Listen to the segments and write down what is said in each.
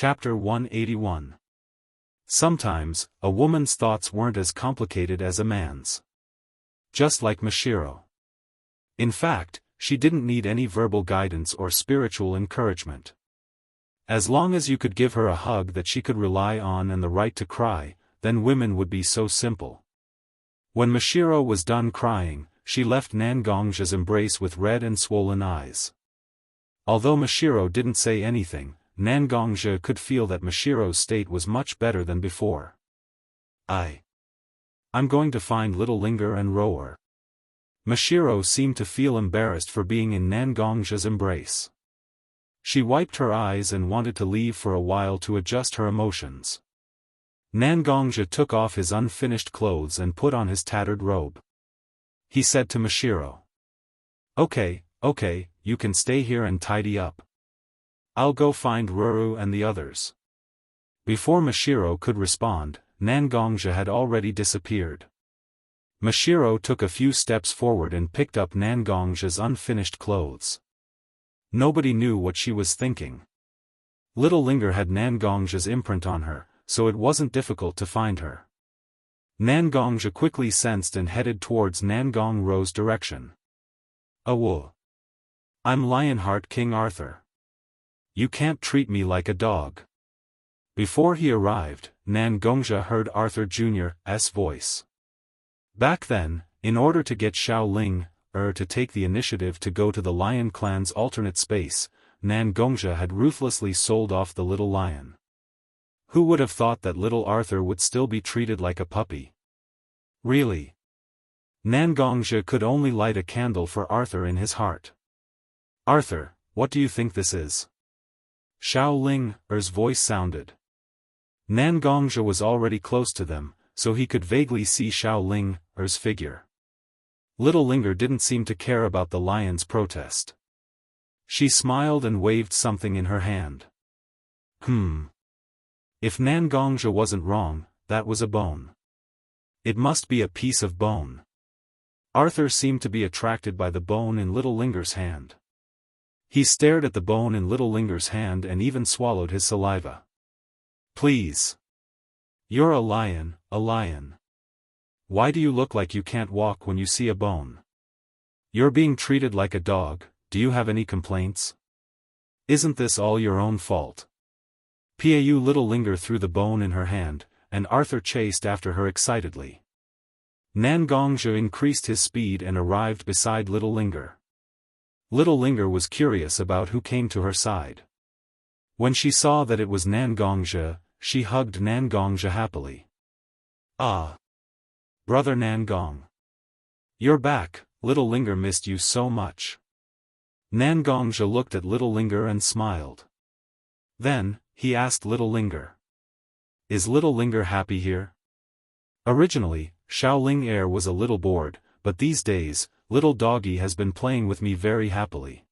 Chapter 181. Sometimes, a woman's thoughts weren't as complicated as a man's. Just like Mashiro. In fact, she didn't need any verbal guidance or spiritual encouragement. As long as you could give her a hug that she could rely on and the right to cry, then women would be so simple. When Mashiro was done crying, she left Nangongja's embrace with red and swollen eyes. Although Mashiro didn't say anything, Nangongja could feel that Mashiro's state was much better than before. I'm going to find Little Linger and Rower. Mashiro seemed to feel embarrassed for being in Nangongja's embrace. She wiped her eyes and wanted to leave for a while to adjust her emotions. Nangongja took off his unfinished clothes and put on his tattered robe. He said to Mashiro, Okay, you can stay here and tidy up. I'll go find Ruru and the others." Before Mashiro could respond, Nangongja had already disappeared. Mashiro took a few steps forward and picked up Nangongja's unfinished clothes. Nobody knew what she was thinking. Little Linger had Nangongja's imprint on her, so it wasn't difficult to find her. Nangongja quickly sensed and headed towards Nangong Ro's direction. "Awoo. I'm Lionheart King Arthur. You can't treat me like a dog." Before he arrived, Nangongja heard Arthur Jr.'s voice. Back then, in order to get Xiaoling to take the initiative to go to the Lion Clan's alternate space, Nangongja had ruthlessly sold off the little lion. Who would have thought that little Arthur would still be treated like a puppy? Really? Nangongja could only light a candle for Arthur in his heart. "Arthur, what do you think this is?" Xiaoling's voice sounded. Nangongja was already close to them, so he could vaguely see Xiaoling's figure. Little Linger didn't seem to care about the lion's protest. She smiled and waved something in her hand. If Nangongja wasn't wrong, that was a bone. It must be a piece of bone. Arthur seemed to be attracted by the bone in Little Linger's hand. He stared at the bone in Little Linger's hand and even swallowed his saliva. "Please. You're a lion, a lion. Why do you look like you can't walk when you see a bone? You're being treated like a dog. Do you have any complaints? Isn't this all your own fault?" Pau Little Linger threw the bone in her hand, and Arthur chased after her excitedly. Nangongja increased his speed and arrived beside Little Linger. Little Linger was curious about who came to her side. When she saw that it was Nangongja, she hugged Nangongja happily. "Ah! Brother Nangong. You're back. Little Linger missed you so much." Nangongja looked at Little Linger and smiled. Then, he asked Little Linger. "Is Little Linger happy here?" Originally, Xiaoling was a little bored, but these days, little doggy has been playing with me very happily.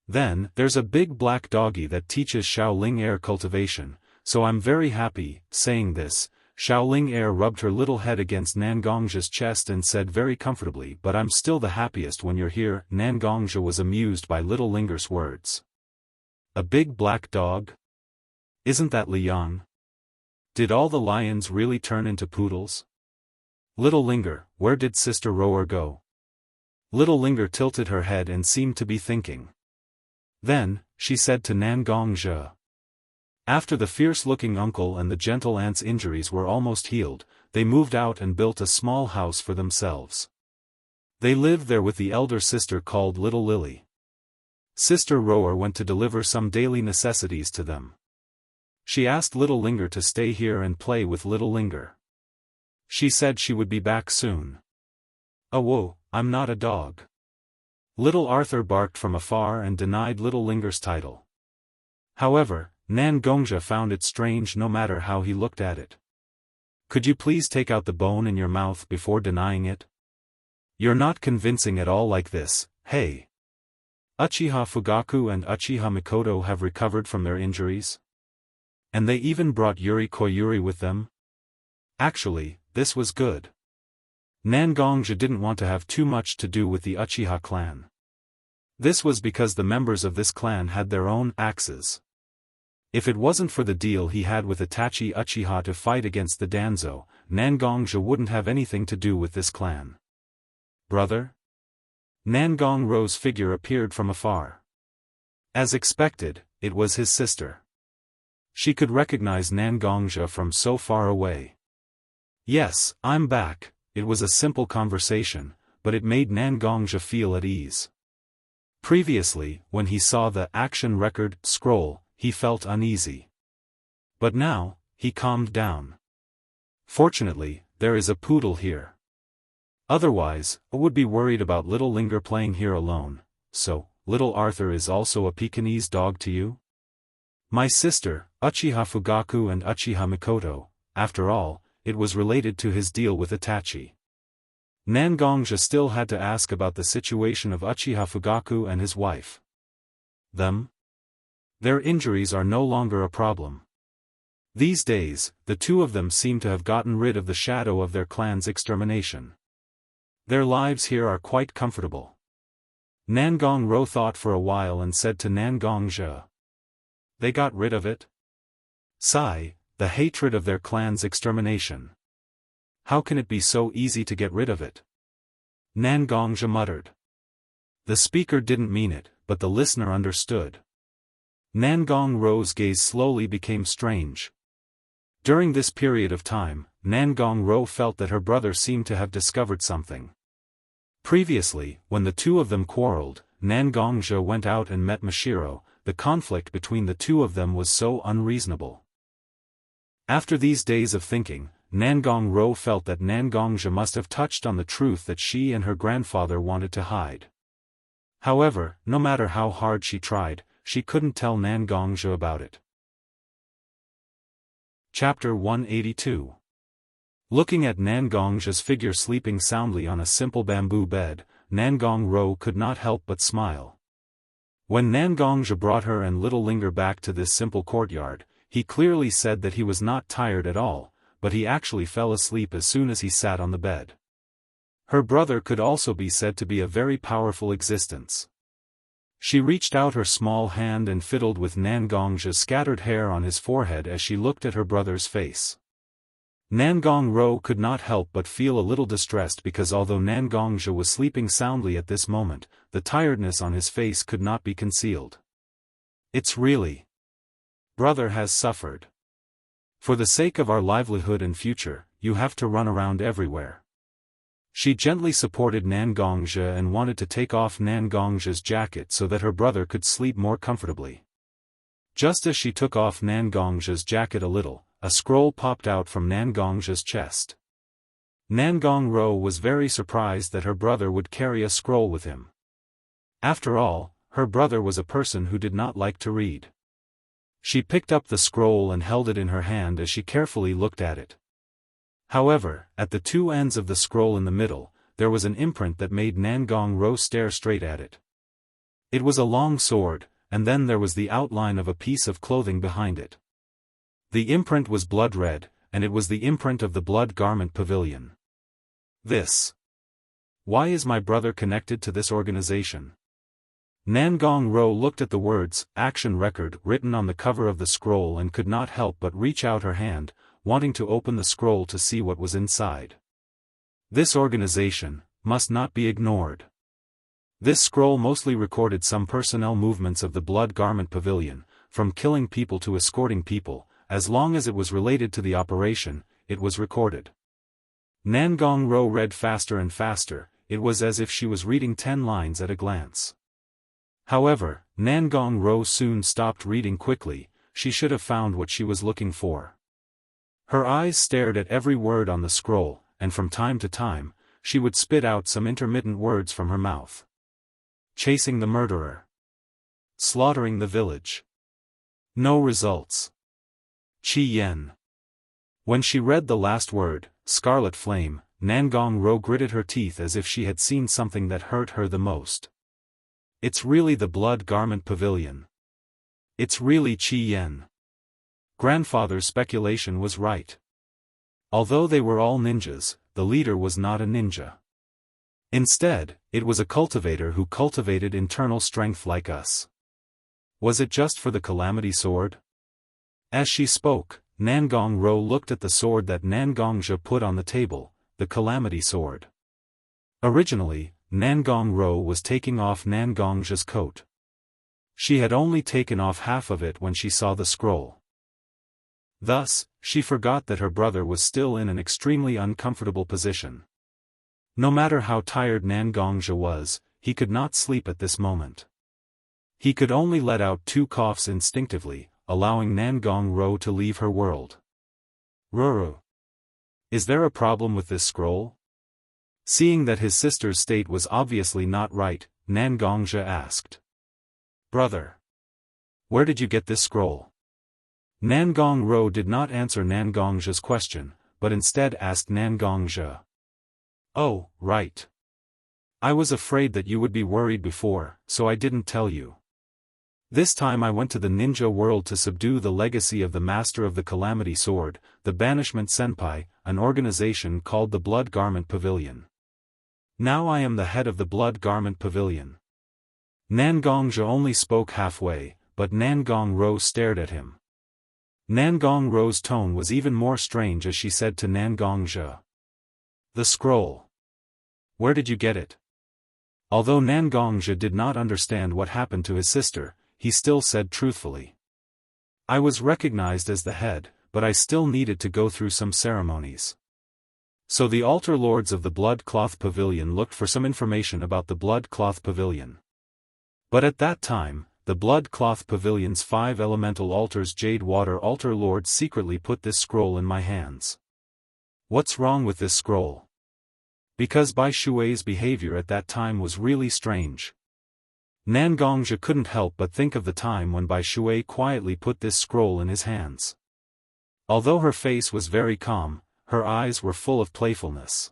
Then, there's a big black doggy that teaches Xiaoling cultivation, so I'm very happy. Saying this, Xiaoling rubbed her little head against Nangongja's chest and said very comfortably, "But I'm still the happiest when you're here." Nangongja was amused by Little Linger's words. "A big black dog? Isn't that Liang? Did all the lions really turn into poodles?" "Little Linger, where did Sister Rower go?" Little Linger tilted her head and seemed to be thinking. Then, she said to Nangongja. After the fierce-looking uncle and the gentle aunt's injuries were almost healed, they moved out and built a small house for themselves. They lived there with the elder sister called Little Lily. Sister Rower went to deliver some daily necessities to them. She asked Little Linger to stay here and play with Little Linger. She said she would be back soon. "Awoo, I'm not a dog." Little Arthur barked from afar and denied Little Linger's title. However, Nangongja found it strange no matter how he looked at it. "Could you please take out the bone in your mouth before denying it? You're not convincing at all like this." "Hey! Uchiha Fugaku and Uchiha Mikoto have recovered from their injuries? And they even brought Yuri Koyuri with them? Actually, this was good." Nangongja didn't want to have too much to do with the Uchiha clan. This was because the members of this clan had their own axes. If it wasn't for the deal he had with Itachi Uchiha to fight against the Danzo, Nangongja wouldn't have anything to do with this clan. Brother? Nangong-ro's figure appeared from afar. As expected, it was his sister. She could recognize Nangongja from so far away. Yes, I'm back. It was a simple conversation, but it made Nangongja feel at ease. Previously, when he saw the action record scroll, he felt uneasy. But now, he calmed down. Fortunately, there is a poodle here. Otherwise, I would be worried about little Linger playing here alone. So, little Arthur is also a Pekingese dog to you? My sister, Uchiha Fugaku and Uchiha Mikoto, after all, it was related to his deal with Itachi. Nangongja still had to ask about the situation of Uchiha Fugaku and his wife. Them? Their injuries are no longer a problem. These days, the two of them seem to have gotten rid of the shadow of their clan's extermination. Their lives here are quite comfortable. Nangong-ro thought for a while and said to Nangongja. They got rid of it? Sigh, the hatred of their clan's extermination. How can it be so easy to get rid of it? Nangongja muttered. The speaker didn't mean it, but the listener understood. Nangong-ro's gaze slowly became strange. During this period of time, Nangong-ro felt that her brother seemed to have discovered something. Previously, when the two of them quarreled, Nangongja went out and met Mashiro. The conflict between the two of them was so unreasonable. After these days of thinking, Nangong-ro felt that Nangongja must have touched on the truth that she and her grandfather wanted to hide. However, no matter how hard she tried, she couldn't tell Nangongja about it. Chapter 182. Looking at Nangongja's figure sleeping soundly on a simple bamboo bed, Nangong-ro could not help but smile. When Nangongja brought her and little Linger back to this simple courtyard, he clearly said that he was not tired at all, but he actually fell asleep as soon as he sat on the bed. Her brother could also be said to be a very powerful existence. She reached out her small hand and fiddled with Nangongja's scattered hair on his forehead as she looked at her brother's face. Nangong-ro could not help but feel a little distressed because although Nangongja was sleeping soundly at this moment, the tiredness on his face could not be concealed. It's really. Brother has suffered. For the sake of our livelihood and future, you have to run around everywhere. She gently supported Nangongja and wanted to take off Nangongja's jacket so that her brother could sleep more comfortably. Just as she took off Nangongja's jacket a little, a scroll popped out from Nangongja's chest. Nangong-ro was very surprised that her brother would carry a scroll with him. After all, her brother was a person who did not like to read. She picked up the scroll and held it in her hand as she carefully looked at it. However, at the two ends of the scroll in the middle, there was an imprint that made Nangong-ro stare straight at it. It was a long sword, and then there was the outline of a piece of clothing behind it. The imprint was blood red, and it was the imprint of the Blood Garment Pavilion. This. Why is my brother connected to this organization? Nangong-ro looked at the words, Action Record, written on the cover of the scroll and could not help but reach out her hand, wanting to open the scroll to see what was inside. This organization must not be ignored. This scroll mostly recorded some personnel movements of the Blood Garment Pavilion, from killing people to escorting people. As long as it was related to the operation, it was recorded. Nangong-ro read faster and faster. It was as if she was reading 10 lines at a glance. However, Nangong-ro soon stopped reading quickly. She should have found what she was looking for. Her eyes stared at every word on the scroll, and from time to time, she would spit out some intermittent words from her mouth. Chasing the murderer. Slaughtering the village. No results. Qi Yen. When she read the last word, Scarlet Flame, Nangong-ro gritted her teeth as if she had seen something that hurt her the most. It's really the Blood Garment Pavilion. It's really Qi Yen. Grandfather's speculation was right. Although they were all ninjas, the leader was not a ninja. Instead, it was a cultivator who cultivated internal strength like us. Was it just for the Calamity Sword? As she spoke, Nangong Ro looked at the sword that Nangongzhe put on the table, the Calamity Sword. Originally, Nangong Ro was taking off Nangongzhe's coat. She had only taken off half of it when she saw the scroll. Thus, she forgot that her brother was still in an extremely uncomfortable position. No matter how tired Nangongzhe was, he could not sleep at this moment. He could only let out 2 coughs instinctively, allowing Nangong Ro to leave her world. Ruru. Is there a problem with this scroll? Seeing that his sister's state was obviously not right, Nangongzhe asked. Brother. Where did you get this scroll? Nangong Ro did not answer Nangongzhe's question, but instead asked Nangongzhe. Oh, right. I was afraid that you would be worried before, so I didn't tell you. This time I went to the ninja world to subdue the legacy of the master of the Calamity Sword, the Banishment Senpai, an organization called the Blood Garment Pavilion. Now I am the head of the Blood Garment Pavilion. Nangongzhe only spoke halfway, but Nangong Ro stared at him. Nangong Ro's tone was even more strange as she said to Nangongzhe. The scroll. Where did you get it? Although Nangongzhe did not understand what happened to his sister, he still said truthfully. I was recognized as the head, but I still needed to go through some ceremonies. So the altar lords of the Blood Cloth Pavilion looked for some information about the Blood Cloth Pavilion. But at that time, the Blood Cloth Pavilion's 5 elemental altars Jade Water Altar Lord secretly put this scroll in my hands. What's wrong with this scroll? Because Bai Shui's behavior at that time was really strange. Nangongzhe couldn't help but think of the time when Bai Shui quietly put this scroll in his hands. Although her face was very calm, her eyes were full of playfulness.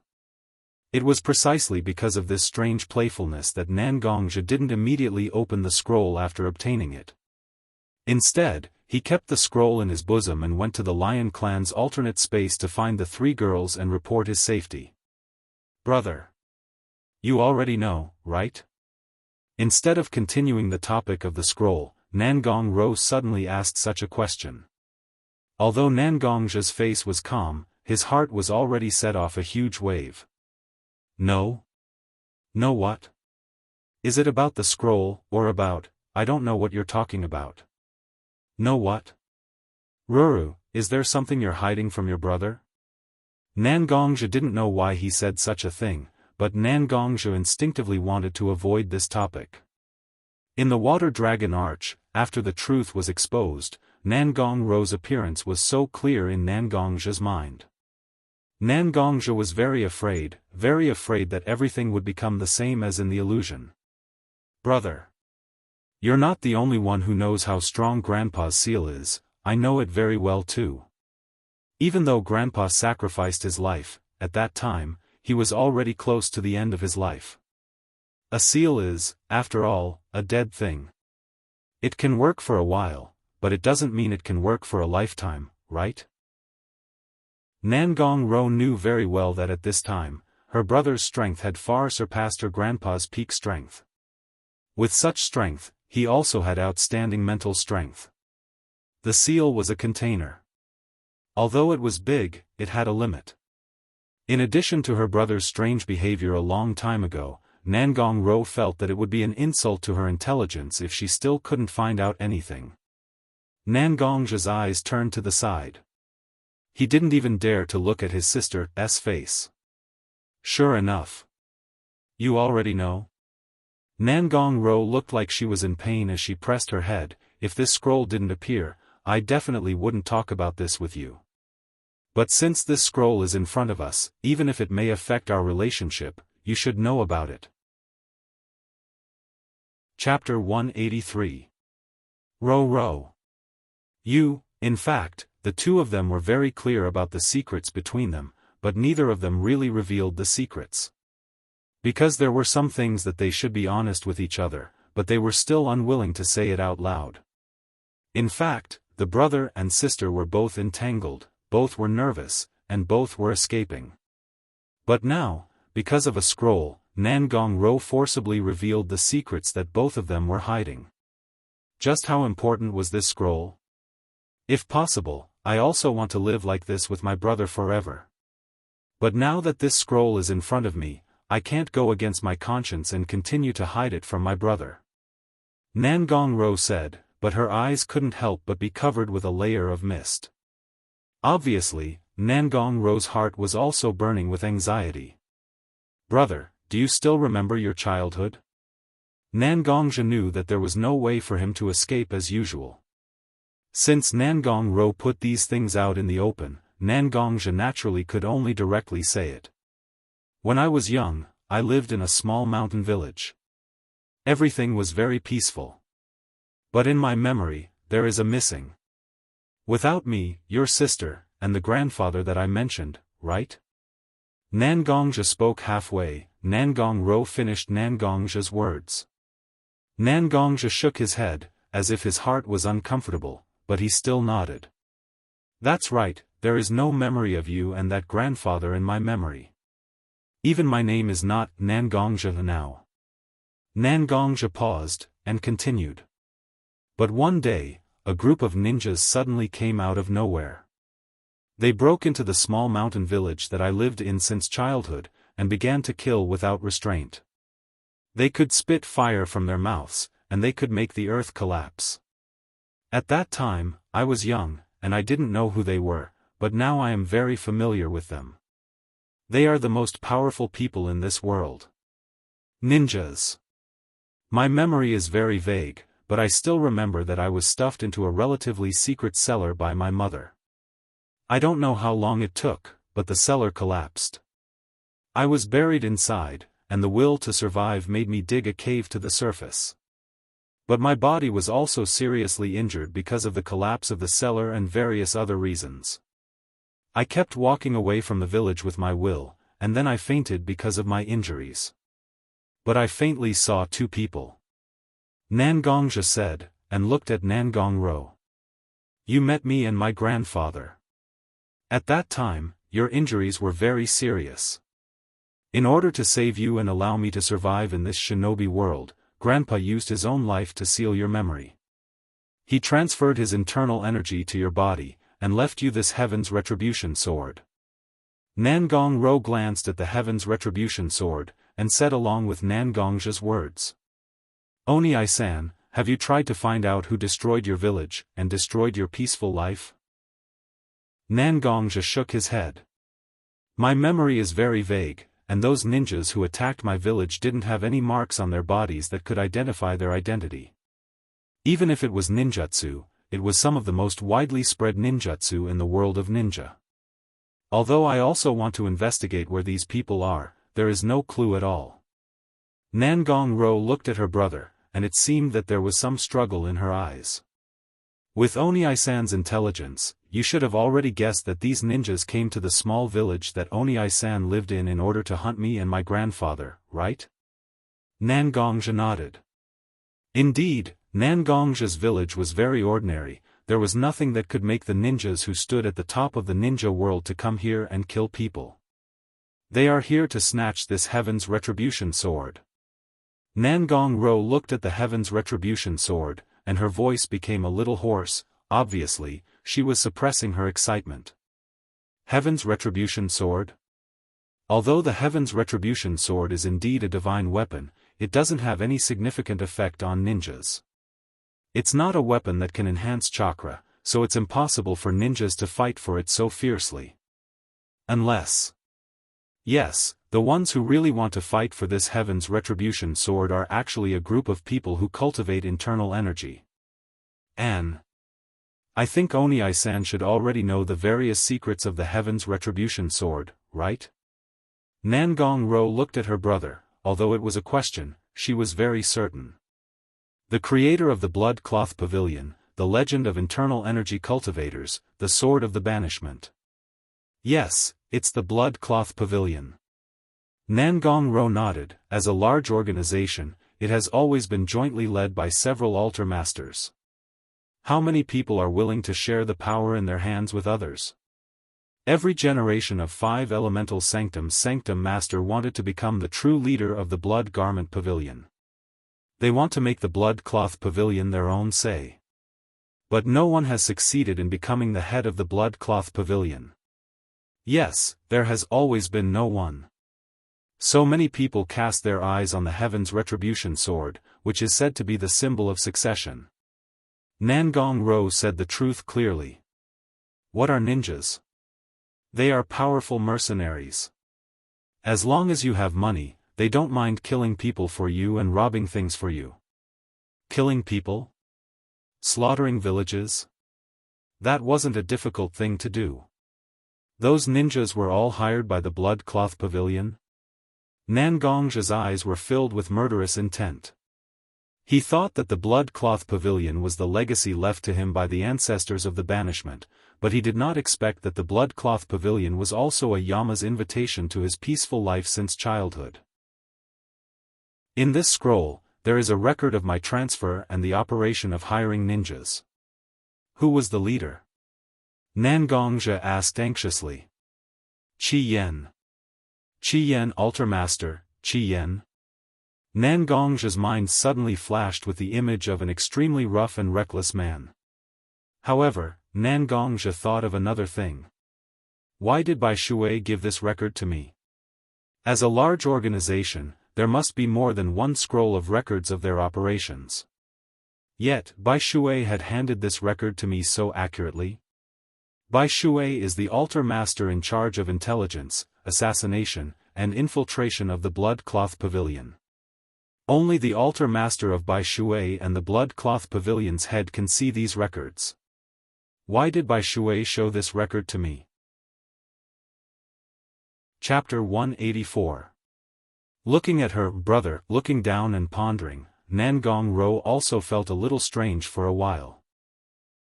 It was precisely because of this strange playfulness that Nangongzhe didn't immediately open the scroll after obtaining it. Instead, he kept the scroll in his bosom and went to the Lion Clan's alternate space to find the 3 girls and report his safety. Brother. You already know, right? Instead of continuing the topic of the scroll, Nangong Ro suddenly asked such a question. Although Nangongzhe's face was calm, his heart was already set off a huge wave. No? No what? Is it about the scroll, or about, I don't know what you're talking about. No what? Ruru, is there something you're hiding from your brother? Nangongzhe didn't know why he said such a thing, but Nangongzhe instinctively wanted to avoid this topic. In the Water Dragon Arch, after the truth was exposed, Nangong Ro's appearance was so clear in Nangongzhe's mind. Nangongzhe was very afraid that everything would become the same as in the illusion. Brother. You're not the only one who knows how strong Grandpa's seal is, I know it very well too. Even though Grandpa sacrificed his life, at that time, he was already close to the end of his life. A seal is, after all, a dead thing. It can work for a while, but it doesn't mean it can work for a lifetime, right? Nangong Ro knew very well that at this time, her brother's strength had far surpassed her grandpa's peak strength. With such strength, he also had outstanding mental strength. The seal was a container. Although it was big, it had a limit. In addition to her brother's strange behavior a long time ago, Nangong Ro felt that it would be an insult to her intelligence if she still couldn't find out anything. Nangongzhe's eyes turned to the side. He didn't even dare to look at his sister's face. Sure enough. You already know? Nangong Ro looked like she was in pain as she pressed her head. If this scroll didn't appear, I definitely wouldn't talk about this with you. But since this scroll is in front of us, even if it may affect our relationship, you should know about it. Chapter 183. Ro. In fact, the 2 of them were very clear about the secrets between them, but neither of them really revealed the secrets. Because there were some things that they should be honest with each other, but they were still unwilling to say it out loud. In fact, the brother and sister were both entangled, both were nervous, and both were escaping. But now, because of a scroll, Nangong Ro forcibly revealed the secrets that both of them were hiding. Just how important was this scroll? If possible, I also want to live like this with my brother forever. But now that this scroll is in front of me, I can't go against my conscience and continue to hide it from my brother. Nangong said, but her eyes couldn't help but be covered with a layer of mist. Obviously, Nangong's heart was also burning with anxiety. Brother, do you still remember your childhood? Nangongja knew that there was no way for him to escape as usual. Since Nangong put these things out in the open, Nangongja naturally could only directly say it. When I was young, I lived in a small mountain village. Everything was very peaceful. But in my memory, there is a missing. Without me, your sister, and the grandfather that I mentioned, right? Nangongja spoke halfway. Nangong finished Nangongja's words. Nangongja shook his head, as if his heart was uncomfortable, but he still nodded. That's right, there is no memory of you and that grandfather in my memory. Even my name is not Nangongja now. Nangongja paused, and continued. But one day, a group of ninjas suddenly came out of nowhere. They broke into the small mountain village that I lived in since childhood, and began to kill without restraint. They could spit fire from their mouths, and they could make the earth collapse. At that time, I was young, and I didn't know who they were, but now I am very familiar with them. They are the most powerful people in this world. Ninjas. My memory is very vague, but I still remember that I was stuffed into a relatively secret cellar by my mother. I don't know how long it took, but the cellar collapsed. I was buried inside, and the will to survive made me dig a cave to the surface. But my body was also seriously injured because of the collapse of the cellar and various other reasons. I kept walking away from the village with my will, and then I fainted because of my injuries. But I faintly saw two people. Nangongja said, and looked at Nangong. You met me and my grandfather. At that time, your injuries were very serious. In order to save you and allow me to survive in this shinobi world, Grandpa used his own life to seal your memory. He transferred his internal energy to your body, and left you this Heaven's Retribution Sword. Nangong glanced at the Heaven's Retribution Sword, and said along with Nangongja's words. Oni-san, have you tried to find out who destroyed your village, and destroyed your peaceful life? Nangongja shook his head. My memory is very vague, and those ninjas who attacked my village didn't have any marks on their bodies that could identify their identity. Even if it was ninjutsu, it was some of the most widely spread ninjutsu in the world of ninja. Although I also want to investigate where these people are, there is no clue at all. Nangong looked at her brother, and it seemed that there was some struggle in her eyes. With Oni-san's intelligence, you should have already guessed that these ninjas came to the small village that Oni-san lived in order to hunt me and my grandfather, right? Nangongja nodded. Indeed, Nangongja's village was very ordinary. There was nothing that could make the ninjas who stood at the top of the ninja world to come here and kill people. They are here to snatch this Heaven's Retribution Sword. Nangong looked at the Heaven's Retribution Sword, and her voice became a little hoarse. Obviously, she was suppressing her excitement. Heaven's Retribution Sword? Although the Heaven's Retribution Sword is indeed a divine weapon, it doesn't have any significant effect on ninjas. It's not a weapon that can enhance chakra, so it's impossible for ninjas to fight for it so fiercely. Unless... Yes, the ones who really want to fight for this Heaven's Retribution Sword are actually a group of people who cultivate internal energy. I think Oni-san should already know the various secrets of the Heaven's Retribution Sword, right? Nangong looked at her brother. Although it was a question, she was very certain. The creator of the Blood Cloth Pavilion, the legend of internal energy cultivators, the Sword of the Banishment. Yes, it's the Blood Cloth Pavilion. Nangong nodded. As a large organization, it has always been jointly led by several altar masters. How many people are willing to share the power in their hands with others? Every generation of 5 elemental sanctum master wanted to become the true leader of the Blood Garment Pavilion. They want to make the Blood Cloth Pavilion their own say. But no one has succeeded in becoming the head of the blood cloth pavilion. Yes, there has always been no one. So many people cast their eyes on the heaven's retribution sword, which is said to be the symbol of succession. Nangong Ro said the truth clearly. What are ninjas? They are powerful mercenaries. As long as you have money, they don't mind killing people for you and robbing things for you. Killing people? Slaughtering villages? That wasn't a difficult thing to do. Those ninjas were all hired by the blood cloth pavilion? Nangong's eyes were filled with murderous intent. He thought that the blood cloth pavilion was the legacy left to him by the ancestors of the banishment, but he did not expect that the blood cloth pavilion was also a Yama's invitation to his peaceful life since childhood. In this scroll, there is a record of my transfer and the operation of hiring ninjas. Who was the leader? Nangongja asked anxiously. Qi Yen. Qi Yen, altar master, Qi Yen. Nangongja's mind suddenly flashed with the image of an extremely rough and reckless man. However, Nangongja thought of another thing. Why did Bai Shui give this record to me? As a large organization, there must be more than one scroll of records of their operations. Yet, Bai Shui had handed this record to me so accurately. Bai Shui is the altar master in charge of intelligence, assassination, and infiltration of the blood cloth pavilion. Only the altar master of Bai Shui and the blood cloth pavilion's head can see these records. Why did Bai Shui show this record to me? Chapter 184. Looking at her brother, looking down and pondering, Nangong Ro also felt a little strange for a while.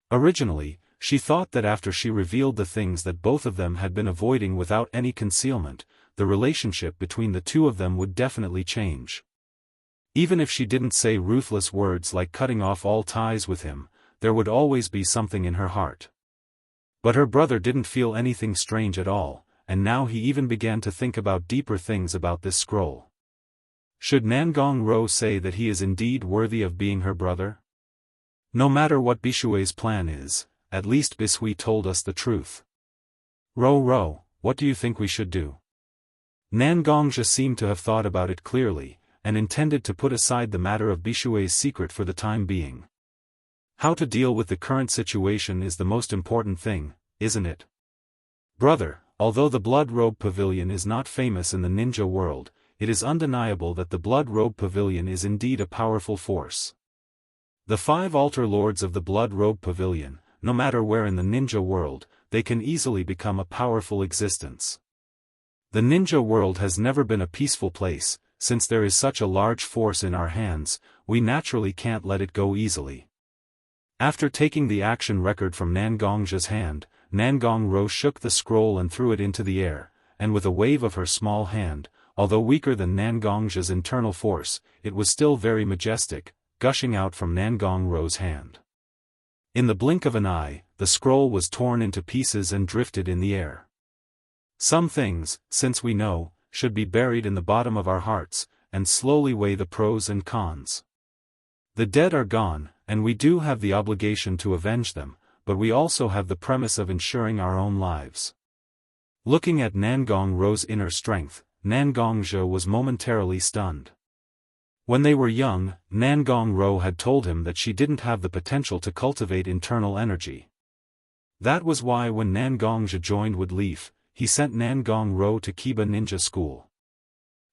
Originally, she thought that after she revealed the things that both of them had been avoiding without any concealment, the relationship between the two of them would definitely change. Even if she didn't say ruthless words like cutting off all ties with him, there would always be something in her heart. But her brother didn't feel anything strange at all, and now he even began to think about deeper things about this scroll. Should Nangong Ro say that he is indeed worthy of being her brother? No matter what Bishui's plan is, at least Bishui told us the truth. Ro, what do you think we should do? Nangongja seemed to have thought about it clearly, and intended to put aside the matter of Bishui's secret for the time being. How to deal with the current situation is the most important thing, isn't it? Brother, although the Blood Robe Pavilion is not famous in the ninja world, it is undeniable that the Blood Robe Pavilion is indeed a powerful force. The 5 altar lords of the Blood Robe Pavilion, no matter where in the ninja world, they can easily become a powerful existence. The ninja world has never been a peaceful place, since there is such a large force in our hands, we naturally can't let it go easily. After taking the action record from Nangongja's hand, Nangong Ro shook the scroll and threw it into the air, and with a wave of her small hand, although weaker than Nangongja's internal force, it was still very majestic, gushing out from Nangong Ro's hand. In the blink of an eye, the scroll was torn into pieces and drifted in the air. Some things, since we know, should be buried in the bottom of our hearts, and slowly weigh the pros and cons. The dead are gone, and we do have the obligation to avenge them, but we also have the premise of ensuring our own lives. Looking at Nangong Ro's inner strength, Nangongja was momentarily stunned. When they were young, Nangong Ro had told him that she didn't have the potential to cultivate internal energy. That was why when Nangongja joined Wood Leaf, he sent Nangong Ro to Kiba Ninja School.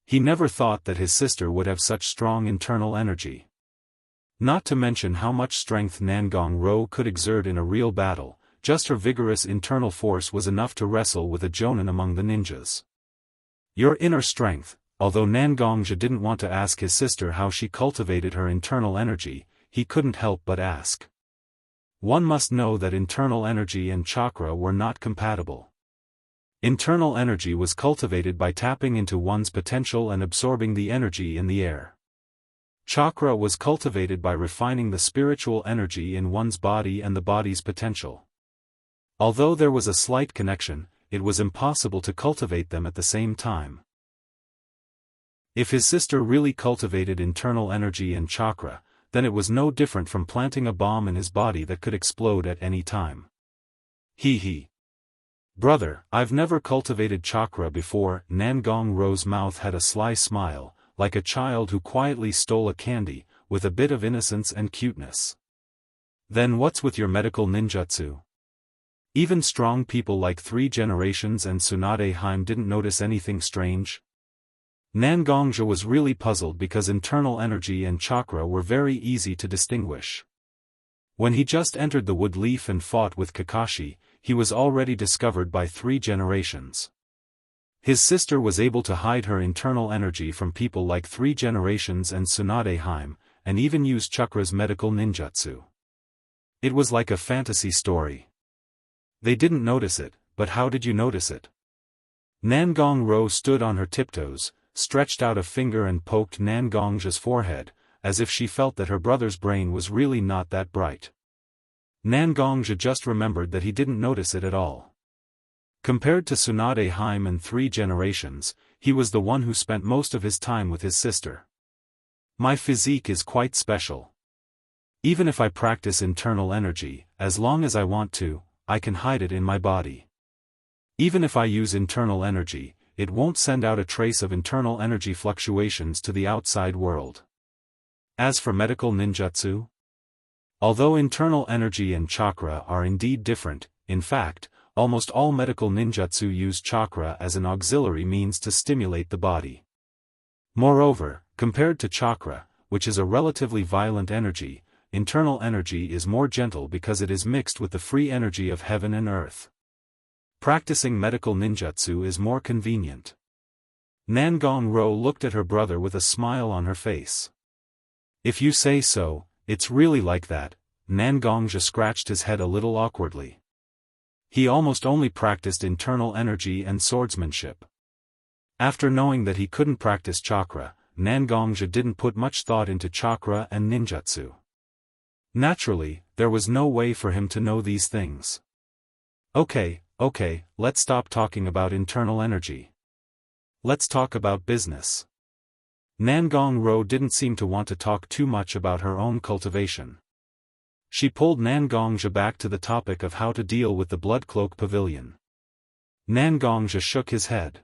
He never thought that his sister would have such strong internal energy. Not to mention how much strength Nangong Ro could exert in a real battle, just her vigorous internal force was enough to wrestle with a jonin among the ninjas. Your inner strength. Although Nangongja didn't want to ask his sister how she cultivated her internal energy, he couldn't help but ask. One must know that internal energy and chakra were not compatible. Internal energy was cultivated by tapping into one's potential and absorbing the energy in the air. Chakra was cultivated by refining the spiritual energy in one's body and the body's potential. Although there was a slight connection, it was impossible to cultivate them at the same time. If his sister really cultivated internal energy and chakra, then it was no different from planting a bomb in his body that could explode at any time. He. Brother, I've never cultivated chakra before. Nangong Ro's mouth had a sly smile, like a child who quietly stole a candy, with a bit of innocence and cuteness. Then what's with your medical ninjutsu? Even strong people like 3 Generations and Tsunade Haim didn't notice anything strange? Nangongja was really puzzled because internal energy and chakra were very easy to distinguish. When he just entered the wood leaf and fought with Kakashi, he was already discovered by 3 Generations. His sister was able to hide her internal energy from people like 3 Generations and Tsunade Haim, and even use chakra's medical ninjutsu. It was like a fantasy story. They didn't notice it, but how did you notice it? Nangong Ro stood on her tiptoes, stretched out a finger and poked Nangongja's forehead, as if she felt that her brother's brain was really not that bright. Nangongja just remembered that he didn't notice it at all. Compared to Tsunade Haim and 3 Generations, he was the one who spent most of his time with his sister. My physique is quite special. Even if I practice internal energy, as long as I want to, I can hide it in my body. Even if I use internal energy, it won't send out a trace of internal energy fluctuations to the outside world. As for medical ninjutsu, although internal energy and chakra are indeed different, in fact, almost all medical ninjutsu use chakra as an auxiliary means to stimulate the body. Moreover, compared to chakra, which is a relatively violent energy, internal energy is more gentle because it is mixed with the free energy of heaven and earth. Practicing medical ninjutsu is more convenient. Nangong Ro looked at her brother with a smile on her face. If you say so, it's really like that. Nangongja scratched his head a little awkwardly. He almost only practiced internal energy and swordsmanship. After knowing that he couldn't practice chakra, Nangongja didn't put much thought into chakra and ninjutsu. Naturally, there was no way for him to know these things. Okay, let's stop talking about internal energy. Let's talk about business. Nangong Ro didn't seem to want to talk too much about her own cultivation. She pulled Nangongja back to the topic of how to deal with the Blood Cloak Pavilion. Nangongja shook his head.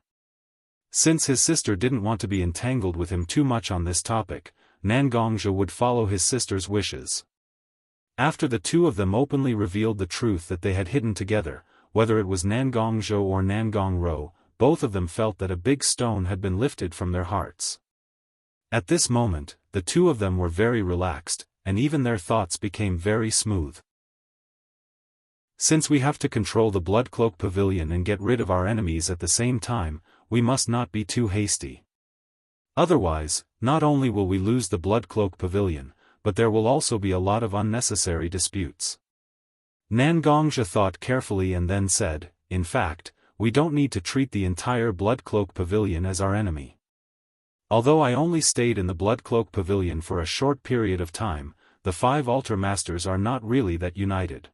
Since his sister didn't want to be entangled with him too much on this topic, Nangongja would follow his sister's wishes. After the two of them openly revealed the truth that they had hidden together, whether it was Nangongja or Nangong Ro, both of them felt that a big stone had been lifted from their hearts. At this moment, the two of them were very relaxed, and even their thoughts became very smooth. Since we have to control the Blood Cloak Pavilion and get rid of our enemies at the same time, we must not be too hasty. Otherwise, not only will we lose the Blood Cloak Pavilion, but there will also be a lot of unnecessary disputes. Nangongja thought carefully and then said, in fact, we don't need to treat the entire Blood Cloak Pavilion as our enemy. Although I only stayed in the Blood Cloak Pavilion for a short period of time, the 5 Altar Masters are not really that united.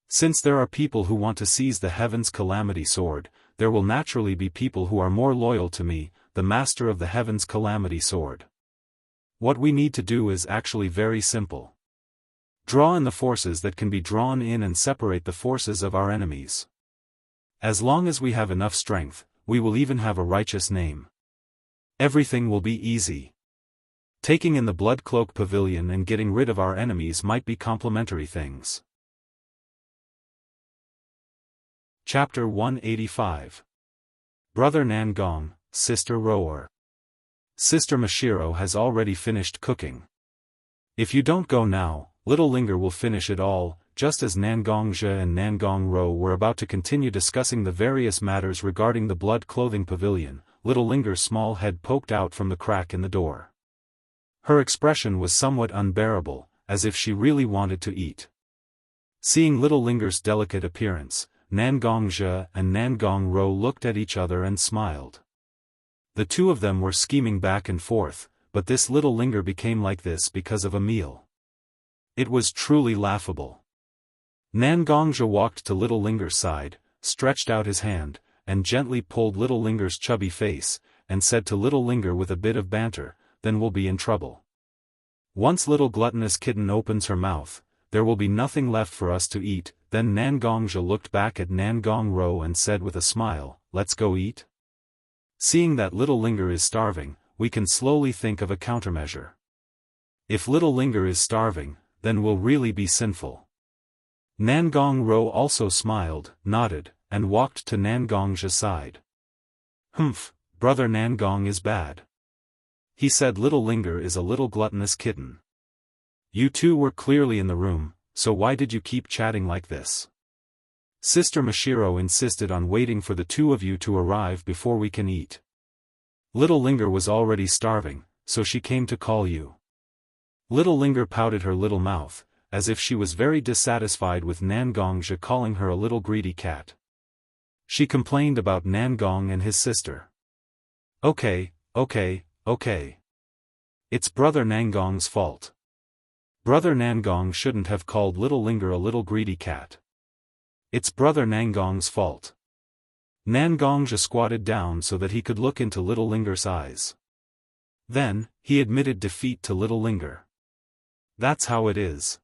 Since there are people who want to seize the Heaven's Calamity Sword, there will naturally be people who are more loyal to me, the Master of the Heaven's Calamity Sword. What we need to do is actually very simple. Draw in the forces that can be drawn in and separate the forces of our enemies. As long as we have enough strength, we will even have a righteous name. Everything will be easy. Taking in the Blood Cloak Pavilion and getting rid of our enemies might be complementary things. Chapter 185. Brother Nangong, Sister Roar. Sister Mashiro has already finished cooking. If you don't go now, Little Linger will finish it all. Just as Nangongja and Nangong Ro were about to continue discussing the various matters regarding the Blood Clothing Pavilion, Little Linger's small head poked out from the crack in the door. Her expression was somewhat unbearable, as if she really wanted to eat. Seeing Little Linger's delicate appearance, Nangongja and Nangong Ro looked at each other and smiled. The two of them were scheming back and forth, but this Little Linger became like this because of a meal. It was truly laughable. Nangongja walked to Little Linger's side, stretched out his hand, and gently pulled Little Linger's chubby face, and said to Little Linger with a bit of banter, "Then we'll be in trouble." Once little gluttonous kitten opens her mouth, there will be nothing left for us to eat. Then Nangongja looked back at Nangong Ro and said with a smile, let's go eat? Seeing that little Linger is starving, we can slowly think of a countermeasure. If little Linger is starving, then we'll really be sinful. Nangong Ro also smiled, nodded, and walked to Nangongja's side. Humph, brother Nangong is bad. He said little Linger is a little gluttonous kitten. You two were clearly in the room, so why did you keep chatting like this? Sister Mashiro insisted on waiting for the two of you to arrive before we can eat. Little Linger was already starving, so she came to call you. Little Linger pouted her little mouth, as if she was very dissatisfied with Nangongja calling her a little greedy cat. She complained about Nangong and his sister. Okay. It's brother Nangong's fault. Brother Nangong shouldn't have called little Linger a little greedy cat. It's brother Nangong's fault. Nangongja squatted down so that he could look into little Linger's eyes. Then, he admitted defeat to little Linger. That's how it is.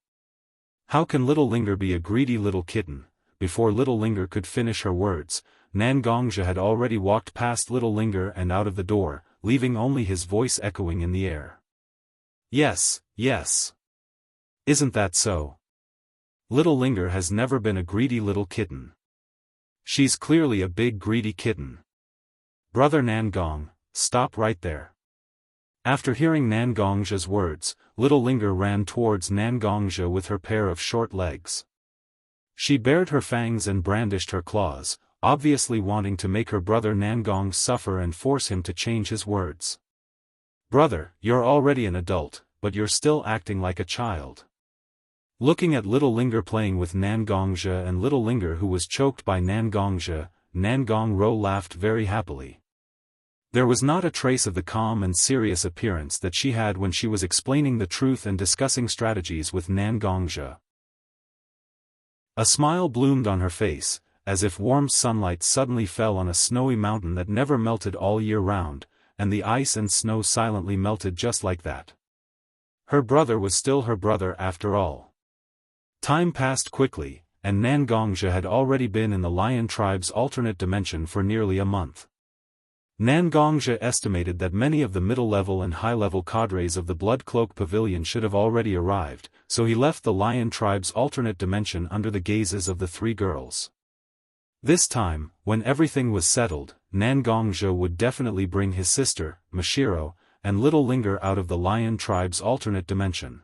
How can little Linger be a greedy little kitten? Before little Linger could finish her words, Nangongja had already walked past little Linger and out of the door, leaving only his voice echoing in the air. Yes. Isn't that so? Little Linger has never been a greedy little kitten. She's clearly a big greedy kitten. Brother Nangong, stop right there. After hearing Nangongja's words, little Linger ran towards Nangongja with her pair of short legs. She bared her fangs and brandished her claws, obviously wanting to make her brother Nangong suffer and force him to change his words. Brother, you're already an adult, but you're still acting like a child. Looking at little Linger playing with Nangongja and little Linger who was choked by Nangongja, Nangong Ro laughed very happily. There was not a trace of the calm and serious appearance that she had when she was explaining the truth and discussing strategies with Nangongja. A smile bloomed on her face, as if warm sunlight suddenly fell on a snowy mountain that never melted all year round, and the ice and snow silently melted just like that. Her brother was still her brother after all. Time passed quickly, and Nangongja had already been in the lion tribe's alternate dimension for nearly a month. Nangongja estimated that many of the middle-level and high-level cadres of the Blood Cloak Pavilion should have already arrived, so he left the lion tribe's alternate dimension under the gazes of the three girls. This time, when everything was settled, Nangongja would definitely bring his sister, Mashiro, and little Linger out of the lion tribe's alternate dimension.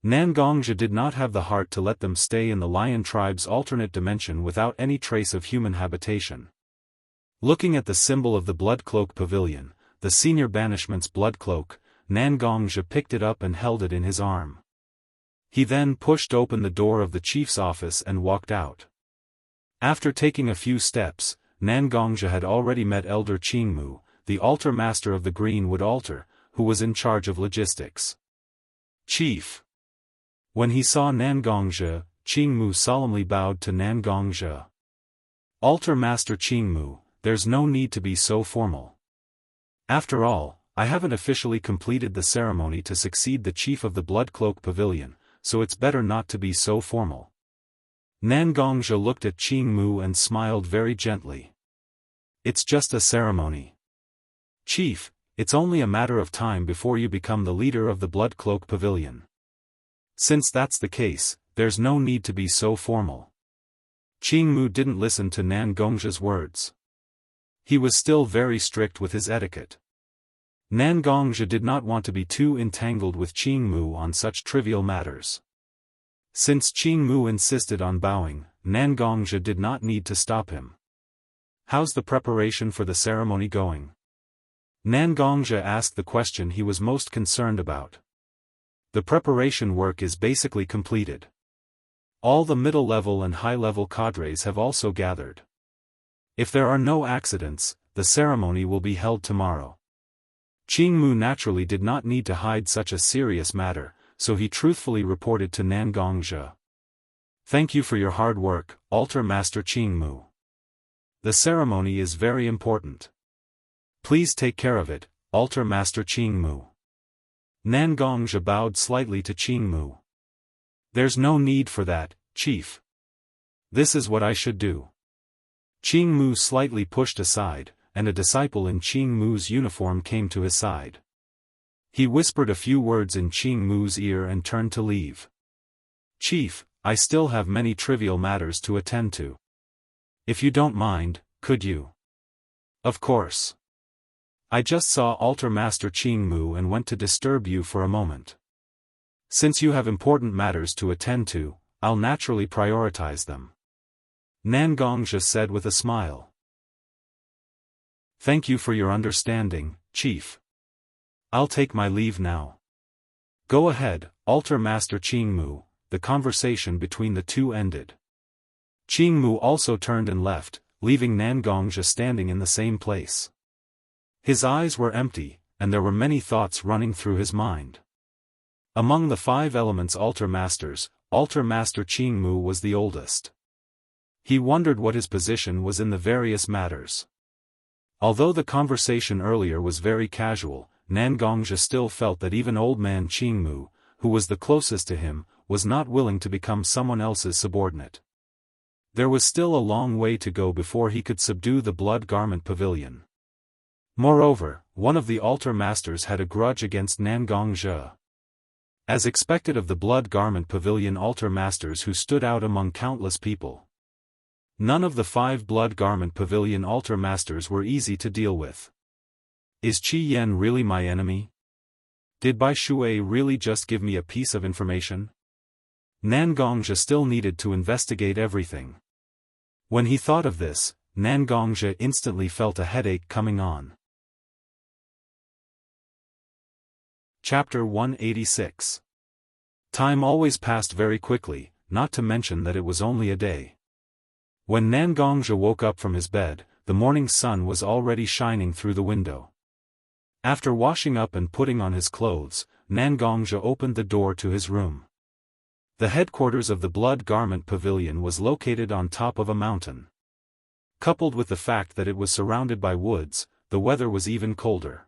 Nangongja did not have the heart to let them stay in the lion tribe's alternate dimension without any trace of human habitation. Looking at the symbol of the Blood Cloak Pavilion, the senior banishment's blood cloak, Nangongja picked it up and held it in his arm. He then pushed open the door of the chief's office and walked out. After taking a few steps, Nangongja had already met Elder Qingmu, the altar master of the Greenwood altar, who was in charge of logistics. Chief. When he saw Nangongja, Qingmu solemnly bowed to Nangongja. Altar Master Qingmu, there's no need to be so formal. After all, I haven't officially completed the ceremony to succeed the chief of the Blood Cloak Pavilion, so it's better not to be so formal. Nangongja looked at Qingmu and smiled very gently. It's just a ceremony. Chief, it's only a matter of time before you become the leader of the Blood Cloak Pavilion. Since that's the case, there's no need to be so formal. Qingmu didn't listen to Nangongja's words. He was still very strict with his etiquette. Nangongja did not want to be too entangled with Qingmu on such trivial matters. Since Qingmu insisted on bowing, Nangongja did not need to stop him. How's the preparation for the ceremony going? Nangongja asked the question he was most concerned about. The preparation work is basically completed. All the middle-level and high-level cadres have also gathered. If there are no accidents, the ceremony will be held tomorrow. Qingmu naturally did not need to hide such a serious matter, so he truthfully reported to Nangongja. Thank you for your hard work, Altar Master Qingmu. The ceremony is very important. Please take care of it, Altar Master Qingmu. Nangongzhi bowed slightly to Qingmu. There's no need for that, chief. This is what I should do. Qingmu slightly pushed aside, and a disciple in Qingmu's uniform came to his side. He whispered a few words in Qingmu's ear and turned to leave. Chief, I still have many trivial matters to attend to. If you don't mind, could you? Of course. I just saw Altar Master Qingmu and went to disturb you for a moment. Since you have important matters to attend to, I'll naturally prioritize them. Nangongzhi said with a smile. Thank you for your understanding, Chief. I'll take my leave now. Go ahead, Altar Master Qingmu. The conversation between the two ended. Qingmu also turned and left, leaving Nangongzhi standing in the same place. His eyes were empty, and there were many thoughts running through his mind. Among the 5 elements Altar Masters, Altar Master Qingmu was the oldest. He wondered what his position was in the various matters. Although the conversation earlier was very casual, Nangongzhi still felt that even old man Qingmu, who was the closest to him, was not willing to become someone else's subordinate. There was still a long way to go before he could subdue the Blood Garment Pavilion. Moreover, one of the altar masters had a grudge against Nangongzhi. As expected of the Blood Garment Pavilion altar masters who stood out among countless people. None of the 5 Blood Garment Pavilion altar masters were easy to deal with. Is Qi Yan really my enemy? Did Bai Shui really just give me a piece of information? Nangongzhi still needed to investigate everything. When he thought of this, Nangongzhi instantly felt a headache coming on. Chapter 186. Time always passed very quickly, not to mention that it was only a day. When Nangongzhi woke up from his bed, the morning sun was already shining through the window. After washing up and putting on his clothes, Nangongzhi opened the door to his room. The headquarters of the Blood Garment Pavilion was located on top of a mountain. Coupled with the fact that it was surrounded by woods, the weather was even colder.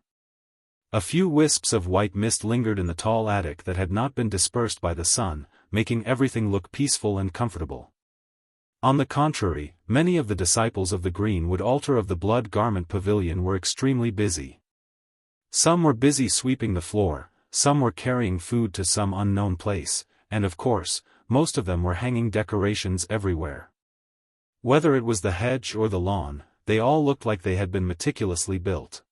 A few wisps of white mist lingered in the tall attic that had not been dispersed by the sun, making everything look peaceful and comfortable. On the contrary, many of the disciples of the Greenwood altar of the Blood Garment Pavilion were extremely busy. Some were busy sweeping the floor, some were carrying food to some unknown place, and of course, most of them were hanging decorations everywhere. Whether it was the hedge or the lawn, they all looked like they had been meticulously built.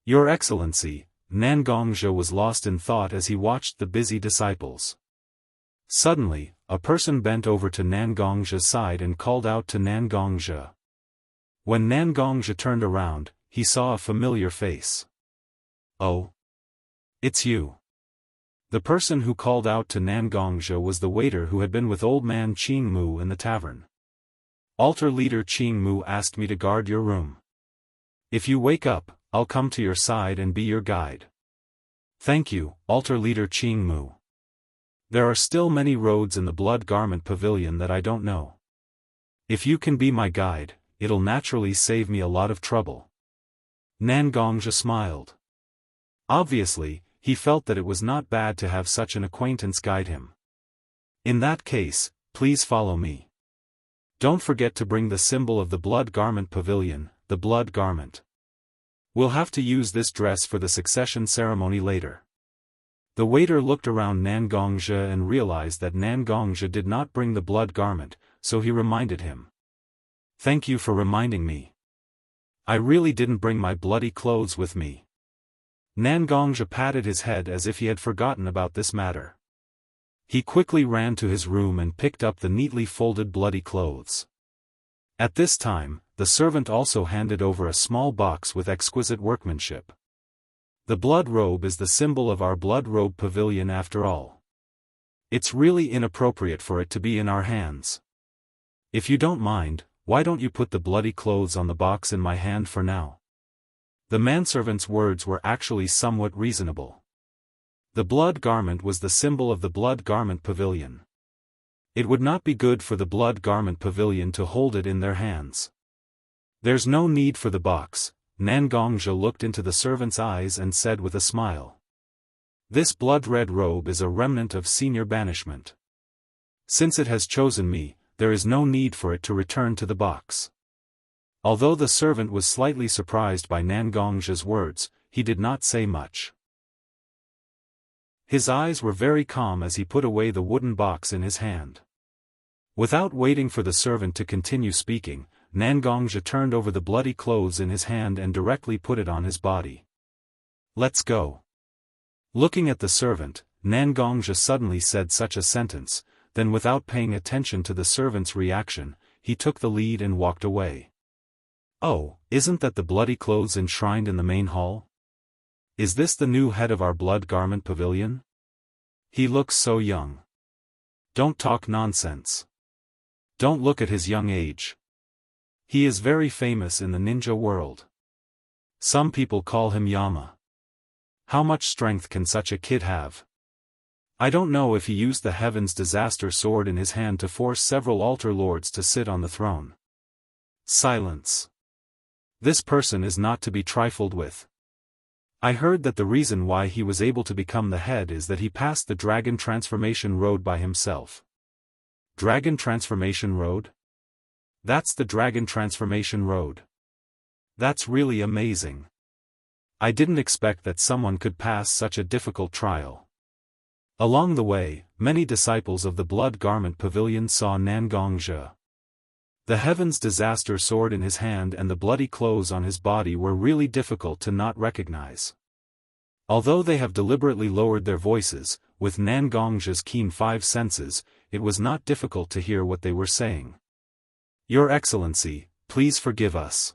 Your Excellency, Nangongzhi was lost in thought as he watched the busy disciples. Suddenly, a person bent over to Nangongzhi's side and called out to Nangongzhi. When Nangongzhi turned around, he saw a familiar face. Oh. It's you. The person who called out to Nangongzhi was the waiter who had been with old man Qingmu in the tavern. Altar leader Qingmu asked me to guard your room. If you wake up, I'll come to your side and be your guide. Thank you, altar leader Qingmu. There are still many roads in the Blood Garment Pavilion that I don't know. If you can be my guide, it'll naturally save me a lot of trouble. Nangongzhi smiled. Obviously, he felt that it was not bad to have such an acquaintance guide him. In that case, please follow me. Don't forget to bring the symbol of the Blood Garment Pavilion, the blood garment. We'll have to use this dress for the succession ceremony later. The waiter looked around Nangongzhi and realized that Nangongzhi did not bring the blood garment, so he reminded him. Thank you for reminding me. I really didn't bring my bloody clothes with me. Nangongzhi patted his head as if he had forgotten about this matter. He quickly ran to his room and picked up the neatly folded bloody clothes. At this time, the servant also handed over a small box with exquisite workmanship. The blood robe is the symbol of our blood robe pavilion after all. It's really inappropriate for it to be in our hands. If you don't mind, why don't you put the bloody clothes on the box in my hand for now? The manservant's words were actually somewhat reasonable. The blood garment was the symbol of the Blood Garment Pavilion. It would not be good for the Blood Garment Pavilion to hold it in their hands. There's no need for the box. Nangongzhi looked into the servant's eyes and said with a smile. This blood-red robe is a remnant of senior banishment. Since it has chosen me, there is no need for it to return to the box. Although the servant was slightly surprised by Nangongzhe's words, he did not say much. His eyes were very calm as he put away the wooden box in his hand. Without waiting for the servant to continue speaking, Nangongzhe turned over the bloody clothes in his hand and directly put it on his body. "Let's go." Looking at the servant, Nangongzhe suddenly said such a sentence, then without paying attention to the servant's reaction, he took the lead and walked away. "Oh, isn't that the bloody clothes enshrined in the main hall? Is this the new head of our blood garment pavilion? He looks so young." "Don't talk nonsense. Don't look at his young age. He is very famous in the ninja world. Some people call him Yama. How much strength can such a kid have? I don't know if he used the Heaven's Disaster sword in his hand to force several altar lords to sit on the throne." Silence. This person is not to be trifled with. I heard that the reason why he was able to become the head is that he passed the Dragon Transformation Road by himself. Dragon Transformation Road? That's the Dragon Transformation Road. That's really amazing. I didn't expect that someone could pass such a difficult trial. Along the way, many disciples of the Blood Garment Pavilion saw Nangongzhe. The Heaven's Disaster sword in his hand and the bloody clothes on his body were really difficult to not recognize. Although they have deliberately lowered their voices, with Nangongzhe's keen five senses, it was not difficult to hear what they were saying. "Your Excellency, please forgive us.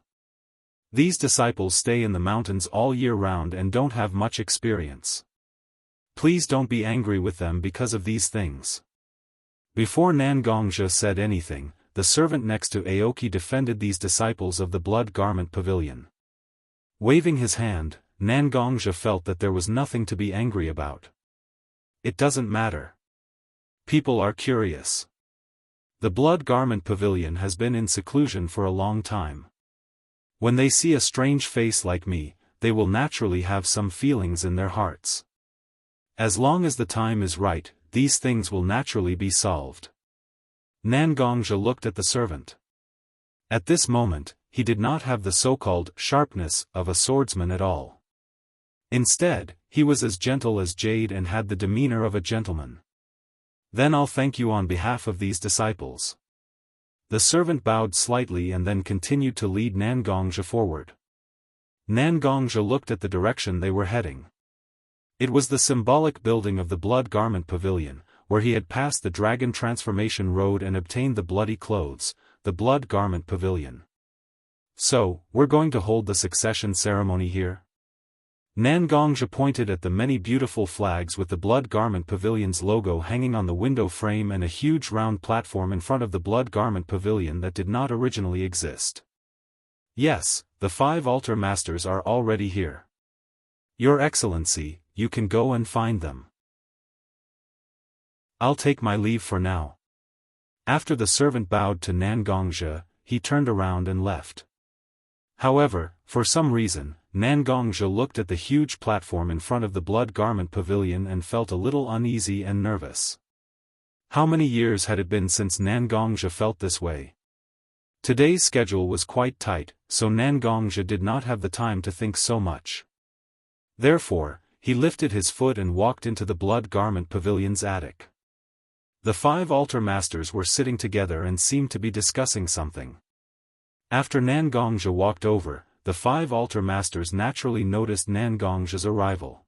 These disciples stay in the mountains all year round and don't have much experience. Please don't be angry with them because of these things." Before Nangongzhe said anything, the servant next to Aoki defended these disciples of the Blood Garment Pavilion. Waving his hand, Nangongzhe felt that there was nothing to be angry about. It doesn't matter. People are curious. The Blood Garment Pavilion has been in seclusion for a long time. When they see a strange face like me, they will naturally have some feelings in their hearts. As long as the time is right, these things will naturally be solved. Nangongzhe looked at the servant. At this moment, he did not have the so-called sharpness of a swordsman at all. Instead, he was as gentle as jade and had the demeanor of a gentleman. "Then I'll thank you on behalf of these disciples." The servant bowed slightly and then continued to lead Nangongzhe forward. Nangongzhe looked at the direction they were heading. It was the symbolic building of the Blood Garment Pavilion, where he had passed the Dragon Transformation Road and obtained the bloody clothes, the Blood Garment Pavilion. "So, we're going to hold the succession ceremony here?" Nangongzhe pointed at the many beautiful flags with the Blood Garment Pavilion's logo hanging on the window frame and a huge round platform in front of the Blood Garment Pavilion that did not originally exist. "Yes, the 5 altar masters are already here. Your Excellency, you can go and find them. I'll take my leave for now." After the servant bowed to Nangongzhe, he turned around and left. However, for some reason, Nangongzhe looked at the huge platform in front of the Blood Garment Pavilion and felt a little uneasy and nervous. How many years had it been since Nangongzhe felt this way? Today's schedule was quite tight, so Nangongzhe did not have the time to think so much. Therefore, he lifted his foot and walked into the Blood Garment Pavilion's attic. The 5 altar masters were sitting together and seemed to be discussing something. After Nangongzhe walked over, the 5 altar masters naturally noticed Nangongzhe's arrival.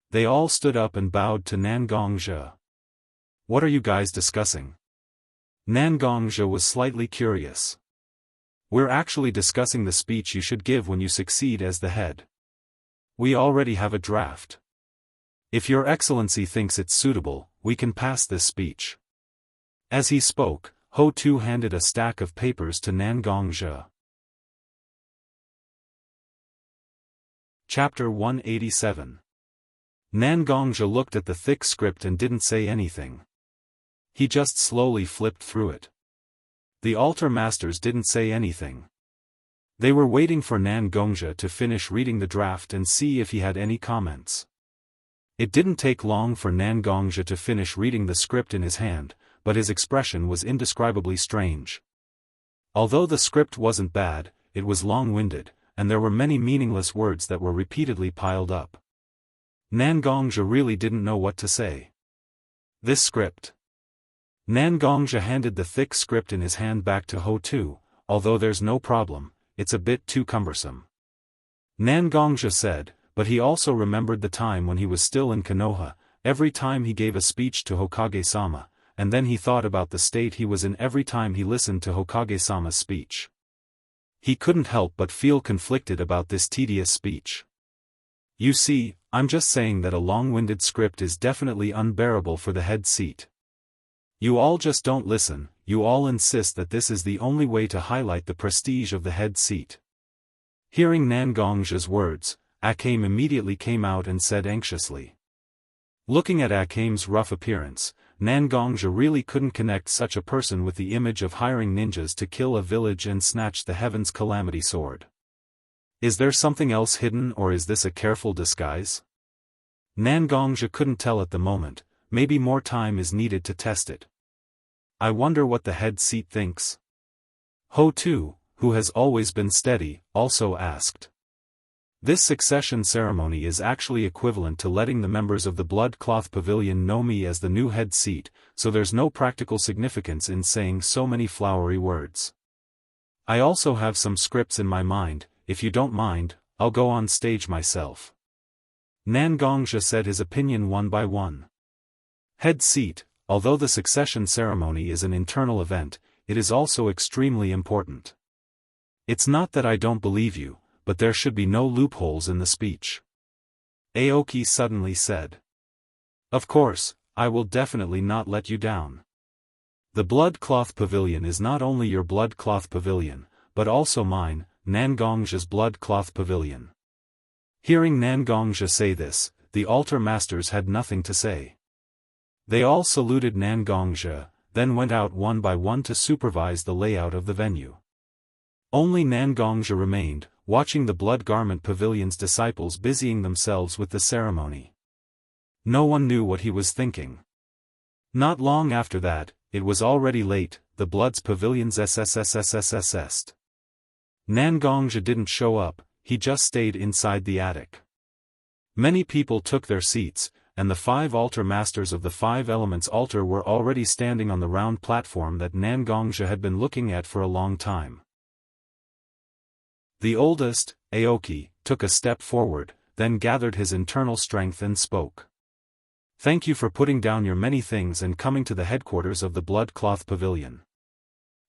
They all stood up and bowed to Nangongzhe. "What are you guys discussing?" Nangongzhe was slightly curious. "We're actually discussing the speech you should give when you succeed as the head. We already have a draft. If Your Excellency thinks it's suitable, we can pass this speech." As he spoke, Ho Tu handed a stack of papers to Nangongzhe. Chapter 187. Nangongzhe looked at the thick script and didn't say anything. He just slowly flipped through it. The altar masters didn't say anything. They were waiting for Nangongzhe to finish reading the draft and see if he had any comments. It didn't take long for Nangongja to finish reading the script in his hand, but his expression was indescribably strange. Although the script wasn't bad, it was long-winded, and there were many meaningless words that were repeatedly piled up. Nangongja really didn't know what to say. This script. Nangongja handed the thick script in his hand back to Ho-Tu. Although there's no problem, it's a bit too cumbersome. Nangongja said, but he also remembered the time when he was still in Konoha, every time he gave a speech to Hokage-sama, and then he thought about the state he was in every time he listened to Hokage-sama's speech. He couldn't help but feel conflicted about this tedious speech. You see, I'm just saying that a long-winded script is definitely unbearable for the head seat. You all just don't listen, you all insist that this is the only way to highlight the prestige of the head seat. Hearing Nangongja's words, Akame immediately came out and said anxiously. Looking at Akame's rough appearance, Nangongja really couldn't connect such a person with the image of hiring ninjas to kill a village and snatch the Heaven's Calamity Sword. Is there something else hidden, or is this a careful disguise? Nangongja couldn't tell at the moment, maybe more time is needed to test it. I wonder what the head seat thinks. Ho-Tu, who has always been steady, also asked. This succession ceremony is actually equivalent to letting the members of the Blood Cloth Pavilion know me as the new head seat, so there's no practical significance in saying so many flowery words. I also have some scripts in my mind, if you don't mind, I'll go on stage myself. Nangongja said his opinion one by one. Head seat, although the succession ceremony is an internal event, it is also extremely important. It's not that I don't believe you, but there should be no loopholes in the speech. Aoki suddenly said. Of course, I will definitely not let you down. The Blood Cloth Pavilion is not only your Blood Cloth Pavilion, but also mine, Nangongja's Blood Cloth Pavilion. Hearing Nangongja say this, the altar masters had nothing to say. They all saluted Nangongja, then went out one by one to supervise the layout of the venue. Only Nangongja remained, watching the Blood Garment Pavilion's disciples busying themselves with the ceremony. No one knew what he was thinking. Not long after that, it was already late, the Blood's Pavilion's SSSSSSSST. Nangongja didn't show up, he just stayed inside the attic. Many people took their seats, and the 5 altar masters of the 5 elements altar were already standing on the round platform that Nangongja had been looking at for a long time. The oldest, Aoki, took a step forward, then gathered his internal strength and spoke. Thank you for putting down your many things and coming to the headquarters of the Blood Cloth Pavilion.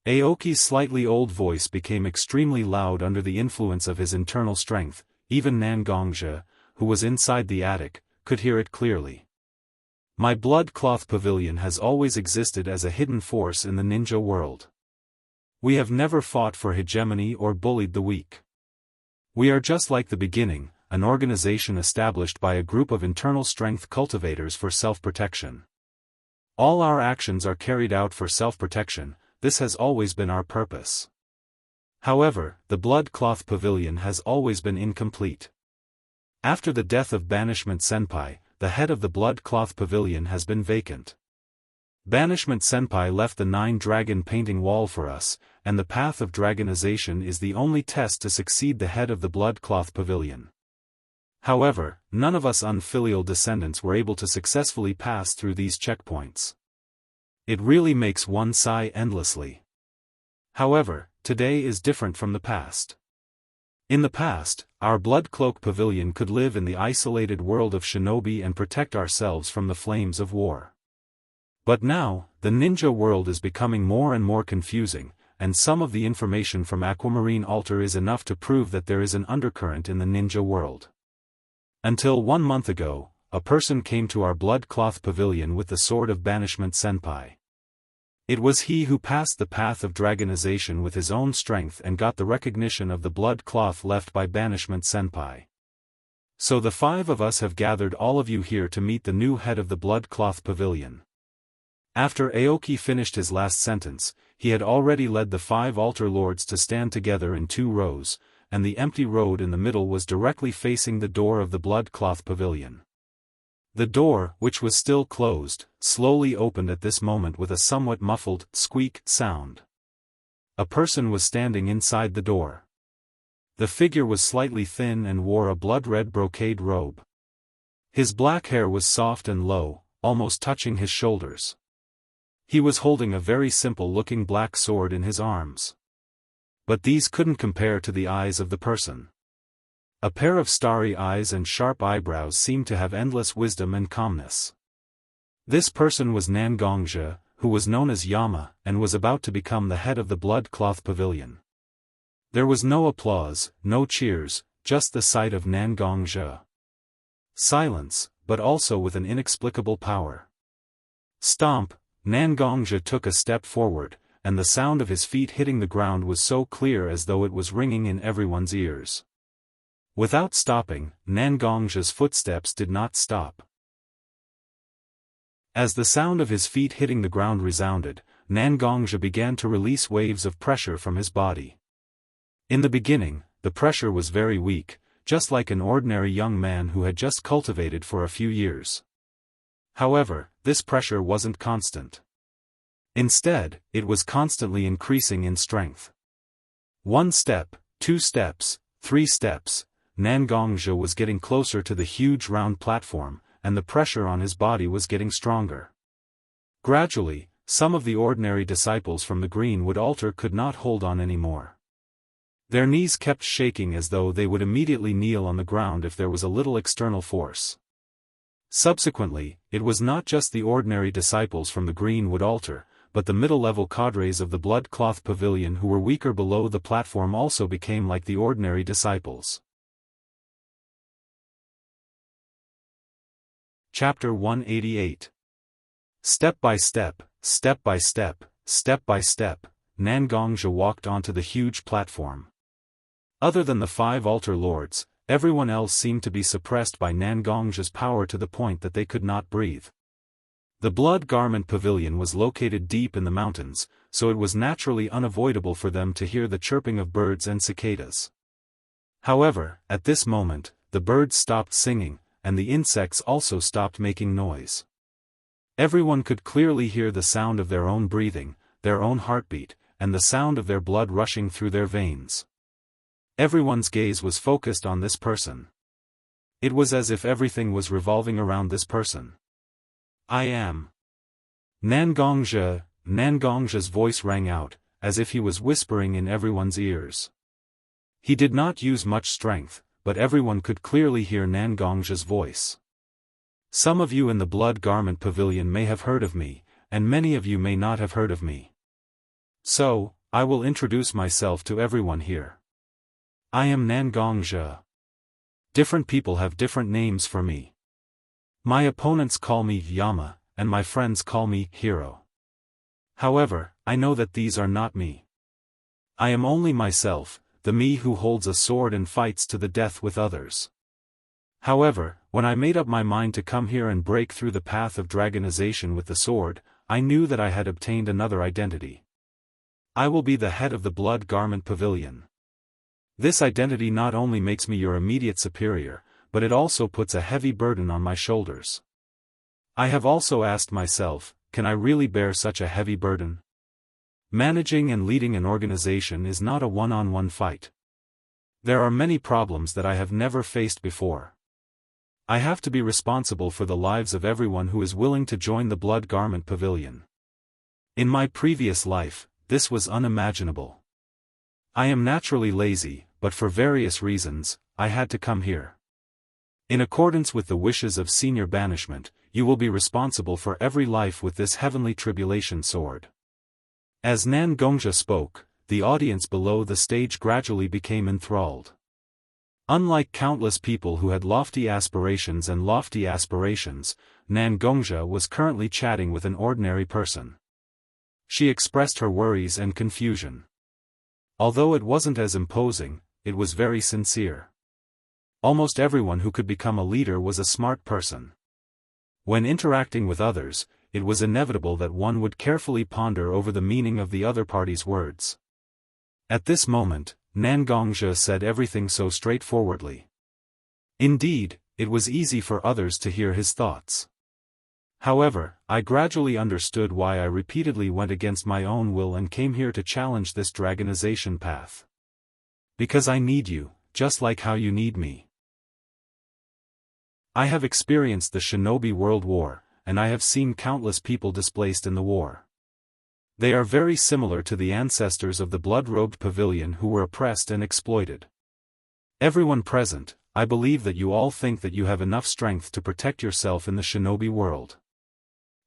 Aoki's slightly old voice became extremely loud under the influence of his internal strength. Even Nangongja, who was inside the attic, could hear it clearly. My Blood Cloth Pavilion has always existed as a hidden force in the ninja world. We have never fought for hegemony or bullied the weak. We are just like the beginning, an organization established by a group of internal strength cultivators for self-protection. All our actions are carried out for self-protection. This has always been our purpose. However, the Blood Cloth Pavilion has always been incomplete. After the death of Banishment Senpai, the head of the Blood Cloth Pavilion has been vacant. Banishment Senpai left the 9-dragon painting wall for us, and the path of dragonization is the only test to succeed the head of the Blood Cloth Pavilion. However, none of us unfilial descendants were able to successfully pass through these checkpoints. It really makes one sigh endlessly. However, today is different from the past. In the past, our Blood Cloak Pavilion could live in the isolated world of shinobi and protect ourselves from the flames of war. But now, the ninja world is becoming more and more confusing, and some of the information from Aquamarine Altar is enough to prove that there is an undercurrent in the ninja world. Until 1 month ago, a person came to our Blood Cloth Pavilion with the sword of Banishment Senpai. It was he who passed the path of dragonization with his own strength and got the recognition of the blood cloth left by Banishment Senpai. So the 5 of us have gathered all of you here to meet the new head of the Blood Cloth Pavilion. After Aoki finished his last sentence, he had already led the 5 altar lords to stand together in 2 rows, and the empty road in the middle was directly facing the door of the Blood Cloth Pavilion. The door, which was still closed, slowly opened at this moment with a somewhat muffled, squeak sound. A person was standing inside the door. The figure was slightly thin and wore a blood-red brocade robe. His black hair was soft and low, almost touching his shoulders. He was holding a very simple-looking black sword in his arms. But these couldn't compare to the eyes of the person. A pair of starry eyes and sharp eyebrows seemed to have endless wisdom and calmness. This person was Nan Gongzhe, who was known as Yama, and was about to become the head of the Blood Cloth Pavilion. There was no applause, no cheers, just the sight of Nan Gongzhe. Silence, but also with an inexplicable power. Stomp, Nan Gongzhe took a step forward, and the sound of his feet hitting the ground was so clear as though it was ringing in everyone's ears. Without stopping, Nan Gongzhe's footsteps did not stop. As the sound of his feet hitting the ground resounded, Nan Gongzhe began to release waves of pressure from his body. In the beginning, the pressure was very weak, just like an ordinary young man who had just cultivated for a few years. However, this pressure wasn't constant. Instead, it was constantly increasing in strength. 1 step, 2 steps, 3 steps, Nan Gongzhe was getting closer to the huge round platform, and the pressure on his body was getting stronger. Gradually, some of the ordinary disciples from the Greenwood altar could not hold on anymore. Their knees kept shaking as though they would immediately kneel on the ground if there was a little external force. Subsequently, it was not just the ordinary disciples from the Greenwood altar, but the middle-level cadres of the Blood Cloth Pavilion who were weaker below the platform also became like the ordinary disciples. Chapter 188. Step by step, step by step, step by step, Nan Gongzhe walked onto the huge platform. Other than the 5 altar lords, everyone else seemed to be suppressed by Nan Gongzhe's power to the point that they could not breathe. The Blood Garment Pavilion was located deep in the mountains, so it was naturally unavoidable for them to hear the chirping of birds and cicadas. However, at this moment, the birds stopped singing, and the insects also stopped making noise. Everyone could clearly hear the sound of their own breathing, their own heartbeat, and the sound of their blood rushing through their veins. Everyone's gaze was focused on this person. It was as if everything was revolving around this person. I am Nan Gongzhe. Nan Gongzhe's voice rang out, as if he was whispering in everyone's ears. He did not use much strength, but everyone could clearly hear Nan Gongzhe's voice. Some of you in the Blood Garment Pavilion may have heard of me, and many of you may not have heard of me. So, I will introduce myself to everyone here. I am Nan Gongzhe. Different people have different names for me. My opponents call me Yama, and my friends call me Hero. However, I know that these are not me. I am only myself, the me who holds a sword and fights to the death with others. However, when I made up my mind to come here and break through the path of dragonization with the sword, I knew that I had obtained another identity. I will be the head of the Blood Garment Pavilion. This identity not only makes me your immediate superior, but it also puts a heavy burden on my shoulders. I have also asked myself, can I really bear such a heavy burden? Managing and leading an organization is not a one-on-one fight. There are many problems that I have never faced before. I have to be responsible for the lives of everyone who is willing to join the Blood Garment Pavilion. In my previous life, this was unimaginable. I am naturally lazy, but for various reasons, I had to come here. In accordance with the wishes of Senior Banishment, you will be responsible for every life with this heavenly tribulation sword. As Nan Gongzhe spoke, the audience below the stage gradually became enthralled. Unlike countless people who had lofty aspirations, Nan Gongzhe was currently chatting with an ordinary person. She expressed her worries and confusion. Although it wasn't as imposing, it was very sincere. Almost everyone who could become a leader was a smart person. When interacting with others, it was inevitable that one would carefully ponder over the meaning of the other party's words. At this moment, Nan Gongzhe said everything so straightforwardly. Indeed, it was easy for others to hear his thoughts. However, I gradually understood why I repeatedly went against my own will and came here to challenge this dragonization path. Because I need you, just like how you need me. I have experienced the Shinobi World War, and I have seen countless people displaced in the war. They are very similar to the ancestors of the blood-robed pavilion who were oppressed and exploited. Everyone present, I believe that you all think that you have enough strength to protect yourself in the shinobi world.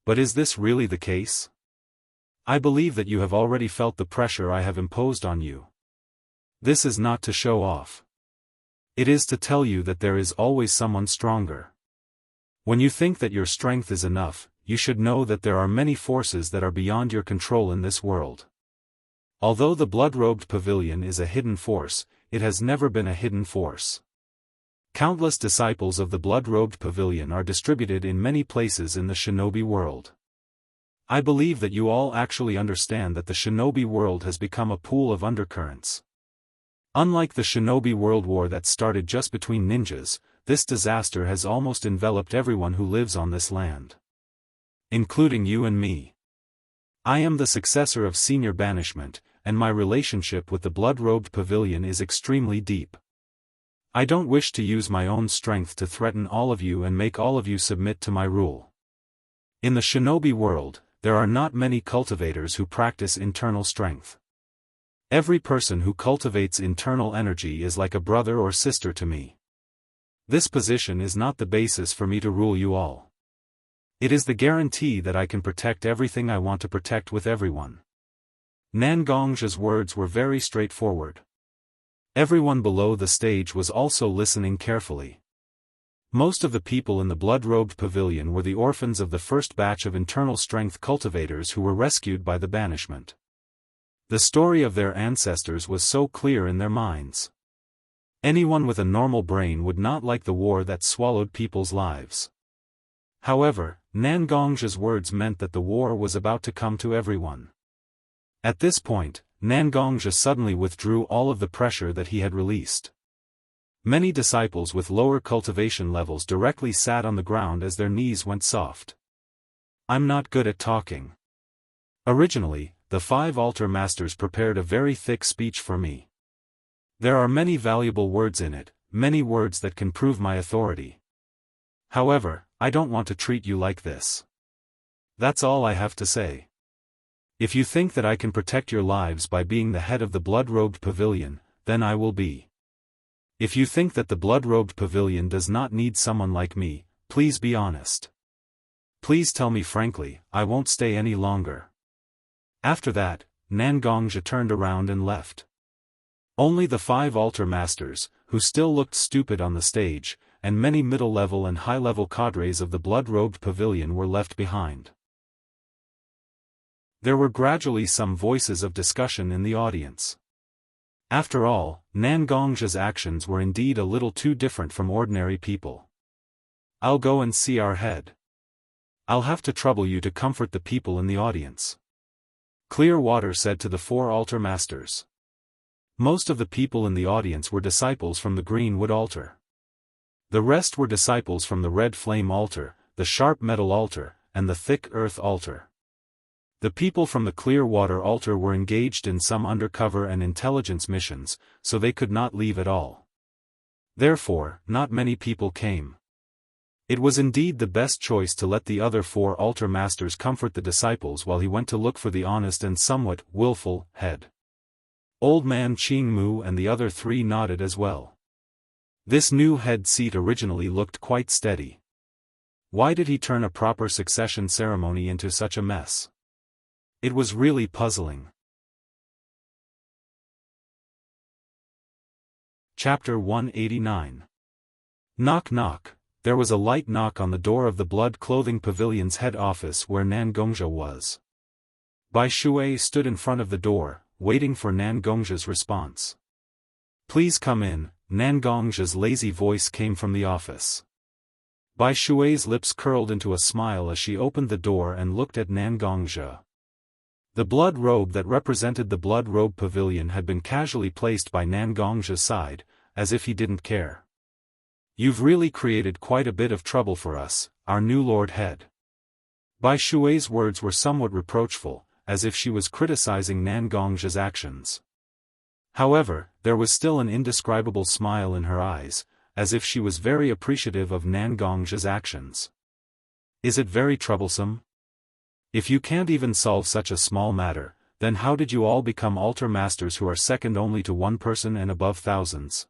But is this really the case? I believe that you have already felt the pressure I have imposed on you. This is not to show off. It is to tell you that there is always someone stronger. When you think that your strength is enough, you should know that there are many forces that are beyond your control in this world. Although the blood-robed pavilion is a hidden force, it has never been a hidden force. Countless disciples of the blood-robed pavilion are distributed in many places in the shinobi world. I believe that you all actually understand that the shinobi world has become a pool of undercurrents. Unlike the shinobi world war that started just between ninjas, this disaster has almost enveloped everyone who lives on this land. Including you and me. I am the successor of senior banishment, and my relationship with the blood-robed pavilion is extremely deep. I don't wish to use my own strength to threaten all of you and make all of you submit to my rule. In the shinobi world, there are not many cultivators who practice internal strength. Every person who cultivates internal energy is like a brother or sister to me. This position is not the basis for me to rule you all. It is the guarantee that I can protect everything I want to protect with everyone. Nangong's words were very straightforward. Everyone below the stage was also listening carefully. Most of the people in the blood-robed pavilion were the orphans of the first batch of internal strength cultivators who were rescued by the banishment. The story of their ancestors was so clear in their minds. Anyone with a normal brain would not like the war that swallowed people's lives. However, Nangong's words meant that the war was about to come to everyone. At this point, Nangongja suddenly withdrew all of the pressure that he had released. Many disciples with lower cultivation levels directly sat on the ground as their knees went soft. I'm not good at talking. Originally, the 5 altar masters prepared a very thick speech for me. There are many valuable words in it, many words that can prove my authority. However, I don't want to treat you like this. That's all I have to say. If you think that I can protect your lives by being the head of the blood-robed pavilion, then I will be. If you think that the blood-robed pavilion does not need someone like me, please be honest. Please tell me frankly, I won't stay any longer. After that, Nangongja turned around and left. Only the 5 altar masters, who still looked stupid on the stage, and many middle-level and high-level cadres of the blood-robed pavilion were left behind. There were gradually some voices of discussion in the audience. After all, Nangongja's actions were indeed a little too different from ordinary people. I'll go and see our head. I'll have to trouble you to comfort the people in the audience. Clearwater said to the 4 altar masters. Most of the people in the audience were disciples from the Greenwood altar. The rest were disciples from the Red Flame altar, the Sharp Metal altar, and the Thick Earth altar. The people from the Clearwater altar were engaged in some undercover and intelligence missions, so they could not leave at all. Therefore, not many people came. It was indeed the best choice to let the other 4 altar masters comfort the disciples while he went to look for the honest and somewhat willful head. Old Man Qing Mu and the other 3 nodded as well. This new head seat originally looked quite steady. Why did he turn a proper succession ceremony into such a mess? It was really puzzling. Chapter 189. Knock knock. There was a light knock on the door of the Blood Clothing Pavilion's head office where Nangongja was. Bai Shui stood in front of the door, waiting for Nangongja's response. Please come in, Nangongja's lazy voice came from the office. Bai Shui's lips curled into a smile as she opened the door and looked at Nangongja. The blood robe that represented the blood robe pavilion had been casually placed by Nangongja's side, as if he didn't care. You've really created quite a bit of trouble for us, our new Lord Head. Bai Shui's words were somewhat reproachful, as if she was criticizing Nan Gongzhi's actions. However, there was still an indescribable smile in her eyes, as if she was very appreciative of Nan Gongzhi's actions. Is it very troublesome? If you can't even solve such a small matter, then how did you all become altar masters who are second only to one person and above thousands?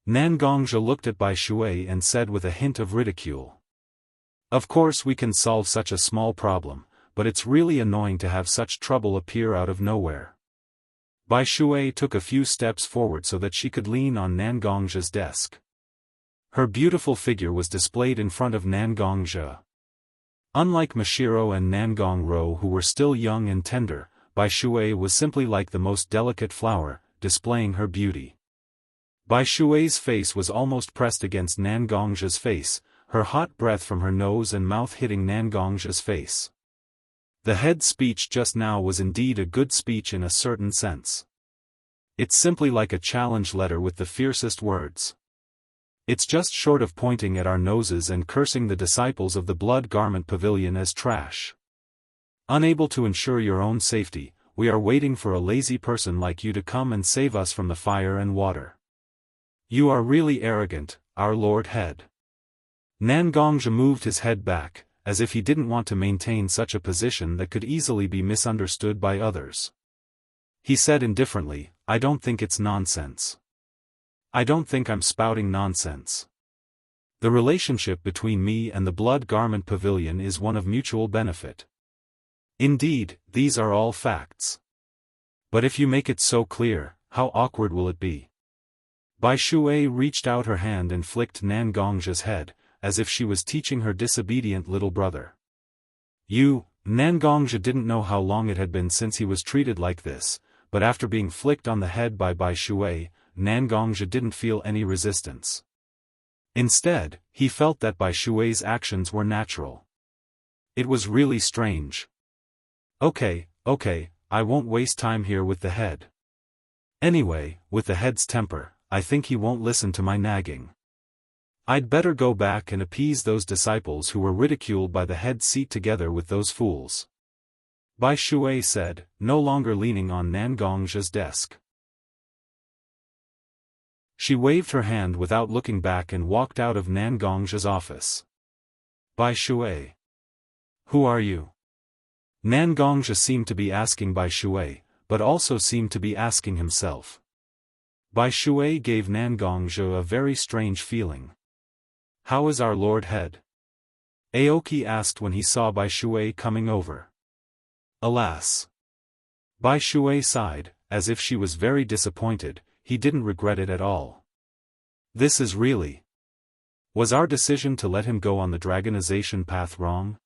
Nan Gongzhi looked at Bai Shui and said with a hint of ridicule. Of course we can solve such a small problem, but it's really annoying to have such trouble appear out of nowhere. Bai Shui took a few steps forward so that she could lean on Nan Gongzhi's desk. Her beautiful figure was displayed in front of Nan Gongzhi. Unlike Mashiro and Nan Gongro, who were still young and tender, Bai Shui was simply like the most delicate flower, displaying her beauty. Bai Shui's face was almost pressed against Nan Gongzhi's face, her hot breath from her nose and mouth hitting Nan Gongzhi's face. The head's speech just now was indeed a good speech in a certain sense. It's simply like a challenge letter with the fiercest words. It's just short of pointing at our noses and cursing the disciples of the Blood Garment Pavilion as trash. Unable to ensure your own safety, we are waiting for a lazy person like you to come and save us from the fire and water. You are really arrogant, our Lord Head. Nan Gongzhi moved his head back, as if he didn't want to maintain such a position that could easily be misunderstood by others. He said indifferently, I don't think it's nonsense. I don't think I'm spouting nonsense. The relationship between me and the Blood Garment Pavilion is one of mutual benefit. Indeed, these are all facts. But if you make it so clear, how awkward will it be? Bai Shui reached out her hand and flicked Nan Gongzhi's head, as if she was teaching her disobedient little brother. Nan Gongzhi didn't know how long it had been since he was treated like this, but after being flicked on the head by Bai Shui, Nan Gongzhi didn't feel any resistance. Instead, he felt that Bai Shui's actions were natural. It was really strange. Okay, I won't waste time here with the head. Anyway, with the head's temper, I think he won't listen to my nagging. I'd better go back and appease those disciples who were ridiculed by the head's seat together with those fools. Bai Shui said, no longer leaning on Nan Gongzhi's desk. She waved her hand without looking back and walked out of Nan Gongzhi's office. Bai Shui. Who are you? Nan Gongzhi seemed to be asking Bai Shui, but also seemed to be asking himself. Bai Shui gave Nan Gongzhi a very strange feeling. How is our Lord Head? Aoki asked when he saw Bai Shui coming over. Alas. Bai Shui sighed, as if she was very disappointed. He didn't regret it at all. This is really. Was our decision to let him go on the dragonization path wrong?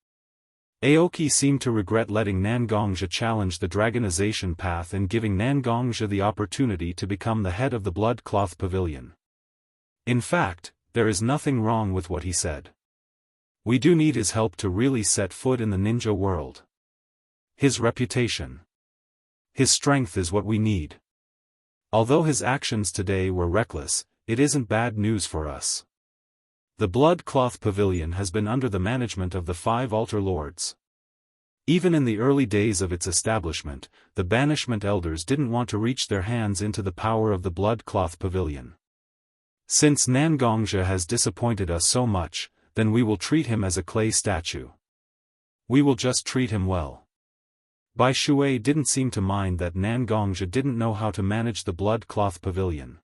Aoki seemed to regret letting Nan Gongzhi challenge the dragonization path and giving Nan Gongzhi the opportunity to become the head of the Blood Cloth Pavilion. In fact, there is nothing wrong with what he said. We do need his help to really set foot in the ninja world. His reputation. His strength is what we need. Although his actions today were reckless, it isn't bad news for us. The Blood Cloth Pavilion has been under the management of the 5 altar lords. Even in the early days of its establishment, the banishment elders didn't want to reach their hands into the power of the Blood Cloth Pavilion. Since Nan Gongzhi has disappointed us so much, then we will treat him as a clay statue. We will just treat him well. Bai Shui didn't seem to mind that Nan Gongzhi didn't know how to manage the Blood Cloth Pavilion.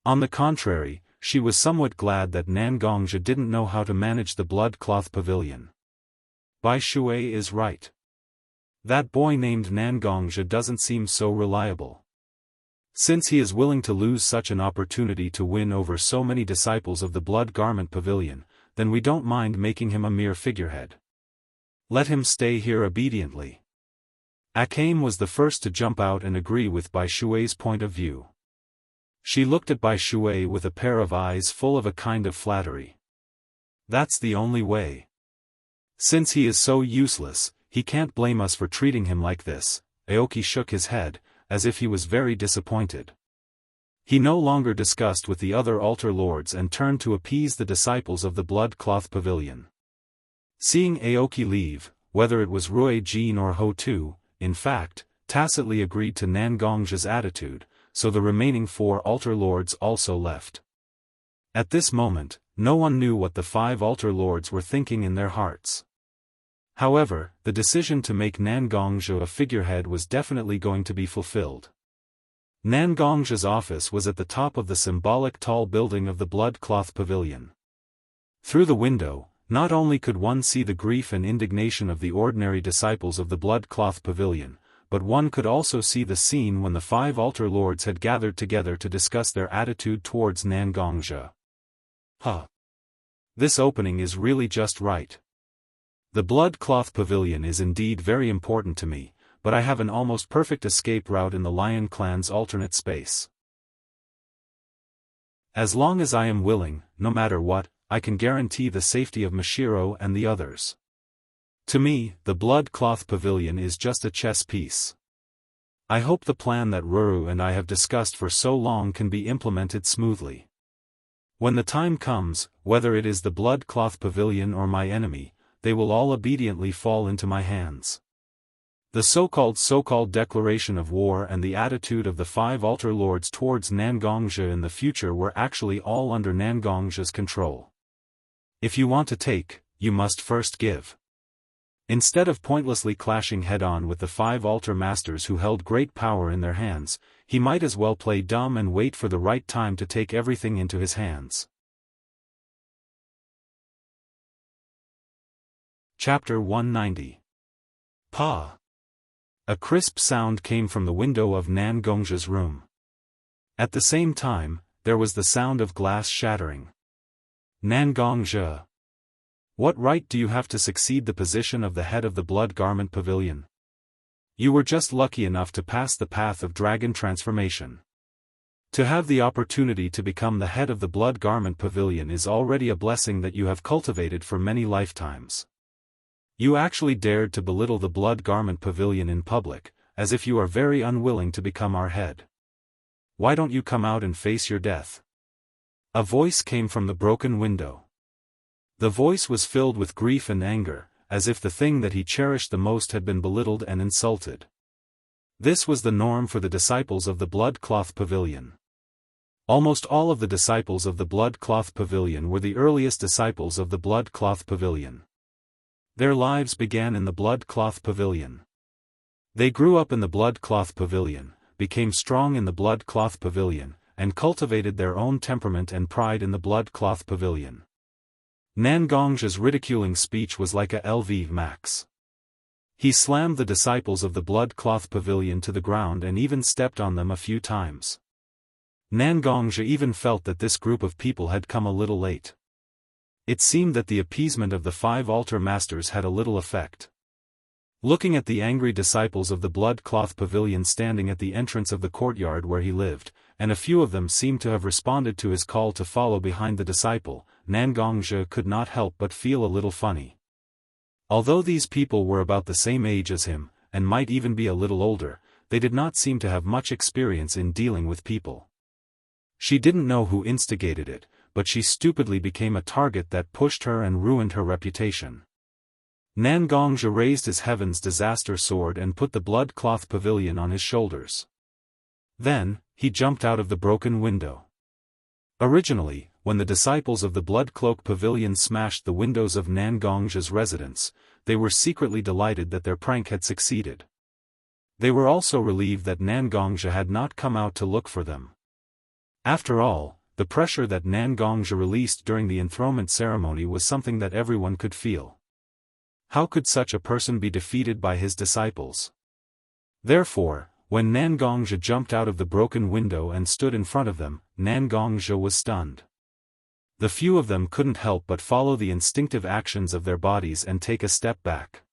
On the contrary, she was somewhat glad that Nan Gongzhi didn't know how to manage the Blood Cloth Pavilion. Bai Shui is right. That boy named Nan Gongzhi doesn't seem so reliable. Since he is willing to lose such an opportunity to win over so many disciples of the Blood Garment Pavilion, then we don't mind making him a mere figurehead. Let him stay here obediently. Akame was the first to jump out and agree with Bai Shui's point of view. She looked at Bai Shui with a pair of eyes full of a kind of flattery. That's the only way. Since he is so useless, he can't blame us for treating him like this. Aoki shook his head, as if he was very disappointed. He no longer discussed with the other altar lords and turned to appease the disciples of the blood-cloth pavilion. Seeing Aoki leave, whether it was Rui Jin or Ho Tu, in fact, tacitly agreed to Nangong's attitude, so the remaining 4 altar lords also left. At this moment, no one knew what the 5 altar lords were thinking in their hearts. However, the decision to make Nangongzhe a figurehead was definitely going to be fulfilled. Nangongzhe's office was at the top of the symbolic tall building of the blood-cloth pavilion. Through the window, not only could one see the grief and indignation of the ordinary disciples of the blood-cloth pavilion, but one could also see the scene when the 5 altar lords had gathered together to discuss their attitude towards Nangongzhe. This opening is really just right. The blood-cloth pavilion is indeed very important to me, but I have an almost perfect escape route in the Lion Clan's alternate space. As long as I am willing, no matter what, I can guarantee the safety of Mashiro and the others. To me, the blood-cloth pavilion is just a chess piece. I hope the plan that Ruru and I have discussed for so long can be implemented smoothly. When the time comes, whether it is the blood-cloth pavilion or my enemy, they will all obediently fall into my hands. The so-called declaration of war and the attitude of the 5 altar lords towards Nangongzhe in the future were actually all under Nangongzhe's control. If you want to take, you must first give. Instead of pointlessly clashing head-on with the 5 altar masters who held great power in their hands, he might as well play dumb and wait for the right time to take everything into his hands. Chapter 190. Pa. A crisp sound came from the window of Nangongzhe's room. At the same time, there was the sound of glass shattering. Nangongzhe. What right do you have to succeed the position of the head of the Blood Garment Pavilion? You were just lucky enough to pass the path of dragon transformation. To have the opportunity to become the head of the Blood Garment Pavilion is already a blessing that you have cultivated for many lifetimes. You actually dared to belittle the Blood Garment Pavilion in public, as if you are very unwilling to become our head. Why don't you come out and face your death? A voice came from the broken window. The voice was filled with grief and anger, as if the thing that he cherished the most had been belittled and insulted. This was the norm for the disciples of the blood-cloth pavilion. Almost all of the disciples of the blood-cloth pavilion were the earliest disciples of the blood-cloth pavilion. Their lives began in the blood-cloth pavilion. They grew up in the blood-cloth pavilion, became strong in the blood-cloth pavilion, and cultivated their own temperament and pride in the blood-cloth pavilion. Nangongzhe's ridiculing speech was like a LV max. He slammed the disciples of the blood-cloth pavilion to the ground and even stepped on them a few times. Nangongzhe even felt that this group of people had come a little late. It seemed that the appeasement of the 5 altar masters had a little effect. Looking at the angry disciples of the blood-cloth pavilion standing at the entrance of the courtyard where he lived, and a few of them seemed to have responded to his call to follow behind the disciple, Nangongzhe could not help but feel a little funny. Although these people were about the same age as him, and might even be a little older, they did not seem to have much experience in dealing with people. She didn't know who instigated it, but she stupidly became a target that pushed her and ruined her reputation. Nangongzhe raised his heaven's disaster sword and put the blood-cloth pavilion on his shoulders. Then, he jumped out of the broken window. Originally, when the disciples of the blood-cloak pavilion smashed the windows of Nangongzhe's residence, they were secretly delighted that their prank had succeeded. They were also relieved that Nangongzhe had not come out to look for them. After all, the pressure that Nangongzhe released during the enthronement ceremony was something that everyone could feel. How could such a person be defeated by his disciples? Therefore, when Nangongzhe jumped out of the broken window and stood in front of them, Nangongzhe was stunned. The few of them couldn't help but follow the instinctive actions of their bodies and take a step back.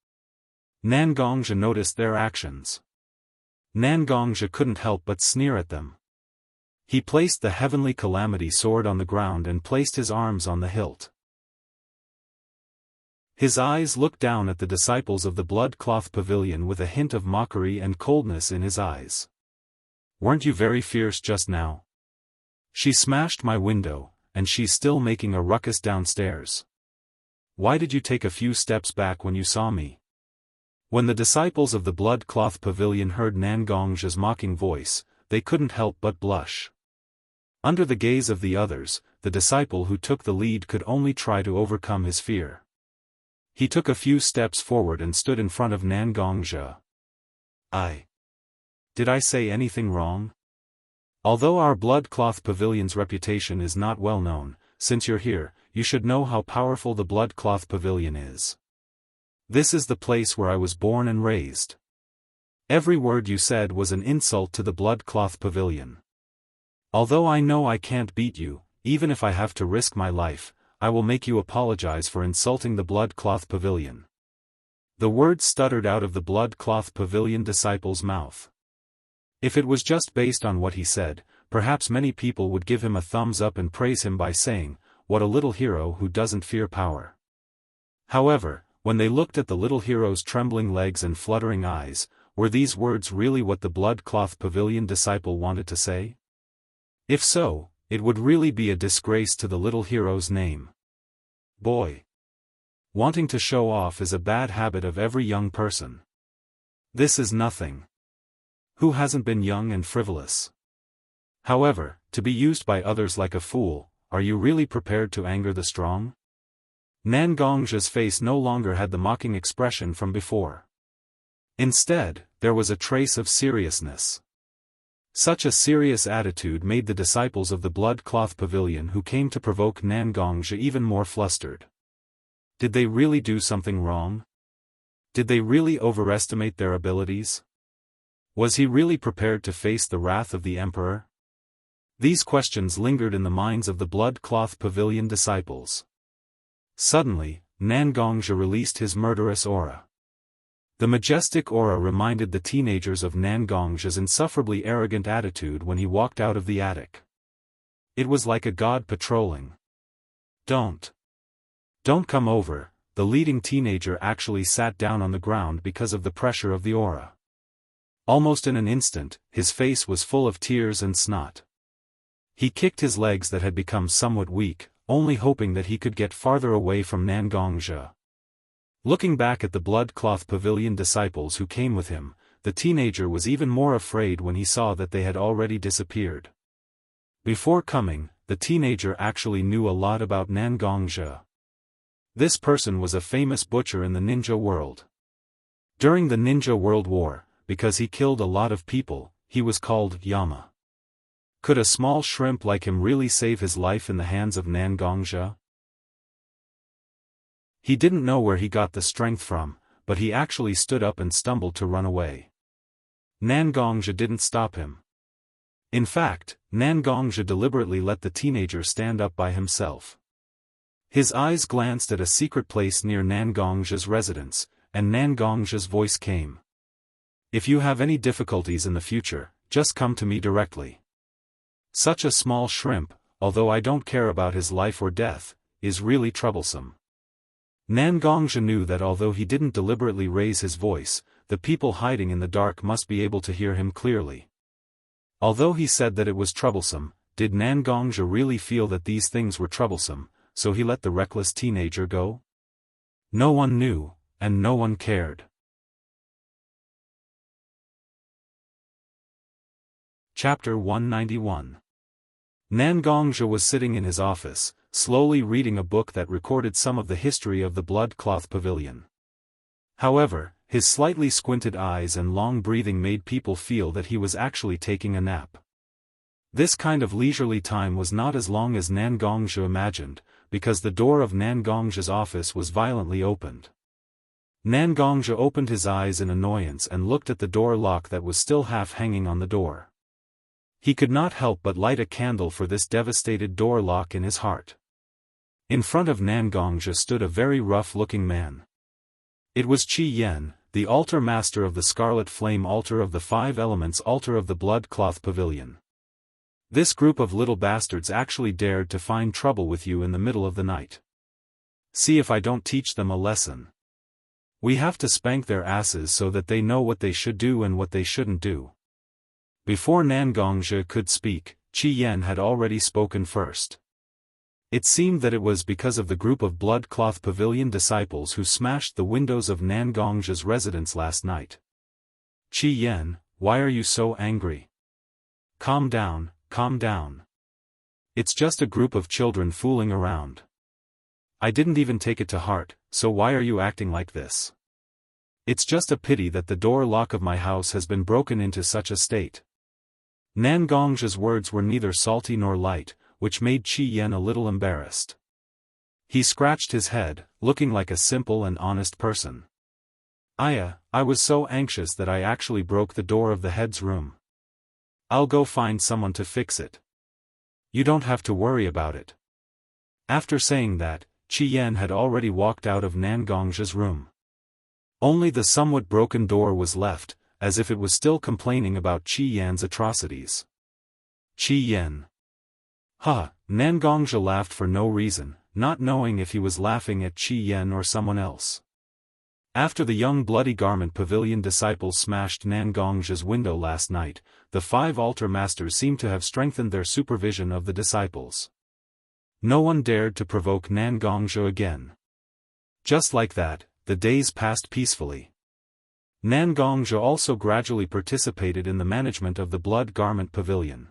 Nangongzhe noticed their actions. Nangongzhe couldn't help but sneer at them. He placed the heavenly calamity sword on the ground and placed his arms on the hilt. His eyes looked down at the disciples of the blood-cloth pavilion with a hint of mockery and coldness in his eyes. Weren't you very fierce just now? She smashed my window, and she's still making a ruckus downstairs. Why did you take a few steps back when you saw me? When the disciples of the blood cloth pavilion heard Nangong's mocking voice, they couldn't help but blush. Under the gaze of the others, the disciple who took the lead could only try to overcome his fear. He took a few steps forward and stood in front of Nangongzhe. Did I say anything wrong? Although our blood cloth pavilion's reputation is not well known, since you're here, you should know how powerful the blood cloth pavilion is. This is the place where I was born and raised. Every word you said was an insult to the blood cloth pavilion. Although I know I can't beat you, even if I have to risk my life, I will make you apologize for insulting the blood cloth pavilion. The words stuttered out of the blood cloth pavilion disciple's mouth. If it was just based on what he said, perhaps many people would give him a thumbs up and praise him by saying, "What a little hero who doesn't fear power." However, when they looked at the little hero's trembling legs and fluttering eyes, were these words really what the blood cloth pavilion disciple wanted to say? If so, it would really be a disgrace to the little hero's name. Boy. Wanting to show off is a bad habit of every young person. This is nothing. Who hasn't been young and frivolous? However, to be used by others like a fool, are you really prepared to anger the strong? Nangongzhe's face no longer had the mocking expression from before. Instead, there was a trace of seriousness. Such a serious attitude made the disciples of the blood cloth pavilion who came to provoke Nangongzhe even more flustered. Did they really do something wrong? Did they really overestimate their abilities? Was he really prepared to face the wrath of the emperor? These questions lingered in the minds of the blood cloth pavilion disciples. Suddenly, Nangongzhe released his murderous aura. The majestic aura reminded the teenagers of Nangongzhe's insufferably arrogant attitude when he walked out of the attic. It was like a god patrolling. Don't come over." The leading teenager actually sat down on the ground because of the pressure of the aura. Almost in an instant, his face was full of tears and snot. He kicked his legs that had become somewhat weak, only hoping that he could get farther away from Nangongzhe. Looking back at the blood cloth pavilion disciples who came with him, the teenager was even more afraid when he saw that they had already disappeared. Before coming, the teenager actually knew a lot about Nangongzhe. This person was a famous butcher in the ninja world. During the Ninja World War, because he killed a lot of people, he was called Yama. Could a small shrimp like him really save his life in the hands of Nangongzhe? He didn't know where he got the strength from, but he actually stood up and stumbled to run away. Nangongzhe didn't stop him. In fact, Nangongzhe deliberately let the teenager stand up by himself. His eyes glanced at a secret place near Nangongzhe's residence, and Nangongzhe's voice came. "If you have any difficulties in the future, just come to me directly." Such a small shrimp, although I don't care about his life or death, is really troublesome. Nangongzhe knew that although he didn't deliberately raise his voice, the people hiding in the dark must be able to hear him clearly. Although he said that it was troublesome, did Nangongzhe really feel that these things were troublesome, so he let the reckless teenager go? No one knew, and no one cared. Chapter 191. Nangongzhe was sitting in his office, slowly reading a book that recorded some of the history of the blood cloth pavilion. However, his slightly squinted eyes and long breathing made people feel that he was actually taking a nap. This kind of leisurely time was not as long as Nangongzhe imagined, because the door of Nangongzhe's office was violently opened. Nangongzhe opened his eyes in annoyance and looked at the door lock that was still half hanging on the door. He could not help but light a candle for this devastated door lock in his heart. In front of Nangongzhe stood a very rough-looking man. It was Qi Yan, the altar master of the Scarlet Flame Altar of the Five Elements Altar of the Blood Cloth Pavilion. This group of little bastards actually dared to find trouble with you in the middle of the night. See if I don't teach them a lesson. We have to spank their asses so that they know what they should do and what they shouldn't do. Before Nangongzhe could speak, Qi Yan had already spoken first. It seemed that it was because of the group of blood cloth pavilion disciples who smashed the windows of Nan Gongzhi's residence last night. Qi Yan, why are you so angry? Calm down, calm down. It's just a group of children fooling around. I didn't even take it to heart, so why are you acting like this? It's just a pity that the door lock of my house has been broken into such a state. Nan Gongzhi's words were neither salty nor light, which made Qi Yan a little embarrassed. He scratched his head, looking like a simple and honest person. I was so anxious that I actually broke the door of the head's room. I'll go find someone to fix it. You don't have to worry about it. After saying that, Qi Yan had already walked out of Nan Gongzhi's room. Only the somewhat broken door was left, as if it was still complaining about Qi Yan's atrocities. Qi Yan. Nan Gongzhi laughed for no reason, not knowing if he was laughing at Qi Yan or someone else. After the young bloody garment pavilion disciples smashed Nan Gongzhi's window last night, the 5 altar masters seemed to have strengthened their supervision of the disciples. No one dared to provoke Nan Gongzhi again. Just like that, the days passed peacefully. Nan Gongzhi also gradually participated in the management of the blood garment pavilion.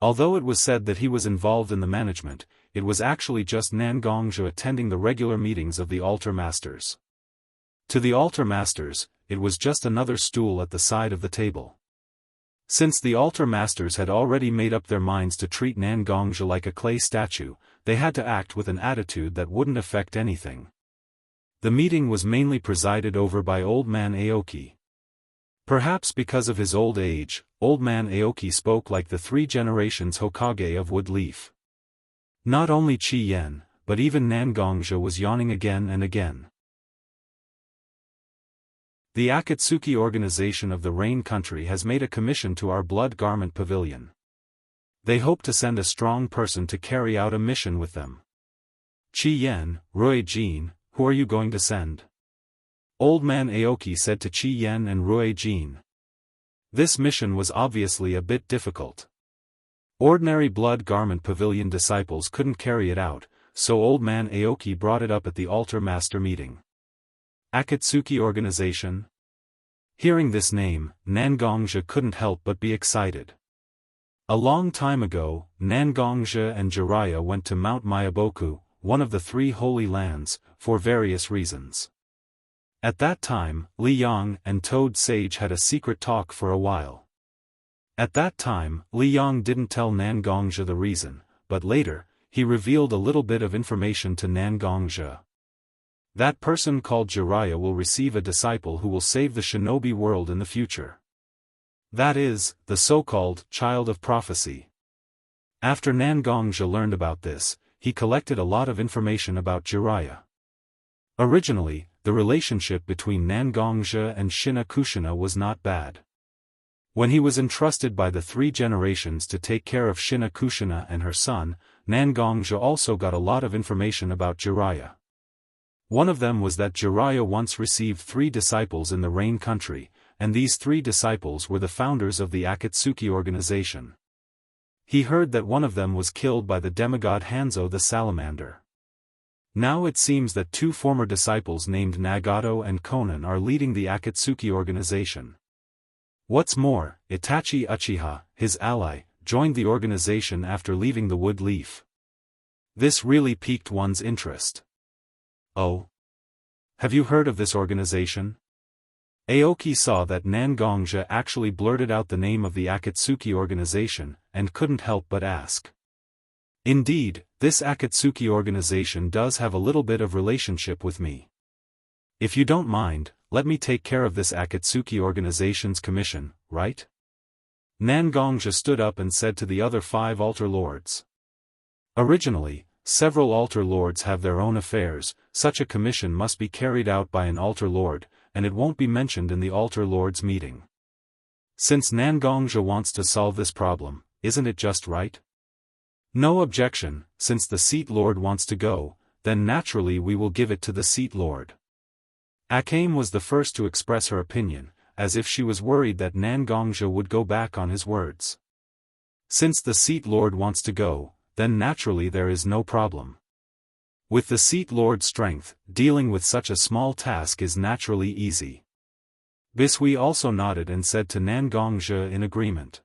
Although it was said that he was involved in the management, it was actually just Nan Gongzhi attending the regular meetings of the altar masters. To the altar masters, it was just another stool at the side of the table. Since the altar masters had already made up their minds to treat Nan Gongzhi like a clay statue, they had to act with an attitude that wouldn't affect anything. The meeting was mainly presided over by Old Man Aoki. Perhaps because of his old age, Old Man Aoki spoke like the 3 generations Hokage of Wood Leaf. Not only Qi Yan, but even Nan Gongzhi was yawning again and again. The Akatsuki organization of the Rain Country has made a commission to our blood garment pavilion. They hope to send a strong person to carry out a mission with them. Qi Yan, Rui Jin, who are you going to send? Old Man Aoki said to Qi Yan and Rui Jin. This mission was obviously a bit difficult. Ordinary blood garment pavilion disciples couldn't carry it out, so Old Man Aoki brought it up at the altar master meeting. Akatsuki organization? Hearing this name, Nan Gongzhi couldn't help but be excited. A long time ago, Nan Gongzhi and Jiraiya went to Mount Mayaboku, one of the 3 holy lands, for various reasons. At that time, Li Yang and Toad Sage had a secret talk for a while. At that time, Li Yang didn't tell Nan Gongzhi the reason, but later, he revealed a little bit of information to Nan Gongzhi. That person called Jiraiya will receive a disciple who will save the shinobi world in the future. That is, the so-called Child of Prophecy. After Nan Gongzhi learned about this, he collected a lot of information about Jiraiya. Originally, the relationship between Nan Gongzhi and Shina Kushina was not bad. When he was entrusted by the 3 generations to take care of Shina Kushina and her son, Nan Gongzhi also got a lot of information about Jiraiya. One of them was that Jiraiya once received 3 disciples in the Rain Country, and these 3 disciples were the founders of the Akatsuki organization. He heard that one of them was killed by the demigod Hanzo the Salamander. Now it seems that 2 former disciples named Nagato and Konan are leading the Akatsuki organization. What's more, Itachi Uchiha, his ally, joined the organization after leaving the Wood Leaf. This really piqued one's interest. Oh? Have you heard of this organization? Aoki saw that Nan Gongzhi actually blurted out the name of the Akatsuki organization, and couldn't help but ask. Indeed, this Akatsuki organization does have a little bit of relationship with me. If you don't mind, let me take care of this Akatsuki organization's commission, right? Nan Gongzhi stood up and said to the other 5 altar lords. Originally, several altar lords have their own affairs, such a commission must be carried out by an altar lord, and it won't be mentioned in the altar lords meeting. Since Nan Gongzhi wants to solve this problem, isn't it just right? No objection, since the seat lord wants to go, then naturally we will give it to the seat lord. Akame was the first to express her opinion, as if she was worried that Nan Gongzhi would go back on his words. Since the seat lord wants to go, then naturally there is no problem. With the seat lord's strength, dealing with such a small task is naturally easy. Bishui also nodded and said to Nan Gongzhe in agreement.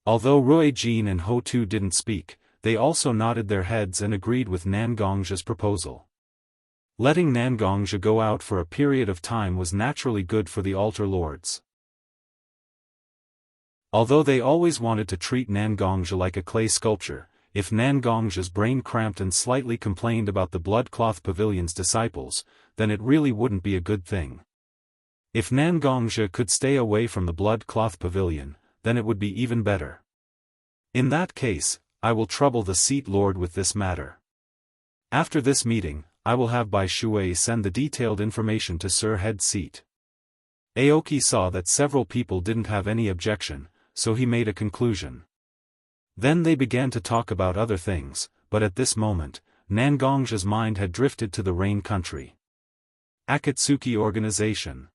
Although Rui Jin and Ho Tu didn't speak, they also nodded their heads and agreed with Nan Gongzhe's proposal. Letting Nan Gongzhe go out for a period of time was naturally good for the altar lords. Although they always wanted to treat Nan Gongzhe like a clay sculpture, if Nan Gongzhe's brain cramped and slightly complained about the blood cloth pavilion's disciples, then it really wouldn't be a good thing. If Nan Gongzhe could stay away from the blood cloth pavilion, then it would be even better. In that case, I will trouble the seat lord with this matter. After this meeting, I will have Bai Shui send the detailed information to Sir Head Seat. Aoki saw that several people didn't have any objection, so he made a conclusion. Then they began to talk about other things, but at this moment, Nan Gongzhe's mind had drifted to the Rain Country Akatsuki organization.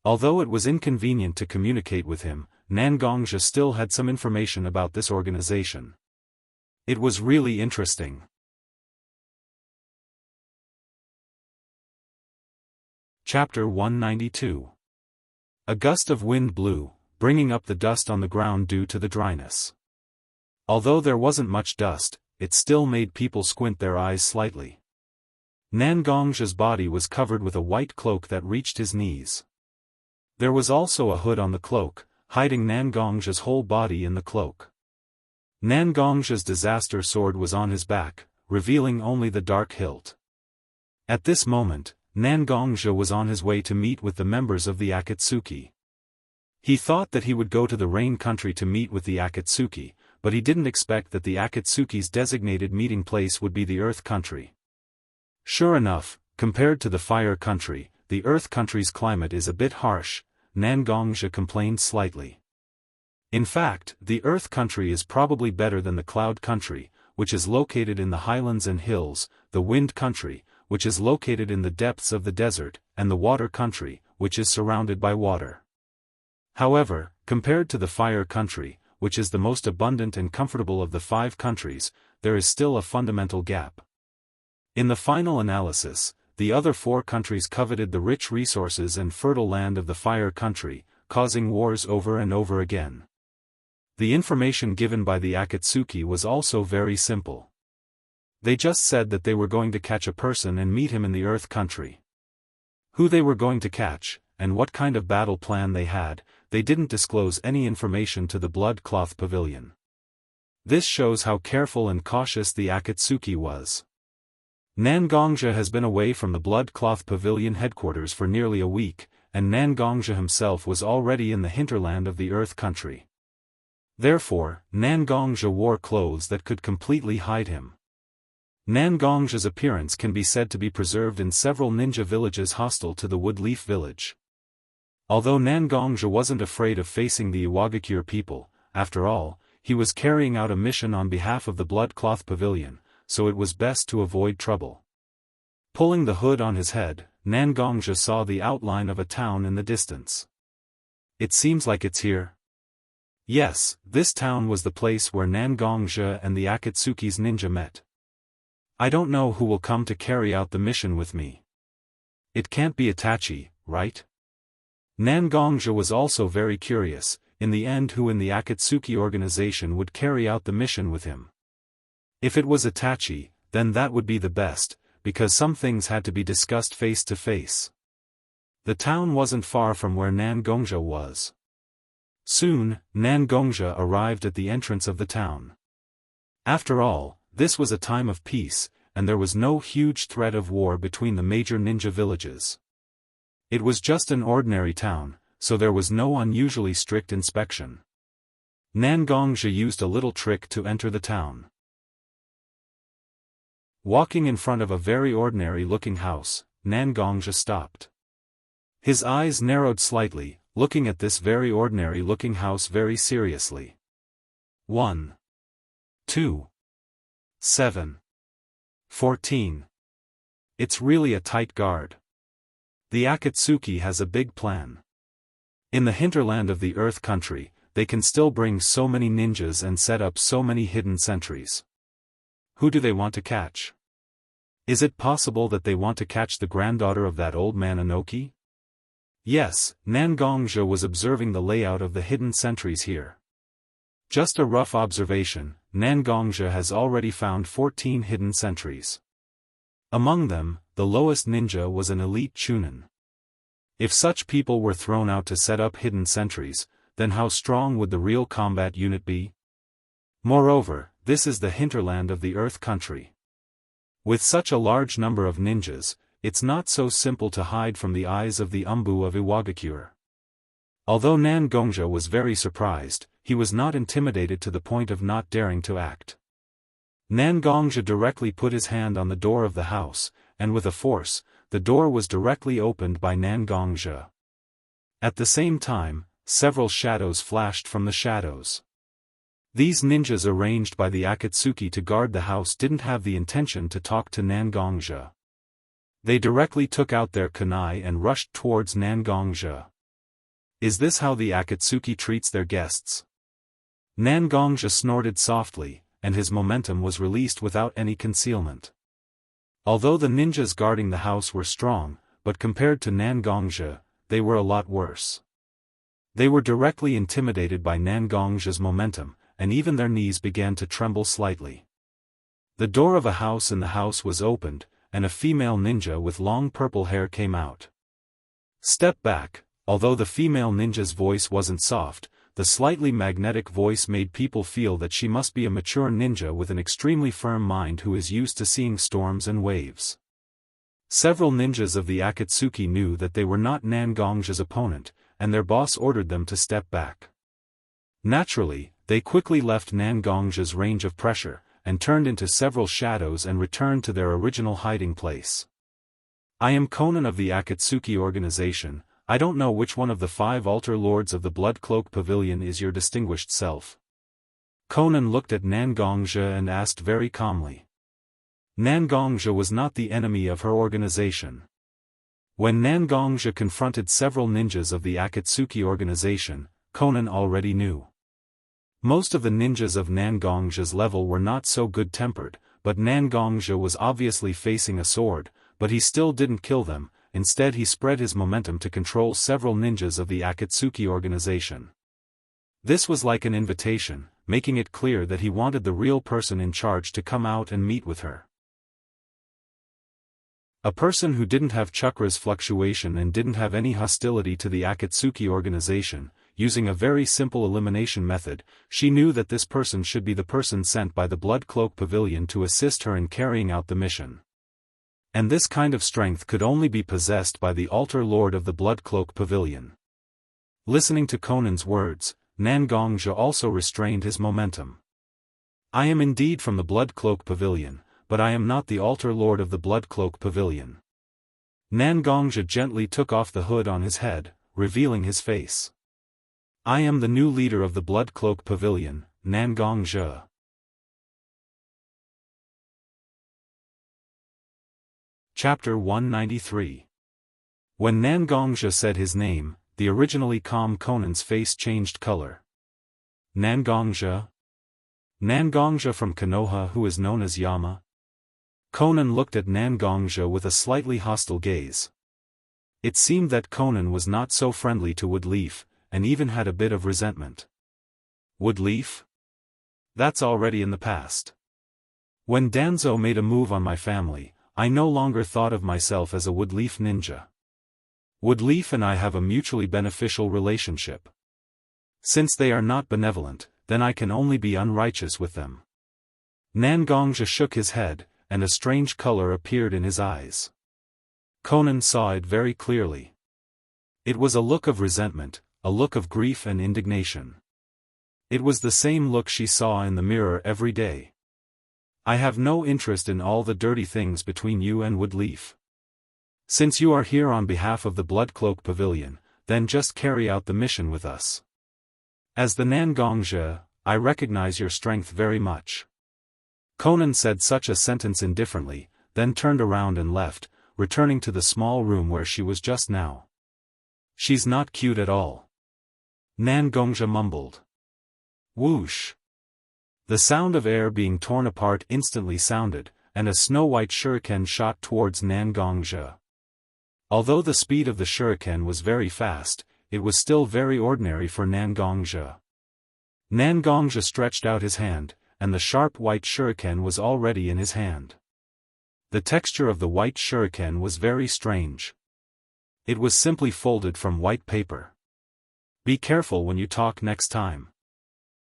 Although it was inconvenient to communicate with him, Nan Gongzhe still had some information about this organization. It was really interesting. Chapter 192. A gust of wind blew, bringing up the dust on the ground due to the dryness. Although there wasn't much dust, it still made people squint their eyes slightly. Nan Gongzhe's body was covered with a white cloak that reached his knees. There was also a hood on the cloak, hiding Nan Gongzhe's whole body in the cloak. Nan Gongzhe's disaster sword was on his back, revealing only the dark hilt. At this moment, Nan Gongzhe was on his way to meet with the members of the Akatsuki. He thought that he would go to the Rain Country to meet with the Akatsuki, but he didn't expect that the Akatsuki's designated meeting place would be the Earth Country. Sure enough, compared to the Fire Country, the Earth Country's climate is a bit harsh, Nan Gongzhe complained slightly. In fact, the Earth Country is probably better than the Cloud Country, which is located in the highlands and hills, the Wind Country, which is located in the depths of the desert, and the Water Country, which is surrounded by water. However, compared to the Fire Country, which is the most abundant and comfortable of the 5 countries, there is still a fundamental gap. In the final analysis, the other 4 countries coveted the rich resources and fertile land of the Fire Country, causing wars over and over again. The information given by the Akatsuki was also very simple. They just said that they were going to catch a person and meet him in the Earth Country. Who they were going to catch, and what kind of battle plan they had, they didn't disclose any information to the Blood Cloth Pavilion. This shows how careful and cautious the Akatsuki was. Nan Gongzhe has been away from the Blood Cloth Pavilion headquarters for nearly a week, and Nan Gongzhe himself was already in the hinterland of the Earth Country. Therefore, Nan Gongzhe wore clothes that could completely hide him. Nan Gongzhe's appearance can be said to be preserved in several ninja villages hostile to the Woodleaf village. Although Nan Gongzhe wasn't afraid of facing the Iwagakure people, after all, he was carrying out a mission on behalf of the Blood Cloth Pavilion, so it was best to avoid trouble. Pulling the hood on his head, Nan Gongzhe saw the outline of a town in the distance. It seems like it's here. Yes, this town was the place where Nan Gongzhe and the Akatsuki's ninja met. I don't know who will come to carry out the mission with me. It can't be Itachi, right? Nan Gongzhe was also very curious, in the end who in the Akatsuki organization would carry out the mission with him. If it was Itachi, then that would be the best, because some things had to be discussed face to face. The town wasn't far from where Nan Gongzhe was. Soon, Nan Gongzhe arrived at the entrance of the town. After all, this was a time of peace, and there was no huge threat of war between the major ninja villages. It was just an ordinary town, so there was no unusually strict inspection. Nan Gongzhe used a little trick to enter the town. Walking in front of a very ordinary-looking house, Nan Gongzhe stopped. His eyes narrowed slightly, looking at this very ordinary-looking house very seriously. 1, 2, 7, 14. It's really a tight guard. The Akatsuki has a big plan. In the hinterland of the Earth Country, they can still bring so many ninjas and set up so many hidden sentries. Who do they want to catch? Is it possible that they want to catch the granddaughter of that old man Inoki? Yes, Nangongzhe was observing the layout of the hidden sentries here. Just a rough observation, Nangongzhe has already found 14 hidden sentries. Among them, the lowest ninja was an elite chunin. If such people were thrown out to set up hidden sentries, then how strong would the real combat unit be? Moreover, this is the hinterland of the Earth country. With such a large number of ninjas, it's not so simple to hide from the eyes of the Umbu of Iwagakure. Although Nangongzhe was very surprised, he was not intimidated to the point of not daring to act. Nangongzhe directly put his hand on the door of the house, and with a force, the door was directly opened by Nangongzhe. At the same time, several shadows flashed from the shadows. These ninjas arranged by the Akatsuki to guard the house didn't have the intention to talk to Nangongzhe. They directly took out their kunai and rushed towards Nangongzhe. Is this how the Akatsuki treats their guests? Nangongzhe snorted softly, and his momentum was released without any concealment. Although the ninjas guarding the house were strong, but compared to Nangongzhe, they were a lot worse. They were directly intimidated by Nangongzhe's momentum, and even their knees began to tremble slightly. The door of a house in the house was opened, and a female ninja with long purple hair came out. Step back. Although the female ninja's voice wasn't soft, the slightly magnetic voice made people feel that she must be a mature ninja with an extremely firm mind who is used to seeing storms and waves. Several ninjas of the Akatsuki knew that they were not Nangongzhe's opponent, and their boss ordered them to step back. Naturally, they quickly left Nangongzhe's range of pressure, and turned into several shadows and returned to their original hiding place. I am Conan of the Akatsuki organization. I don't know which one of the 5 altar lords of the Blood Cloak Pavilion is your distinguished self. Conan looked at Nangongzhe and asked very calmly. Nangongzhe was not the enemy of her organization. When Nangongzhe confronted several ninjas of the Akatsuki organization, Conan already knew. Most of the ninjas of Nangongzhe's level were not so good-tempered, but Nangongzhe was obviously facing a sword, but he still didn't kill them. Instead he spread his momentum to control several ninjas of the Akatsuki organization. This was like an invitation, making it clear that he wanted the real person in charge to come out and meet with her. A person who didn't have chakra's fluctuation and didn't have any hostility to the Akatsuki organization, using a very simple elimination method, she knew that this person should be the person sent by the Blood Cloak Pavilion to assist her in carrying out the mission. And this kind of strength could only be possessed by the Altar Lord of the Blood Cloak Pavilion. Listening to Conan's words, Nangongzhe also restrained his momentum. I am indeed from the Blood Cloak Pavilion, but I am not the Altar Lord of the Blood Cloak Pavilion. Nangongzhe gently took off the hood on his head, revealing his face. I am the new leader of the Blood Cloak Pavilion, Nangongzhe. Chapter 193. When Nangongzhe said his name, the originally calm Conan's face changed color. Nangongzhe? Nangongzhe from Konoha, who is known as Yama? Conan looked at Nangongzhe with a slightly hostile gaze. It seemed that Conan was not so friendly to Woodleaf, and even had a bit of resentment. Woodleaf? That's already in the past. When Danzo made a move on my family, I no longer thought of myself as a Woodleaf ninja. Woodleaf and I have a mutually beneficial relationship. Since they are not benevolent, then I can only be unrighteous with them. Nangongzhe shook his head, and a strange color appeared in his eyes. Conan saw it very clearly. It was a look of resentment, a look of grief and indignation. It was the same look she saw in the mirror every day. I have no interest in all the dirty things between you and Woodleaf. Since you are here on behalf of the Blood Cloak Pavilion, then just carry out the mission with us. As the Nangongzhe, I recognize your strength very much. Conan said such a sentence indifferently, then turned around and left, returning to the small room where she was just now. She's not cute at all. Nangongja mumbled. Whoosh! The sound of air being torn apart instantly sounded, and a snow-white shuriken shot towards Nangongja. Although the speed of the shuriken was very fast, it was still very ordinary for Nangongja. Nangongja stretched out his hand, and the sharp white shuriken was already in his hand. The texture of the white shuriken was very strange. It was simply folded from white paper. Be careful when you talk next time.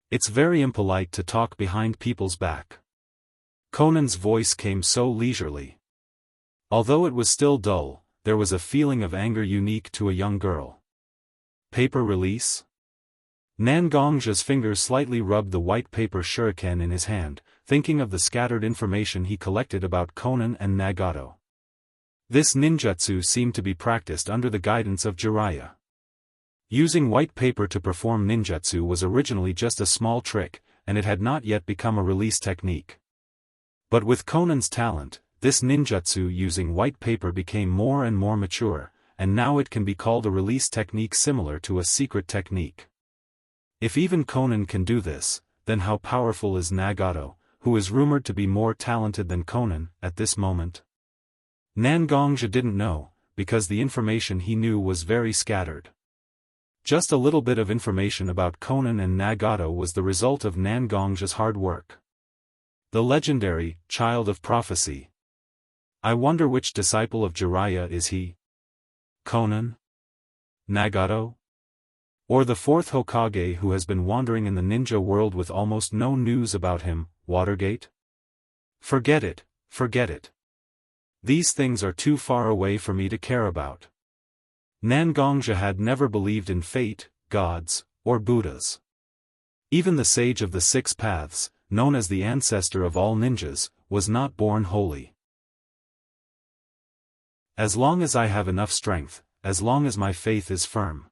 It's very impolite to talk behind people's back. Conan's voice came so leisurely. Although it was still dull, there was a feeling of anger unique to a young girl. Paper release? Nangongja's fingers slightly rubbed the white paper shuriken in his hand, thinking of the scattered information he collected about Conan and Nagato. This ninjutsu seemed to be practiced under the guidance of Jiraiya. Using white paper to perform ninjutsu was originally just a small trick, and it had not yet become a release technique. But with Conan's talent, this ninjutsu using white paper became more and more mature, and now it can be called a release technique similar to a secret technique. If even Conan can do this, then how powerful is Nagato, who is rumored to be more talented than Conan, at this moment? Nangongja didn't know, because the information he knew was very scattered. Just a little bit of information about Conan and Nagato was the result of Nangongja's hard work. The legendary child of prophecy. I wonder which disciple of Jiraiya is he? Conan? Nagato? Or the fourth Hokage who has been wandering in the ninja world with almost no news about him, Watergate? Forget it, forget it. These things are too far away for me to care about. Nangongja had never believed in fate, gods, or Buddhas. Even the sage of the six paths, known as the ancestor of all ninjas, was not born holy. As long as I have enough strength, as long as my faith is firm.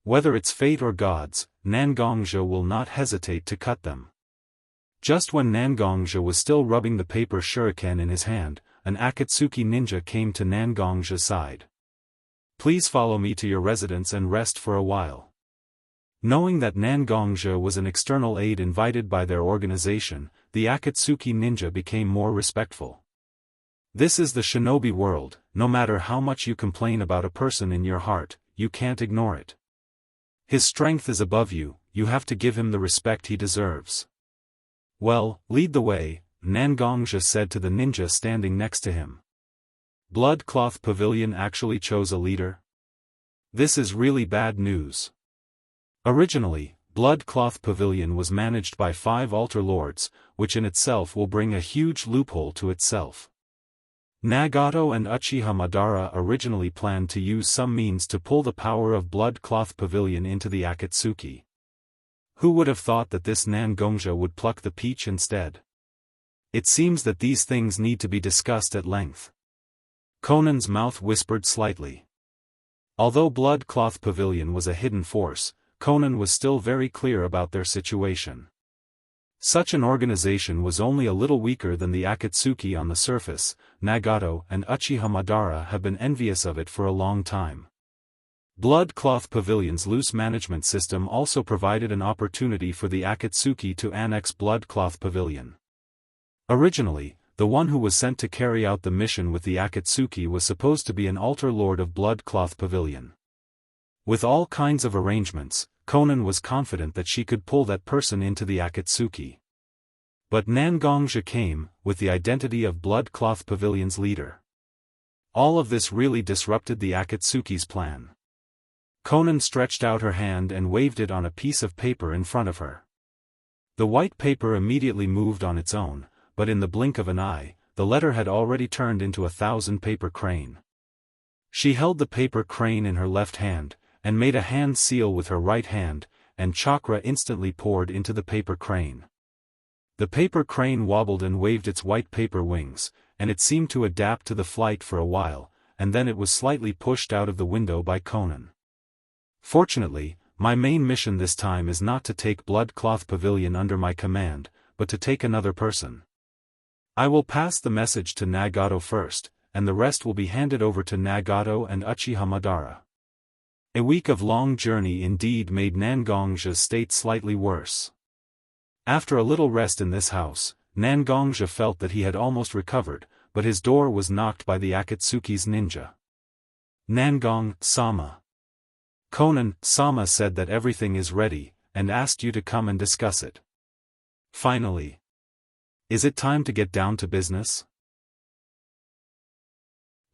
Whether it's fate or gods, Nangongja will not hesitate to cut them. Just when Nangongja was still rubbing the paper shuriken in his hand, an Akatsuki ninja came to Nangongja's side. Please follow me to your residence and rest for a while. Knowing that Nangongja was an external aid invited by their organization, the Akatsuki ninja became more respectful. This is the shinobi world, no matter how much you complain about a person in your heart, you can't ignore it. His strength is above you, you have to give him the respect he deserves. Well, lead the way, Nangongja said to the ninja standing next to him. Blood Cloth Pavilion actually chose a leader? This is really bad news. Originally, Blood Cloth Pavilion was managed by 5 altar lords, which in itself will bring a huge loophole to itself. Nagato and Uchiha Madara originally planned to use some means to pull the power of Blood Cloth Pavilion into the Akatsuki. Who would have thought that this Nangongja would pluck the peach instead? It seems that these things need to be discussed at length. Conan's mouth whispered slightly. Although Blood Cloth Pavilion was a hidden force, Conan was still very clear about their situation. Such an organization was only a little weaker than the Akatsuki on the surface. Nagato and Uchiha Madara have been envious of it for a long time. Blood Cloth Pavilion's loose management system also provided an opportunity for the Akatsuki to annex Blood Cloth Pavilion. Originally, the one who was sent to carry out the mission with the Akatsuki was supposed to be an altar lord of Blood Cloth Pavilion. With all kinds of arrangements, Conan was confident that she could pull that person into the Akatsuki. But Nangongja came, with the identity of Blood Cloth Pavilion's leader. All of this really disrupted the Akatsuki's plan. Conan stretched out her hand and waved it on a piece of paper in front of her. The white paper immediately moved on its own, but in the blink of an eye, the letter had already turned into a 1,000-paper crane. She held the paper crane in her left hand, and made a hand seal with her right hand, and chakra instantly poured into the paper crane. The paper crane wobbled and waved its white paper wings, and it seemed to adapt to the flight for a while, and then it was slightly pushed out of the window by Conan. Fortunately, my main mission this time is not to take Blood Cloth Pavilion under my command, but to take another person. I will pass the message to Nagato first, and the rest will be handed over to Nagato and Uchiha Madara. A week of long journey indeed made Nangong's state slightly worse. After a little rest in this house, Nangongja felt that he had almost recovered, but his door was knocked by the Akatsuki's ninja. Nangong-sama. Konan-sama said that everything is ready, and asked you to come and discuss it. Finally. Is it time to get down to business?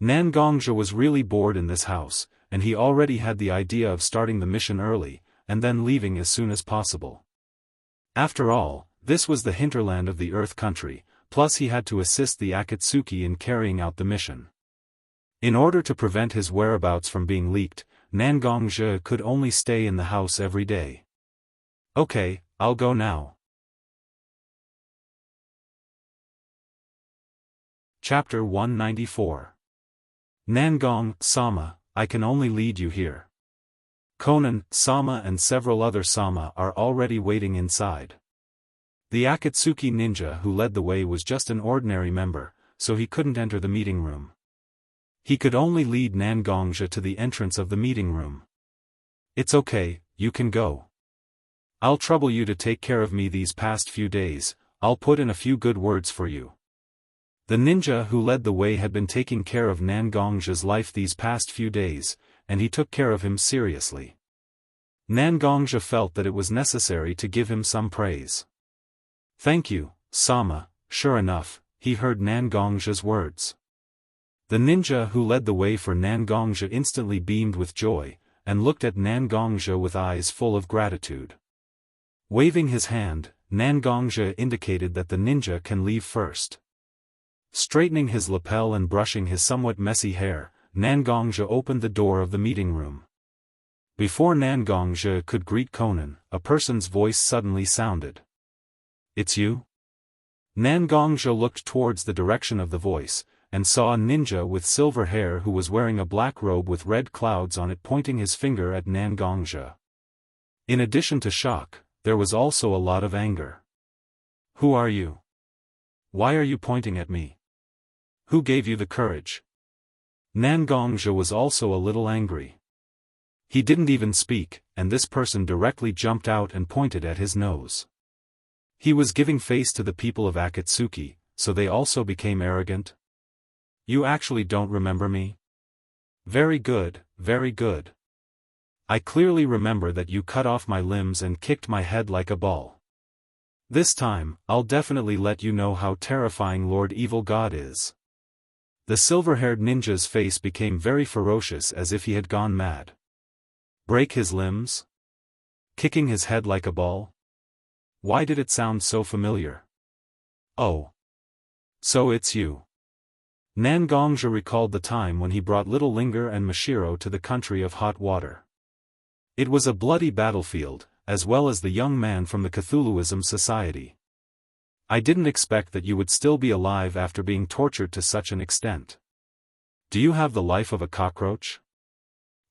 Nangongja was really bored in this house, and he already had the idea of starting the mission early, and then leaving as soon as possible. After all, this was the hinterland of the Earth Country, plus he had to assist the Akatsuki in carrying out the mission. In order to prevent his whereabouts from being leaked, Nangongja could only stay in the house every day. Okay, I'll go now. Chapter 194. Nangong-sama, I can only lead you here. Konan-sama and several other sama are already waiting inside. The Akatsuki ninja who led the way was just an ordinary member, so he couldn't enter the meeting room. He could only lead Nangongja to the entrance of the meeting room. It's okay, you can go. I'll trouble you to take care of me these past few days, I'll put in a few good words for you. The ninja who led the way had been taking care of Nangongja's life these past few days, and he took care of him seriously. Nangongja felt that it was necessary to give him some praise. Thank you, Sama. Sure enough, he heard Nangongja's words. The ninja who led the way for Nangongja instantly beamed with joy, and looked at Nangongja with eyes full of gratitude. Waving his hand, Nangongja indicated that the ninja can leave first. Straightening his lapel and brushing his somewhat messy hair, Nangongja opened the door of the meeting room. Before Nangongja could greet Konan, a person's voice suddenly sounded. It's you? Nangongja looked towards the direction of the voice, and saw a ninja with silver hair who was wearing a black robe with red clouds on it pointing his finger at Nangongja. In addition to shock, there was also a lot of anger. Who are you? Why are you pointing at me? Who gave you the courage? Nangongja was also a little angry. He didn't even speak, and this person directly jumped out and pointed at his nose. He was giving face to the people of Akatsuki, so they also became arrogant. You actually don't remember me? Very good, very good. I clearly remember that you cut off my limbs and kicked my head like a ball. This time, I'll definitely let you know how terrifying Lord Evil God is. The silver-haired ninja's face became very ferocious as if he had gone mad. Break his limbs? Kicking his head like a ball? Why did it sound so familiar? Oh. So it's you. Nangongja recalled the time when he brought little Linger and Mashiro to the country of hot water. It was a bloody battlefield, as well as the young man from the Cthulhuism Society. I didn't expect that you would still be alive after being tortured to such an extent. Do you have the life of a cockroach?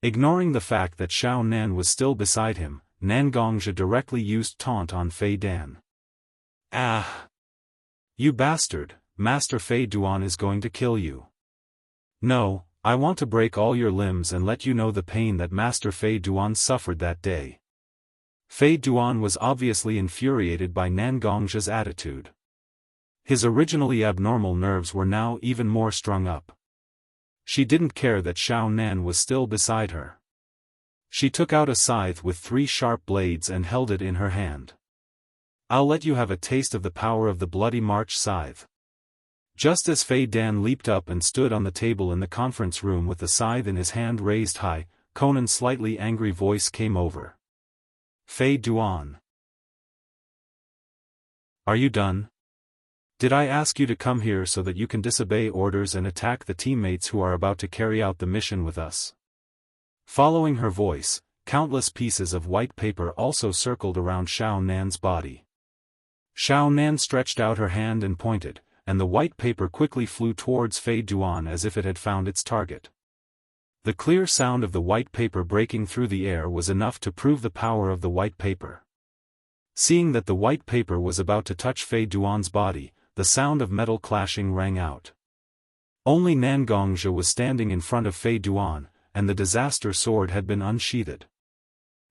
Ignoring the fact that Xiao Nan was still beside him, Nangongja directly used taunt on Fei Dan. Ah! You bastard, Master Fei Duan is going to kill you. No, I want to break all your limbs and let you know the pain that Master Fei Duan suffered that day. Fei Duan was obviously infuriated by Nangongja's attitude. His originally abnormal nerves were now even more strung up. She didn't care that Xiao Nan was still beside her. She took out a scythe with 3 sharp blades and held it in her hand. I'll let you have a taste of the power of the Bloody March scythe. Just as Fei Dan leaped up and stood on the table in the conference room with the scythe in his hand raised high, Conan's slightly angry voice came over. Fei Duan. Are you done? Did I ask you to come here so that you can disobey orders and attack the teammates who are about to carry out the mission with us? Following her voice, countless pieces of white paper also circled around Xiao Nan's body. Xiao Nan stretched out her hand and pointed, and the white paper quickly flew towards Fei Duan as if it had found its target. The clear sound of the white paper breaking through the air was enough to prove the power of the white paper. Seeing that the white paper was about to touch Fei Duan's body, the sound of metal clashing rang out. Only Nangongja was standing in front of Fei Duan, and the disaster sword had been unsheathed.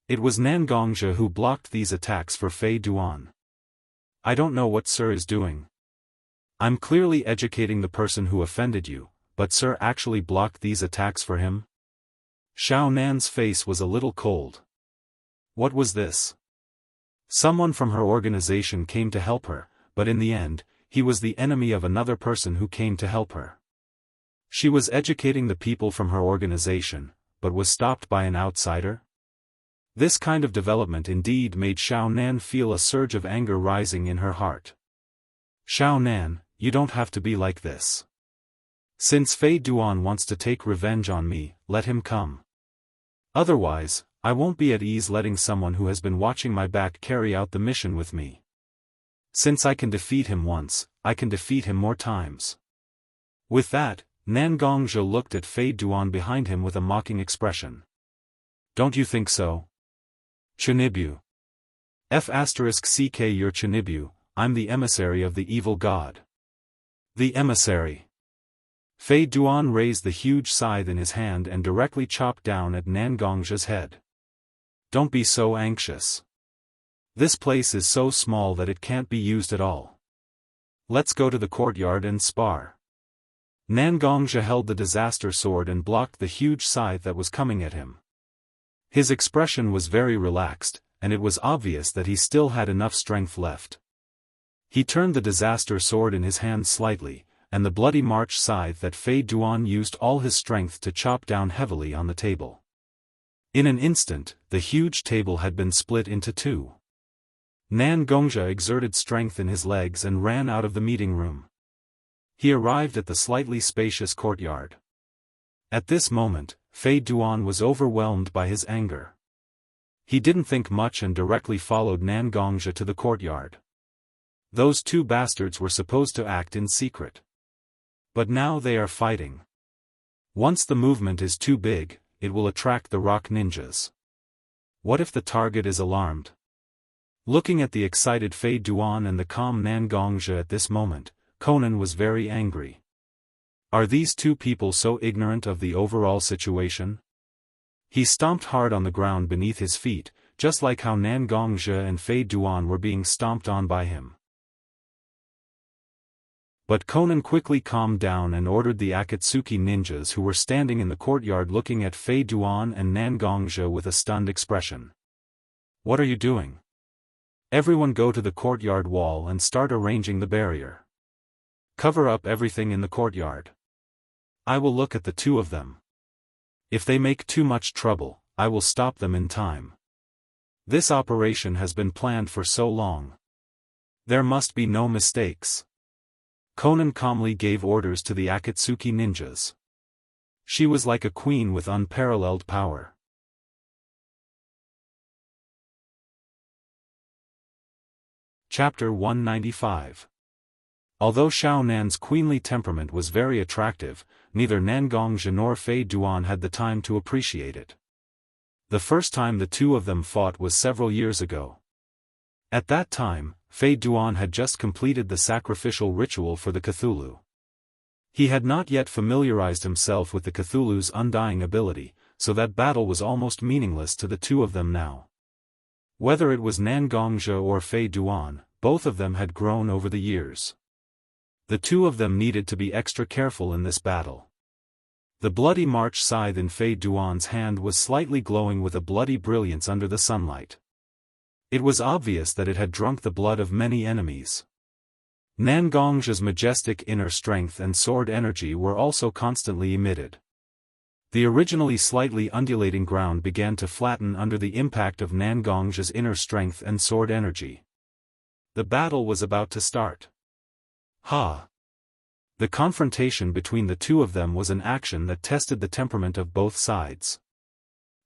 It was Nangongzhe who blocked these attacks for Fei Duan. "I don't know what Sir is doing. I'm clearly educating the person who offended you, but Sir actually blocked these attacks for him?" Xiao Nan's face was a little cold. What was this? Someone from her organization came to help her, but in the end, he was the enemy of another person who came to help her. She was educating the people from her organization, but was stopped by an outsider? This kind of development indeed made Xiao Nan feel a surge of anger rising in her heart. "Xiao Nan, you don't have to be like this. Since Fei Duan wants to take revenge on me, let him come. Otherwise, I won't be at ease letting someone who has been watching my back carry out the mission with me. Since I can defeat him once, I can defeat him more times." With that, Nangongzhe looked at Fei Duan behind him with a mocking expression. "Don't you think so? Chinibu. F*ck your Chinibu, I'm the emissary of the evil god." The emissary. Fei Duan raised the huge scythe in his hand and directly chopped down at Nangongzhe's head. "Don't be so anxious. This place is so small that it can't be used at all. Let's go to the courtyard and spar." Nangongzhe held the disaster sword and blocked the huge scythe that was coming at him. His expression was very relaxed, and it was obvious that he still had enough strength left. He turned the disaster sword in his hand slightly, and the bloody march scythe that Fei Duan used all his strength to chop down heavily on the table. In an instant, the huge table had been split into two. Nangongzhe exerted strength in his legs and ran out of the meeting room. He arrived at the slightly spacious courtyard. At this moment, Fei Duan was overwhelmed by his anger. He didn't think much and directly followed Nangongzhe to the courtyard. Those two bastards were supposed to act in secret. But now they are fighting. Once the movement is too big, it will attract the rock ninjas. What if the target is alarmed? Looking at the excited Fei Duan and the calm Nangongzhe at this moment, Conan was very angry. Are these two people so ignorant of the overall situation? He stomped hard on the ground beneath his feet, just like how Nangongzhe and Fei Duan were being stomped on by him. But Conan quickly calmed down and ordered the Akatsuki ninjas who were standing in the courtyard looking at Fei Duan and Nangongzhe with a stunned expression. "What are you doing? Everyone go to the courtyard wall and start arranging the barrier. Cover up everything in the courtyard. I will look at the two of them. If they make too much trouble, I will stop them in time. This operation has been planned for so long. There must be no mistakes." Conan calmly gave orders to the Akatsuki ninjas. She was like a queen with unparalleled power. Chapter 195. Although Xiao Nan's queenly temperament was very attractive, neither Nangongzhe nor Fei Duan had the time to appreciate it. The first time the two of them fought was several years ago. At that time, Fei Duan had just completed the sacrificial ritual for the Cthulhu. He had not yet familiarized himself with the Cthulhu's undying ability, so that battle was almost meaningless to the two of them now. Whether it was Nangongzhe or Fei Duan, both of them had grown over the years. The two of them needed to be extra careful in this battle. The bloody march scythe in Fei Duan's hand was slightly glowing with a bloody brilliance under the sunlight. It was obvious that it had drunk the blood of many enemies. Nangongzhe's majestic inner strength and sword energy were also constantly emitted. The originally slightly undulating ground began to flatten under the impact of Nangongzhe's inner strength and sword energy. The battle was about to start. The confrontation between the two of them was an action that tested the temperament of both sides.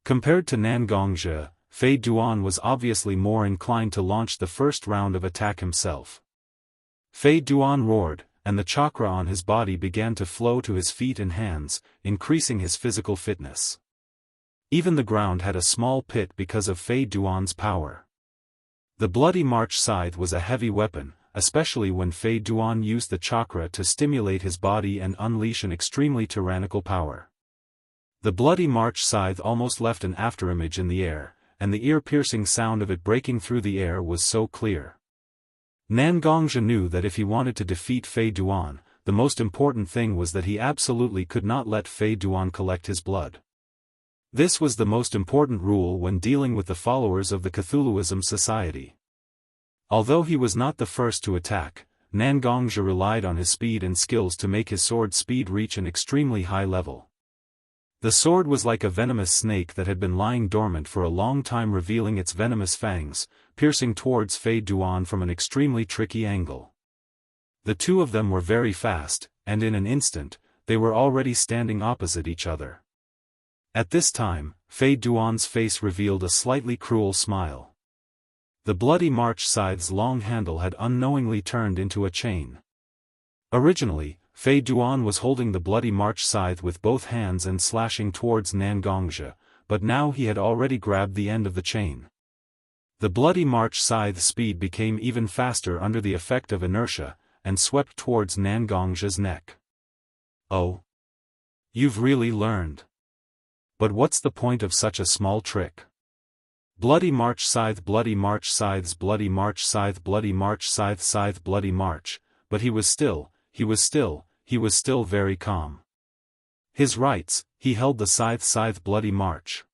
Compared to Nangongzhe, Fei Duan was obviously more inclined to launch the first round of attack himself. Fei Duan roared, and the chakra on his body began to flow to his feet and hands, increasing his physical fitness. Even the ground had a small pit because of Fei Duan's power. The bloody march scythe was a heavy weapon, especially when Fei Duan used the chakra to stimulate his body and unleash an extremely tyrannical power. The bloody March scythe almost left an afterimage in the air, and the ear-piercing sound of it breaking through the air was so clear. Nangongzhi knew that if he wanted to defeat Fei Duan, the most important thing was that he absolutely could not let Fei Duan collect his blood. This was the most important rule when dealing with the followers of the Cthulhuism society. Although he was not the first to attack, Nangongzhi relied on his speed and skills to make his sword speed reach an extremely high level. The sword was like a venomous snake that had been lying dormant for a long time, revealing its venomous fangs, piercing towards Fei Duan from an extremely tricky angle. The two of them were very fast, and in an instant, they were already standing opposite each other. At this time, Fei Duan's face revealed a slightly cruel smile. The bloody March scythe's long handle had unknowingly turned into a chain. Originally, Fei Duan was holding the bloody March scythe with both hands and slashing towards Nangongzhi, but now he had already grabbed the end of the chain. The bloody March scythe's speed became even faster under the effect of inertia, and swept towards Nangongzhi's neck. Oh! You've really learned. But what's the point of such a small trick? Bloody March scythe, bloody March scythes, bloody March scythe, bloody March scythe, scythe, bloody March, but he was still very calm. His rights, he held the scythe, bloody March.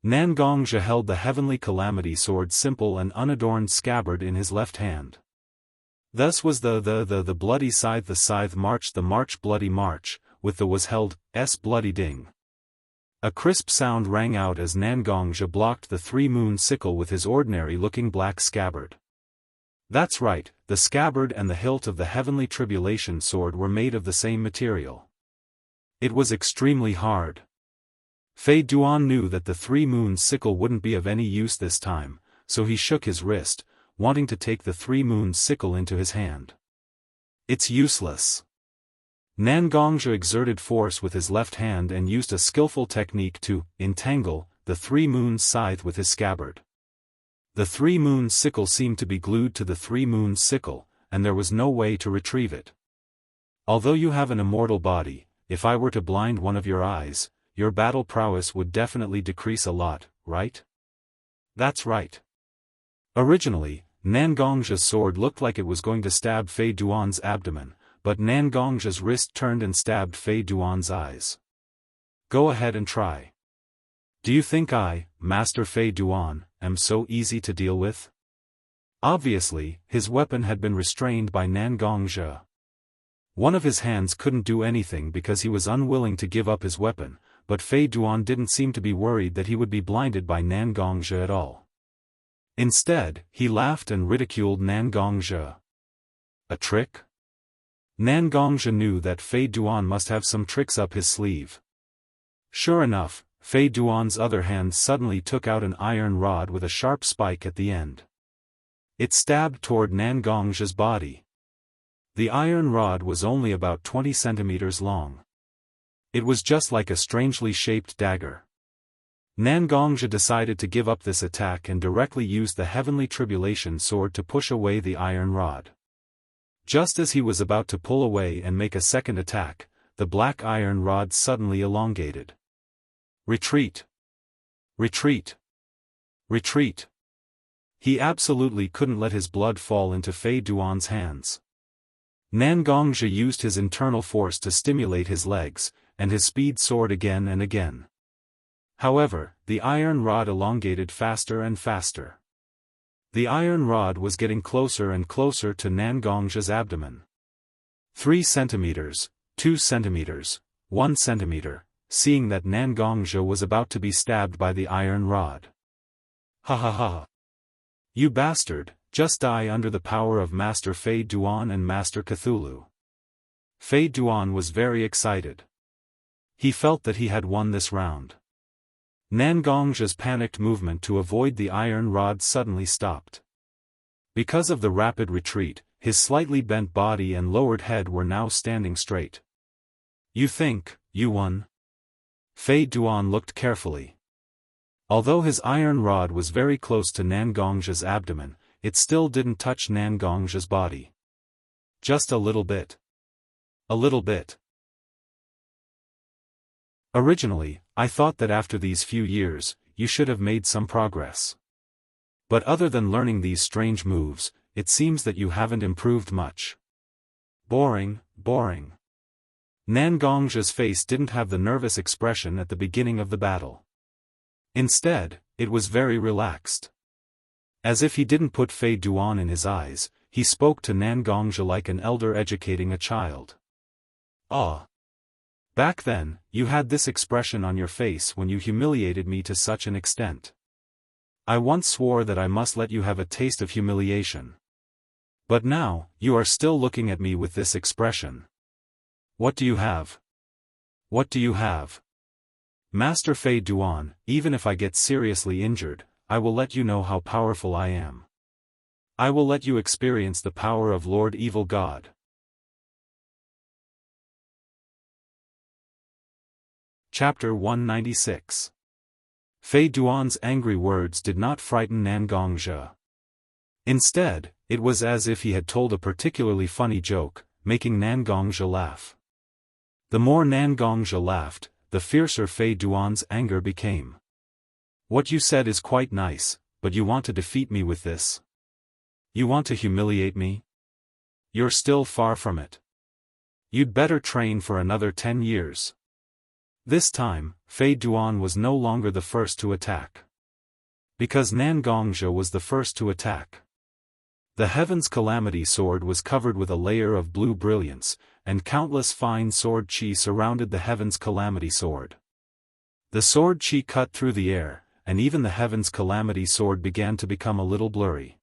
Nangongzhi held the heavenly calamity sword, simple and unadorned scabbard, in his left hand. Thus was the bloody scythe, the scythe March, the March, bloody March, with the was held, bloody ding. A crisp sound rang out as Nangongzhi blocked the three-moon sickle with his ordinary-looking black scabbard. That's right, the scabbard and the hilt of the heavenly tribulation sword were made of the same material. It was extremely hard. Fei Duan knew that the three-moon sickle wouldn't be of any use this time, so he shook his wrist, wanting to take the three-moon sickle into his hand. It's useless. Nangongzhi exerted force with his left hand and used a skillful technique to entangle the three-moon scythe with his scabbard. The three-moon sickle seemed to be glued to the three-moon sickle, and there was no way to retrieve it. Although you have an immortal body, if I were to blind one of your eyes, your battle prowess would definitely decrease a lot, right? That's right. Originally, Nangongzhi's sword looked like it was going to stab Fei Duan's abdomen, but Nangongzhi's wrist turned and stabbed Fei Duan's eyes. Go ahead and try. Do you think I, Master Fei Duan, am so easy to deal with? Obviously, his weapon had been restrained by Nangongzhi. One of his hands couldn't do anything because he was unwilling to give up his weapon, but Fei Duan didn't seem to be worried that he would be blinded by Nangongzhi at all. Instead, he laughed and ridiculed Nangongzhi. A trick? Nangongzhi knew that Fei Duan must have some tricks up his sleeve. Sure enough, Fei Duan's other hand suddenly took out an iron rod with a sharp spike at the end. It stabbed toward Nangongzhi's body. The iron rod was only about 20 centimeters long. It was just like a strangely shaped dagger. Nangongzhi decided to give up this attack and directly used the heavenly tribulation sword to push away the iron rod. Just as he was about to pull away and make a second attack, the black iron rod suddenly elongated. Retreat! Retreat! Retreat! He absolutely couldn't let his blood fall into Fei Duan's hands. Nangongzhi used his internal force to stimulate his legs, and his speed soared again and again. However, the iron rod elongated faster and faster. The iron rod was getting closer and closer to Nangongzhi's abdomen. 3 centimeters, 2 centimeters, 1 centimeter, seeing that Nangongzhi was about to be stabbed by the iron rod. Ha ha ha! You bastard, just die under the power of Master Fei Duan and Master Cthulhu. Fei Duan was very excited. He felt that he had won this round. Nangongzhi's panicked movement to avoid the iron rod suddenly stopped. Because of the rapid retreat, his slightly bent body and lowered head were now standing straight. You think, you won? Fei Duan looked carefully. Although his iron rod was very close to Nangongzhi's abdomen, it still didn't touch Nangongzhi's body. Just a little bit. A little bit. Originally, I thought that after these few years, you should have made some progress. But other than learning these strange moves, it seems that you haven't improved much. Boring, boring. Nangong's face didn't have the nervous expression at the beginning of the battle. Instead, it was very relaxed. As if he didn't put Fei Duan in his eyes, he spoke to Nangong like an elder educating a child. Ah. Back then, you had this expression on your face when you humiliated me to such an extent. I once swore that I must let you have a taste of humiliation. But now, you are still looking at me with this expression. What do you have? What do you have? Master Fei Duan, even if I get seriously injured, I will let you know how powerful I am. I will let you experience the power of Lord Evil God. Chapter 196. Fei Duan's angry words did not frighten Nangong. Instead, it was as if he had told a particularly funny joke, making Nangong laugh. The more Nangong laughed, the fiercer Fei Duan's anger became. What you said is quite nice, but you want to defeat me with this? You want to humiliate me? You're still far from it. You'd better train for another 10 years. This time, Fei Duan was no longer the first to attack. Because Nangong was the first to attack. The Heaven's Calamity Sword was covered with a layer of blue brilliance, and countless fine sword chi surrounded the Heaven's Calamity Sword. The sword chi cut through the air, and even the Heaven's Calamity Sword began to become a little blurry.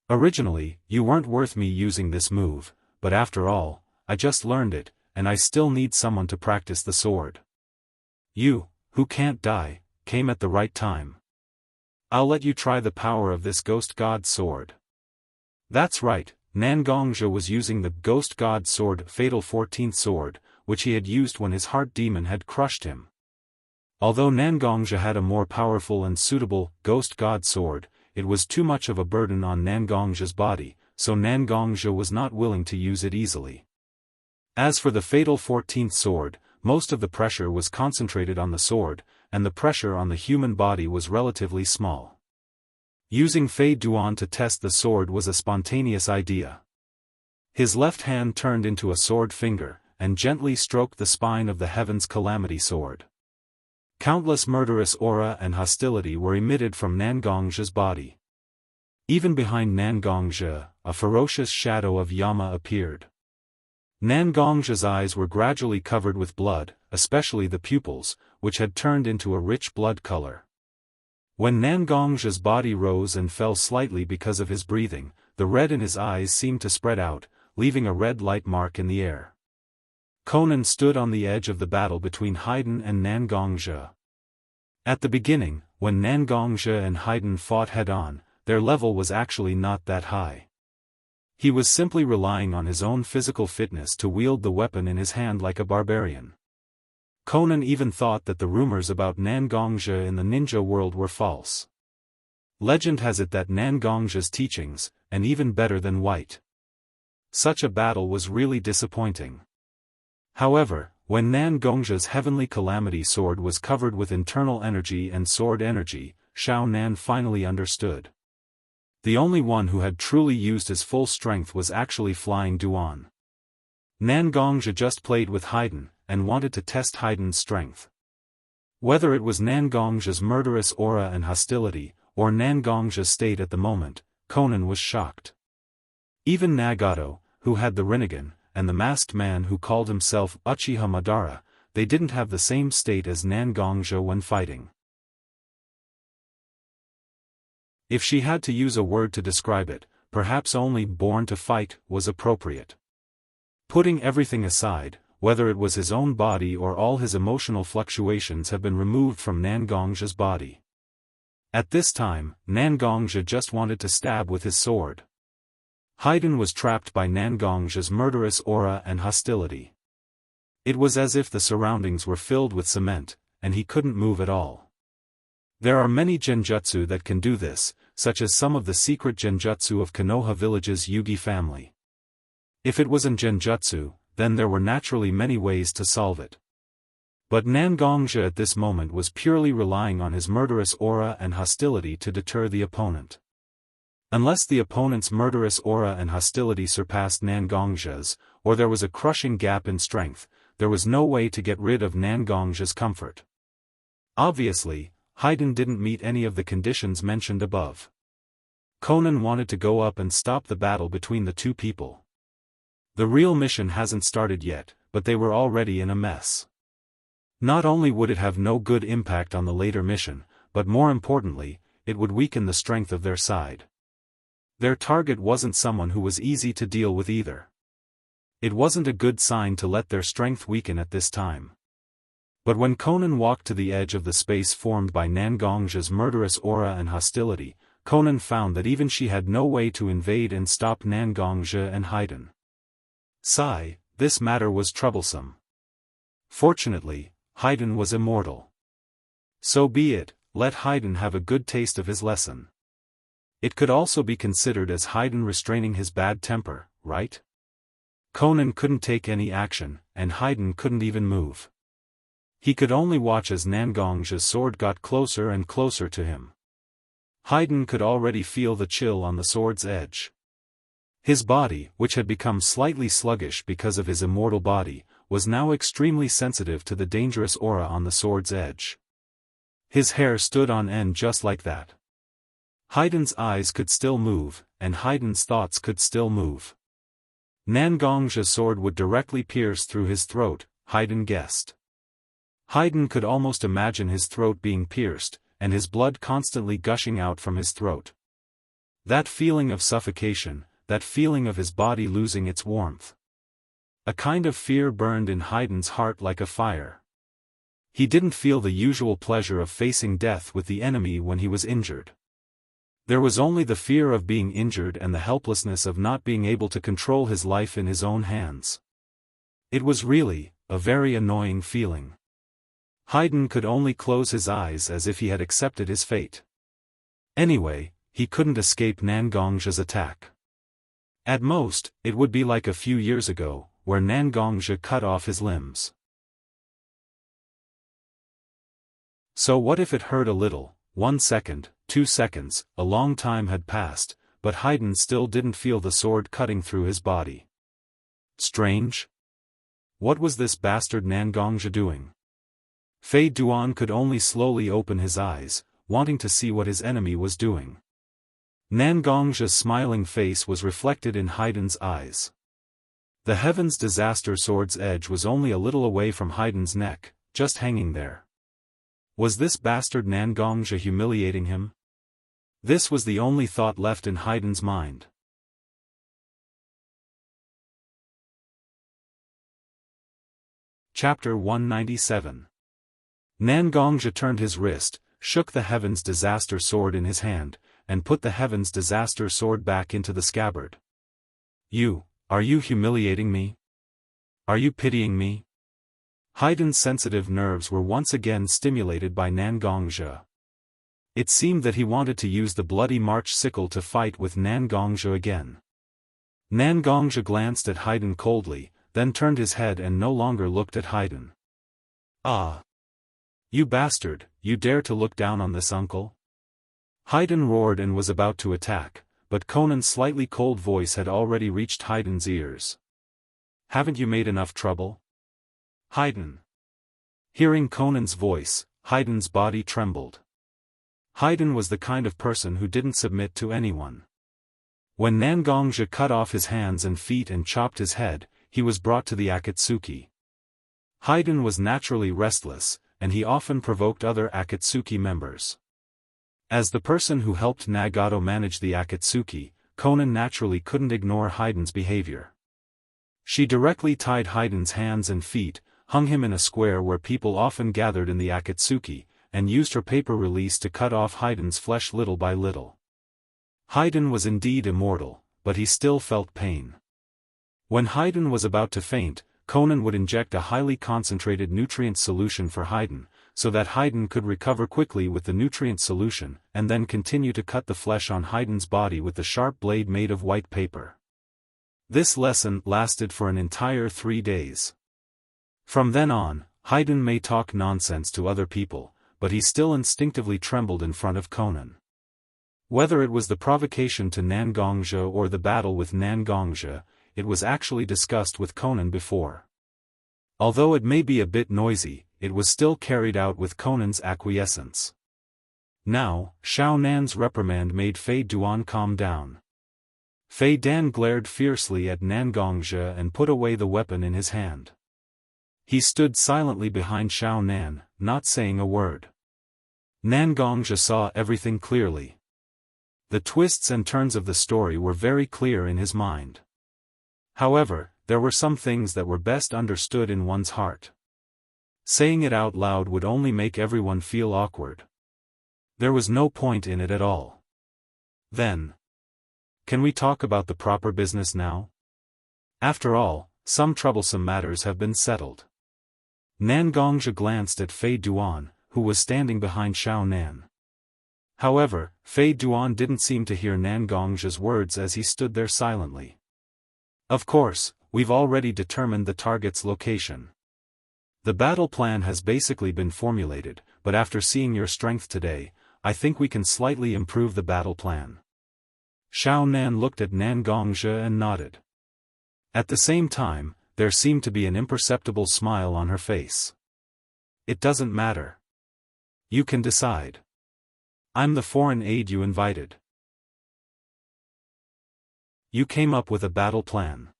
Originally, you weren't worth me using this move, but after all, I just learned it, and I still need someone to practice the sword. You, who can't die, came at the right time. I'll let you try the power of this Ghost God sword. That's right, Nangong was using the Ghost God sword, Fatal 14th sword, which he had used when his heart demon had crushed him. Although Nangong had a more powerful and suitable Ghost God sword, it was too much of a burden on Nangong's body, so Nangong was not willing to use it easily. As for the Fatal 14th sword, most of the pressure was concentrated on the sword, and the pressure on the human body was relatively small. Using Fei Duan to test the sword was a spontaneous idea. His left hand turned into a sword finger, and gently stroked the spine of the Heaven's Calamity Sword. Countless murderous aura and hostility were emitted from Nangong's body. Even behind Nangong, a ferocious shadow of Yama appeared. Nangong's eyes were gradually covered with blood, especially the pupils, which had turned into a rich blood color. When Nangong's body rose and fell slightly because of his breathing, the red in his eyes seemed to spread out, leaving a red light mark in the air. Conan stood on the edge of the battle between Haydn and Nangong. At the beginning, when Nangong and Haydn fought head-on, their level was actually not that high. He was simply relying on his own physical fitness to wield the weapon in his hand like a barbarian. Conan even thought that the rumors about Nangong in the ninja world were false. Legend has it that Nangong's teachings, and even better than white. Such a battle was really disappointing. However, when Nangong's Heavenly Calamity Sword was covered with internal energy and sword energy, Shao Nan finally understood. The only one who had truly used his full strength was actually Flying Duan. Nangong just played with Haydn, and wanted to test Haydn's strength. Whether it was Nangong's murderous aura and hostility, or Nangong's state at the moment, Conan was shocked. Even Nagato, who had the Rinnegan, and the masked man who called himself Uchiha Madara, they didn't have the same state as Nangong when fighting. If she had to use a word to describe it, perhaps only born to fight was appropriate. Putting everything aside, whether it was his own body or all his emotional fluctuations have been removed from Nangong's body. At this time, Nangong just wanted to stab with his sword. Haydn was trapped by Nangong's murderous aura and hostility. It was as if the surroundings were filled with cement, and he couldn't move at all. There are many genjutsu that can do this, such as some of the secret genjutsu of Konoha Village's Yugi family. If it wasn't genjutsu, then there were naturally many ways to solve it. But Nangongzhi at this moment was purely relying on his murderous aura and hostility to deter the opponent. Unless the opponent's murderous aura and hostility surpassed Nangongzhi's, or there was a crushing gap in strength, there was no way to get rid of Nangongzhi's comfort. Obviously, Haydn didn't meet any of the conditions mentioned above. Conan wanted to go up and stop the battle between the two people. The real mission hasn't started yet, but they were already in a mess. Not only would it have no good impact on the later mission, but more importantly, it would weaken the strength of their side. Their target wasn't someone who was easy to deal with either. It wasn't a good sign to let their strength weaken at this time. But when Conan walked to the edge of the space formed by Nangongzhi's murderous aura and hostility, Conan found that even she had no way to invade and stop Nangongzhi and Haydn. Sigh, this matter was troublesome. Fortunately, Haydn was immortal. So be it, let Haydn have a good taste of his lesson. It could also be considered as Haydn restraining his bad temper, right? Conan couldn't take any action, and Haydn couldn't even move. He could only watch as Nangongzhi's sword got closer and closer to him. Haydn could already feel the chill on the sword's edge. His body, which had become slightly sluggish because of his immortal body, was now extremely sensitive to the dangerous aura on the sword's edge. His hair stood on end just like that. Haydn's eyes could still move, and Haydn's thoughts could still move. Nangongzhi's sword would directly pierce through his throat, Haydn guessed. Haydn could almost imagine his throat being pierced, and his blood constantly gushing out from his throat. That feeling of suffocation, that feeling of his body losing its warmth. A kind of fear burned in Haydn's heart like a fire. He didn't feel the usual pleasure of facing death with the enemy when he was injured. There was only the fear of being injured and the helplessness of not being able to control his life in his own hands. It was really, a very annoying feeling. Haydn could only close his eyes as if he had accepted his fate. Anyway, he couldn't escape Nangongzhi's attack. At most, it would be like a few years ago, where Nangongzhi cut off his limbs. So what if it hurt a little? 1 second, 2 seconds, a long time had passed, but Haydn still didn't feel the sword cutting through his body. Strange? What was this bastard Nangongzhi doing? Fei Duan could only slowly open his eyes, wanting to see what his enemy was doing. Nangongzhi's smiling face was reflected in Haydn's eyes. The Heaven's Disaster sword's edge was only a little away from Haydn's neck, just hanging there. Was this bastard Nangongzhi humiliating him? This was the only thought left in Haydn's mind. Chapter 197. Nangongzhi turned his wrist, shook the Heaven's Disaster sword in his hand, and put the Heaven's Disaster sword back into the scabbard. Are you humiliating me? Are you pitying me? Haydn's sensitive nerves were once again stimulated by Nangongzhi. It seemed that he wanted to use the bloody March sickle to fight with Nangongzhi again. Nangongzhi glanced at Haydn coldly, then turned his head and no longer looked at Haydn. Ah! You bastard, you dare to look down on this uncle? Haydn roared and was about to attack, but Conan's slightly cold voice had already reached Haydn's ears. Haven't you made enough trouble? Haydn. Hearing Conan's voice, Haydn's body trembled. Haydn was the kind of person who didn't submit to anyone. When Nangongzhi cut off his hands and feet and chopped his head, he was brought to the Akatsuki. Haydn was naturally restless, and he often provoked other Akatsuki members. As the person who helped Nagato manage the Akatsuki, Conan naturally couldn't ignore Haydn's behavior. She directly tied Haydn's hands and feet, hung him in a square where people often gathered in the Akatsuki, and used her paper release to cut off Haydn's flesh little by little. Haydn was indeed immortal, but he still felt pain. When Haydn was about to faint, Conan would inject a highly concentrated nutrient solution for Haydn, so that Haydn could recover quickly with the nutrient solution, and then continue to cut the flesh on Haydn's body with the sharp blade made of white paper. This lesson lasted for an entire 3 days. From then on, Haydn may talk nonsense to other people, but he still instinctively trembled in front of Conan. Whether it was the provocation to Nangongzhe or the battle with Nangongzhe, it was actually discussed with Conan before. Although it may be a bit noisy, it was still carried out with Conan's acquiescence. Now, Xiao Nan's reprimand made Fei Duan calm down. Fei Dan glared fiercely at Nangongzhe and put away the weapon in his hand. He stood silently behind Xiao Nan, not saying a word. Nangongzhe saw everything clearly. The twists and turns of the story were very clear in his mind. However, there were some things that were best understood in one's heart. Saying it out loud would only make everyone feel awkward. There was no point in it at all. Then, can we talk about the proper business now? After all, some troublesome matters have been settled. Nangongzhe glanced at Fei Duan, who was standing behind Xiao Nan. However, Fei Duan didn't seem to hear Nangongzhe's words as he stood there silently. Of course, we've already determined the target's location. The battle plan has basically been formulated, but after seeing your strength today, I think we can slightly improve the battle plan. Xiao Nan looked at Nangongzhe and nodded. At the same time, there seemed to be an imperceptible smile on her face. It doesn't matter. You can decide. I'm the foreign aide you invited. You came up with a battle plan.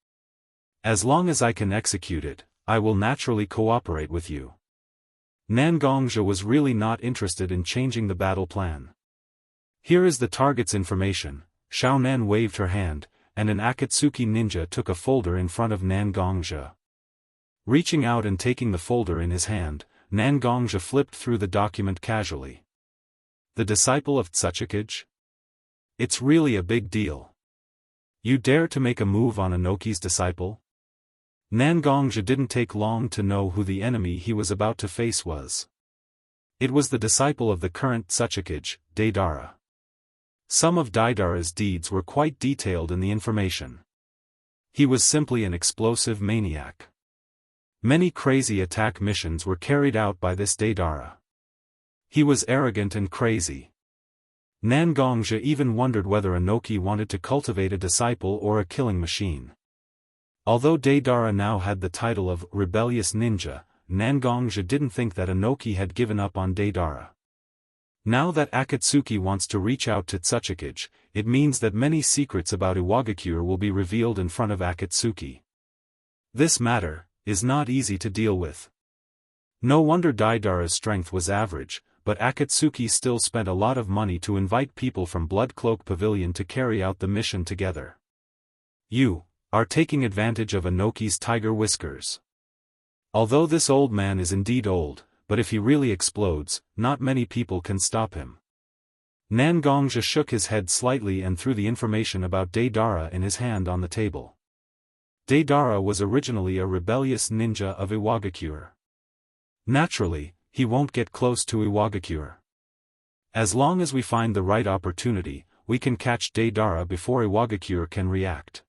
As long as I can execute it, I will naturally cooperate with you. Nangongzhe was really not interested in changing the battle plan. Here is the target's information. Xiao Nan waved her hand, and an Akatsuki ninja took a folder in front of Nangongzhe. Reaching out and taking the folder in his hand, Nangongzhe flipped through the document casually. The disciple of Tsuchikage? It's really a big deal. You dare to make a move on Inoki's disciple? Nangongzhe didn't take long to know who the enemy he was about to face was. It was the disciple of the current Tsuchikage, Deidara. Some of Deidara's deeds were quite detailed in the information. He was simply an explosive maniac. Many crazy attack missions were carried out by this Deidara. He was arrogant and crazy. Nangongzhe even wondered whether Inoki wanted to cultivate a disciple or a killing machine. Although Deidara now had the title of rebellious ninja, Nangongzhe didn't think that Inoki had given up on Deidara. Now that Akatsuki wants to reach out to Tsuchikage, it means that many secrets about Iwagakure will be revealed in front of Akatsuki. This matter is not easy to deal with. No wonder Deidara's strength was average, but Akatsuki still spent a lot of money to invite people from Bloodcloak Pavilion to carry out the mission together. You are taking advantage of Inoki's tiger whiskers. Although this old man is indeed old, but if he really explodes, not many people can stop him. Nangongzhe shook his head slightly and threw the information about Deidara in his hand on the table. Deidara was originally a rebellious ninja of Iwagakure. Naturally, he won't get close to Iwagakure. As long as we find the right opportunity, we can catch Deidara before Iwagakure can react.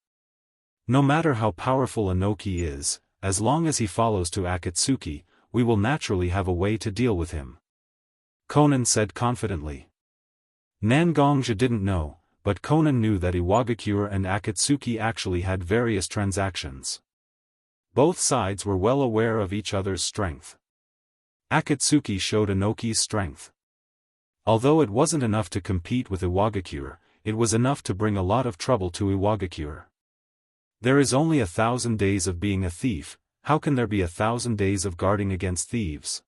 No matter how powerful Inoki is, as long as he follows to Akatsuki, we will naturally have a way to deal with him. Conan said confidently. Nangongzhe didn't know, but Conan knew that Iwagakure and Akatsuki actually had various transactions. Both sides were well aware of each other's strength. Akatsuki showed Inoki's strength. Although it wasn't enough to compete with Iwagakure, it was enough to bring a lot of trouble to Iwagakure. There is only 1,000 days of being a thief, how can there be 1,000 days of guarding against thieves?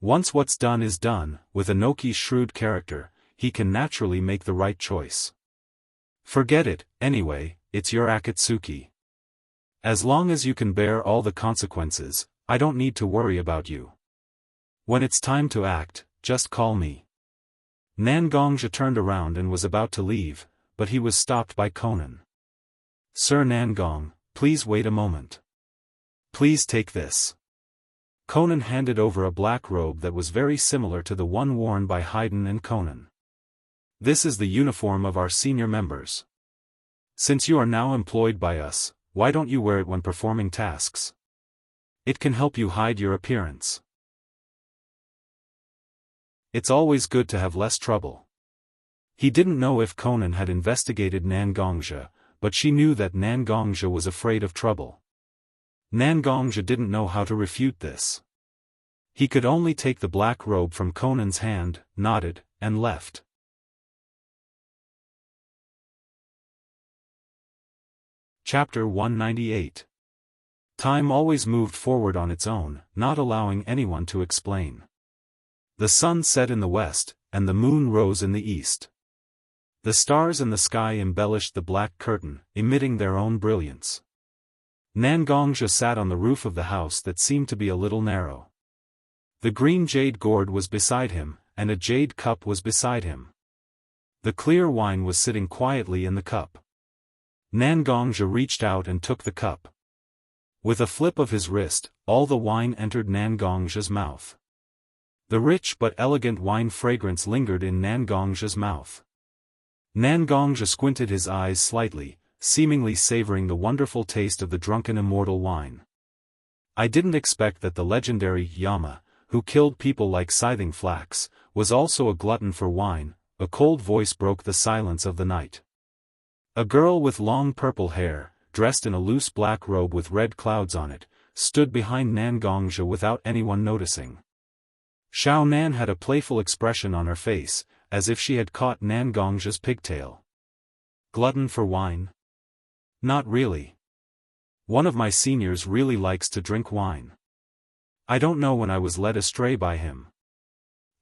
Once what's done is done, with Inoki's shrewd character, he can naturally make the right choice. Forget it, anyway, it's your Akatsuki. As long as you can bear all the consequences, I don't need to worry about you. When it's time to act, just call me. Nangongzhe turned around and was about to leave, but he was stopped by Conan. Sir Nangong, please wait a moment. Please take this. Conan handed over a black robe that was very similar to the one worn by Haydn and Conan. This is the uniform of our senior members. Since you are now employed by us, why don't you wear it when performing tasks? It can help you hide your appearance. It's always good to have less trouble. He didn't know if Conan had investigated Nangongja, but she knew that Nangongja was afraid of trouble. Nangongja didn't know how to refute this. He could only take the black robe from Conan's hand, nodded, and left. Chapter 198. Time always moved forward on its own, not allowing anyone to explain. The sun set in the west, and the moon rose in the east. The stars in the sky embellished the black curtain, emitting their own brilliance. Nangongja sat on the roof of the house that seemed to be a little narrow. The green jade gourd was beside him, and a jade cup was beside him. The clear wine was sitting quietly in the cup. Nangongja reached out and took the cup. With a flip of his wrist, all the wine entered Nangongja's mouth. The rich but elegant wine fragrance lingered in Nangongja's mouth. Nangongja squinted his eyes slightly, seemingly savoring the wonderful taste of the drunken immortal wine. I didn't expect that the legendary Yama, who killed people like Scything Flax, was also a glutton for wine. A cold voice broke the silence of the night. A girl with long purple hair, dressed in a loose black robe with red clouds on it, stood behind Nangongja without anyone noticing. Xiaonan had a playful expression on her face, as if she had caught Nangongja's pigtail. Glutton for wine? Not really. One of my seniors really likes to drink wine. I don't know when I was led astray by him.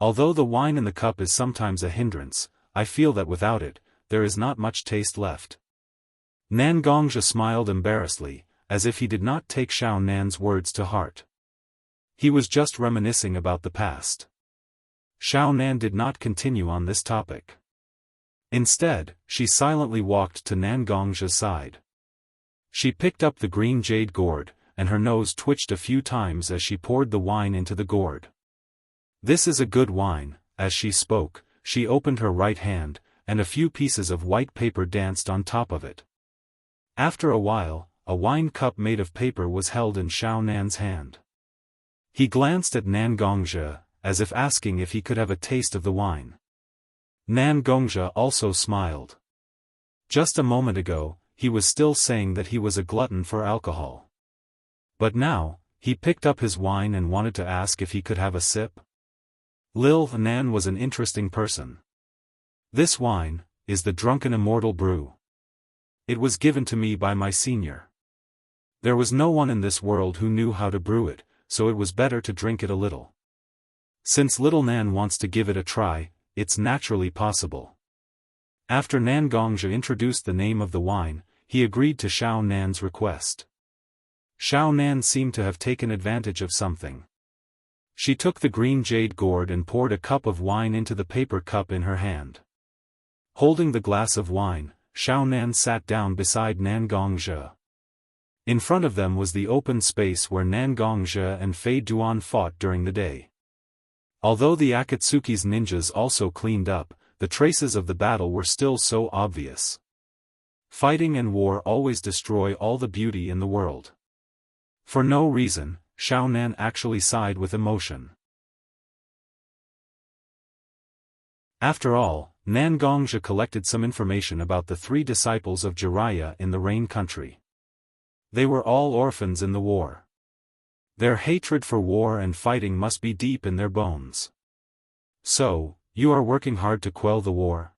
Although the wine in the cup is sometimes a hindrance, I feel that without it, there is not much taste left. Nangongja smiled embarrassedly, as if he did not take Xiaonan's words to heart. He was just reminiscing about the past. Xiaonan did not continue on this topic. Instead, she silently walked to Nangongja's side. She picked up the green jade gourd, and her nose twitched a few times as she poured the wine into the gourd. This is a good wine. As she spoke, she opened her right hand, and a few pieces of white paper danced on top of it. After a while, a wine cup made of paper was held in Xiaonan's hand. He glanced at Nangongja, as if asking if he could have a taste of the wine. Nangongja also smiled. Just a moment ago, he was still saying that he was a glutton for alcohol. But now, he picked up his wine and wanted to ask if he could have a sip. Lil Nan was an interesting person. This wine is the drunken immortal brew. It was given to me by my senior. There was no one in this world who knew how to brew it, so it was better to drink it a little. Since little Nan wants to give it a try, it's naturally possible. After Nangongja introduced the name of the wine, he agreed to Xiaonan's request. Xiaonan seemed to have taken advantage of something. She took the green jade gourd and poured a cup of wine into the paper cup in her hand. Holding the glass of wine, Xiaonan sat down beside Nangongja. In front of them was the open space where Nangongja and Fei Duan fought during the day. Although the Akatsuki's ninjas also cleaned up, the traces of the battle were still so obvious. Fighting and war always destroy all the beauty in the world. For no reason, Xiaonan actually sighed with emotion. After all, Nangongja collected some information about the 3 disciples of Jiraiya in the Rain Country. They were all orphans in the war. Their hatred for war and fighting must be deep in their bones. So, you are working hard to quell the war?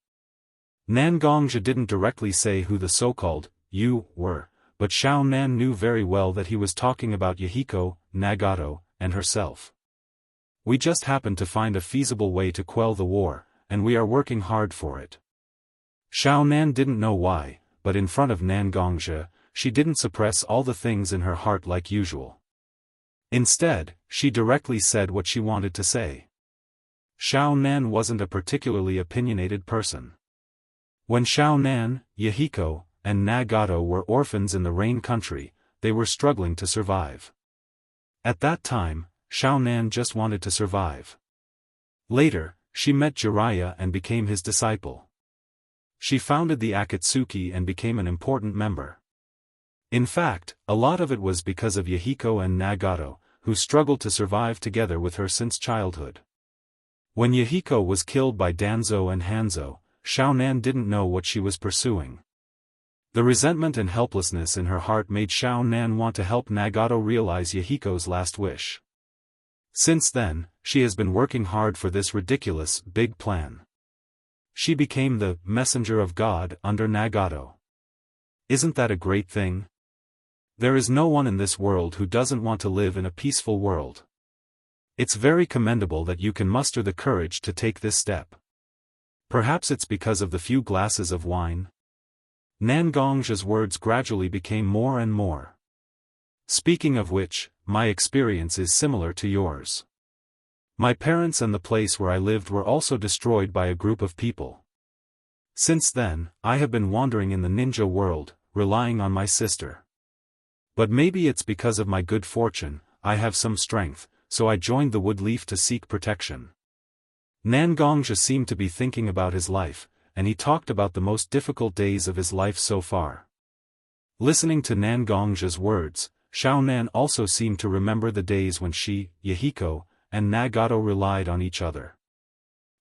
Nangongja didn't directly say who the so-called "you" were, but Xiaonan knew very well that he was talking about Yahiko, Nagato, and herself. We just happened to find a feasible way to quell the war, and we are working hard for it. Xiaonan didn't know why, but in front of Nangongja, she didn't suppress all the things in her heart like usual. Instead, she directly said what she wanted to say. Xiaonan wasn't a particularly opinionated person. When Xiaonan, Yahiko, and Nagato were orphans in the Rain Country, they were struggling to survive. At that time, Xiaonan just wanted to survive. Later, she met Jiraiya and became his disciple. She founded the Akatsuki and became an important member. In fact, a lot of it was because of Yahiko and Nagato, who struggled to survive together with her since childhood. When Yahiko was killed by Danzo and Hanzo, Xiaonan didn't know what she was pursuing. The resentment and helplessness in her heart made Xiaonan want to help Nagato realize Yahiko's last wish. Since then, she has been working hard for this ridiculous, big plan. She became the messenger of God under Nagato. Isn't that a great thing? There is no one in this world who doesn't want to live in a peaceful world. It's very commendable that you can muster the courage to take this step. Perhaps it's because of the few glasses of wine. Nangong's words gradually became more and more. Speaking of which, my experience is similar to yours. My parents and the place where I lived were also destroyed by a group of people. Since then, I have been wandering in the ninja world, relying on my sister. But maybe it's because of my good fortune, I have some strength, so I joined the Woodleaf to seek protection. Nangongja seemed to be thinking about his life, and he talked about the most difficult days of his life so far. Listening to Nangongja's words, Xiaonan also seemed to remember the days when she, Yahiko, and Nagato relied on each other.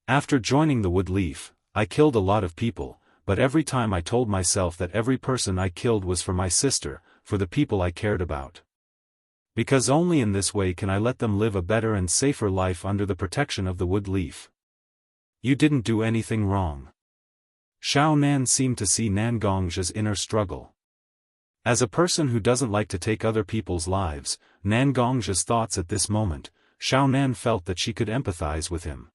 After joining the Woodleaf, I killed a lot of people, but every time I told myself that every person I killed was for my sister, for the people I cared about. Because only in this way can I let them live a better and safer life under the protection of the Woodleaf. You didn't do anything wrong. Xiaonan seemed to see Nangongja's inner struggle. As a person who doesn't like to take other people's lives, Nangongja's thoughts at this moment, Xiaonan felt that she could empathize with him.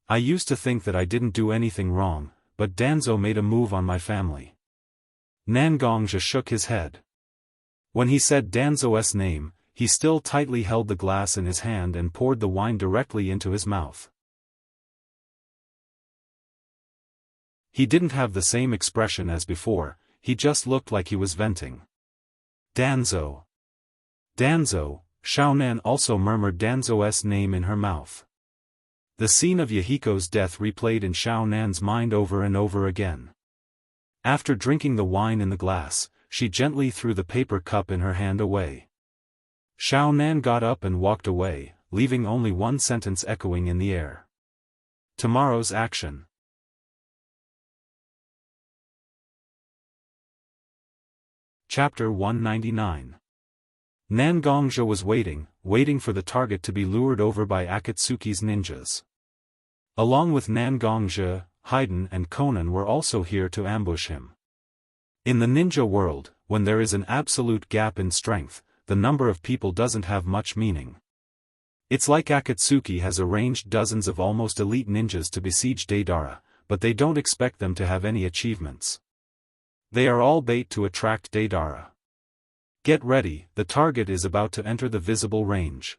I used to think that I didn't do anything wrong, but Danzo made a move on my family. Nangongja shook his head. When he said Danzo's name, he still tightly held the glass in his hand and poured the wine directly into his mouth. He didn't have the same expression as before, he just looked like he was venting. Danzo. Danzo, Xiaonan also murmured Danzo's name in her mouth. The scene of Yahiko's death replayed in Xiaonan's mind over and over again. After drinking the wine in the glass, she gently threw the paper cup in her hand away. Xiaonan got up and walked away, leaving only one sentence echoing in the air. Tomorrow's action. Chapter 199. Nangongja was waiting for the target to be lured over by Akatsuki's ninjas. Along with Nangongja, Haiden and Conan were also here to ambush him. In the ninja world, when there is an absolute gap in strength, the number of people doesn't have much meaning. It's like Akatsuki has arranged dozens of almost elite ninjas to besiege Deidara, but they don't expect them to have any achievements. They are all bait to attract Deidara. Get ready, the target is about to enter the visible range.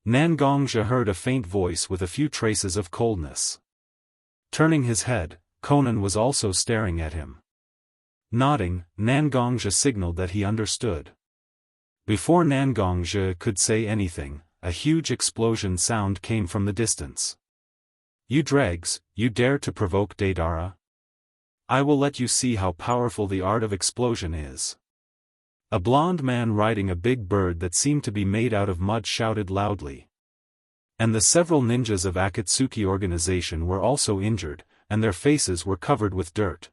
Nangongja heard a faint voice with a few traces of coldness. Turning his head, Conan was also staring at him. Nodding, Nangongja signaled that he understood. Before Nangongja could say anything, a huge explosion sound came from the distance. You dregs, you dare to provoke Deidara? I will let you see how powerful the art of explosion is. A blond man riding a big bird that seemed to be made out of mud shouted loudly. And the several ninjas of Akatsuki organization were also injured, and their faces were covered with dirt.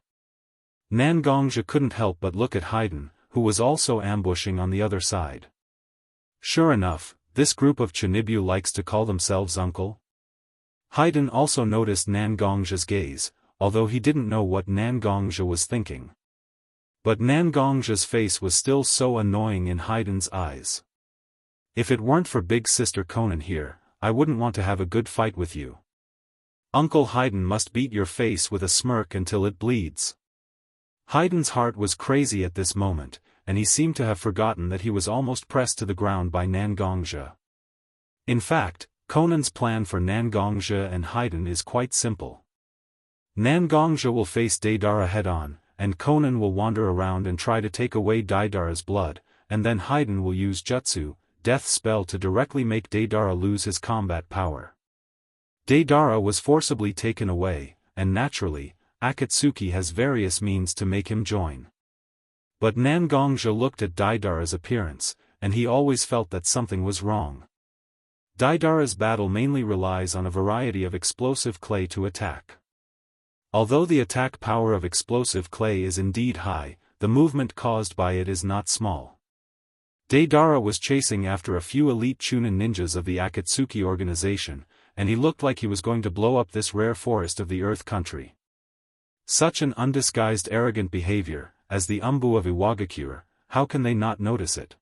Nangongja couldn't help but look at Haiden, who was also ambushing on the other side. Sure enough, this group of Chunibu likes to call themselves uncle. Haiden also noticed Nangongja's gaze, although he didn't know what Nangongja was thinking. But Nangongja's face was still so annoying in Haiden's eyes. If it weren't for big sister Conan here, I wouldn't want to have a good fight with you. Uncle Haiden must beat your face with a smirk until it bleeds. Haiden's heart was crazy at this moment, and he seemed to have forgotten that he was almost pressed to the ground by Nangongja. In fact, Conan's plan for Nangongja and Haiden is quite simple. Nangongja will face Deidara head-on, and Conan will wander around and try to take away Deidara's blood, and then Haiden will use Jutsu, death spell to directly make Deidara lose his combat power. Deidara was forcibly taken away, and naturally, Akatsuki has various means to make him join. But Nangongja looked at Daidara's appearance, and he always felt that something was wrong. Daidara's battle mainly relies on a variety of explosive clay to attack. Although the attack power of explosive clay is indeed high, the movement caused by it is not small. Daidara was chasing after a few elite Chunin ninjas of the Akatsuki organization, and he looked like he was going to blow up this rare forest of the Earth country. Such an undisguised arrogant behavior, as the Umbu of Iwagakure, how can they not notice it?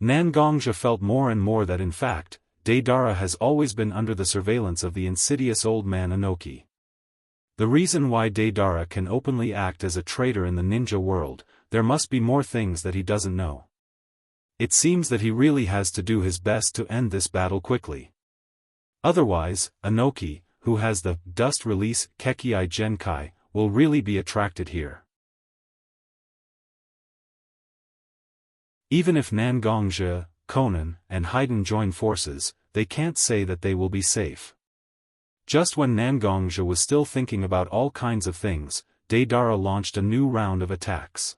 Nangongja felt more and more that in fact, Daidara has always been under the surveillance of the insidious old man Inoki. The reason why Daidara can openly act as a traitor in the ninja world, there must be more things that he doesn't know. It seems that he really has to do his best to end this battle quickly. Otherwise, Inoki, who has the dust release Kekei Genkai, will really be attracted here. Even if Nangongja, Konan, and Haiden join forces, they can't say that they will be safe. Just when Nangongja was still thinking about all kinds of things, Daidara launched a new round of attacks.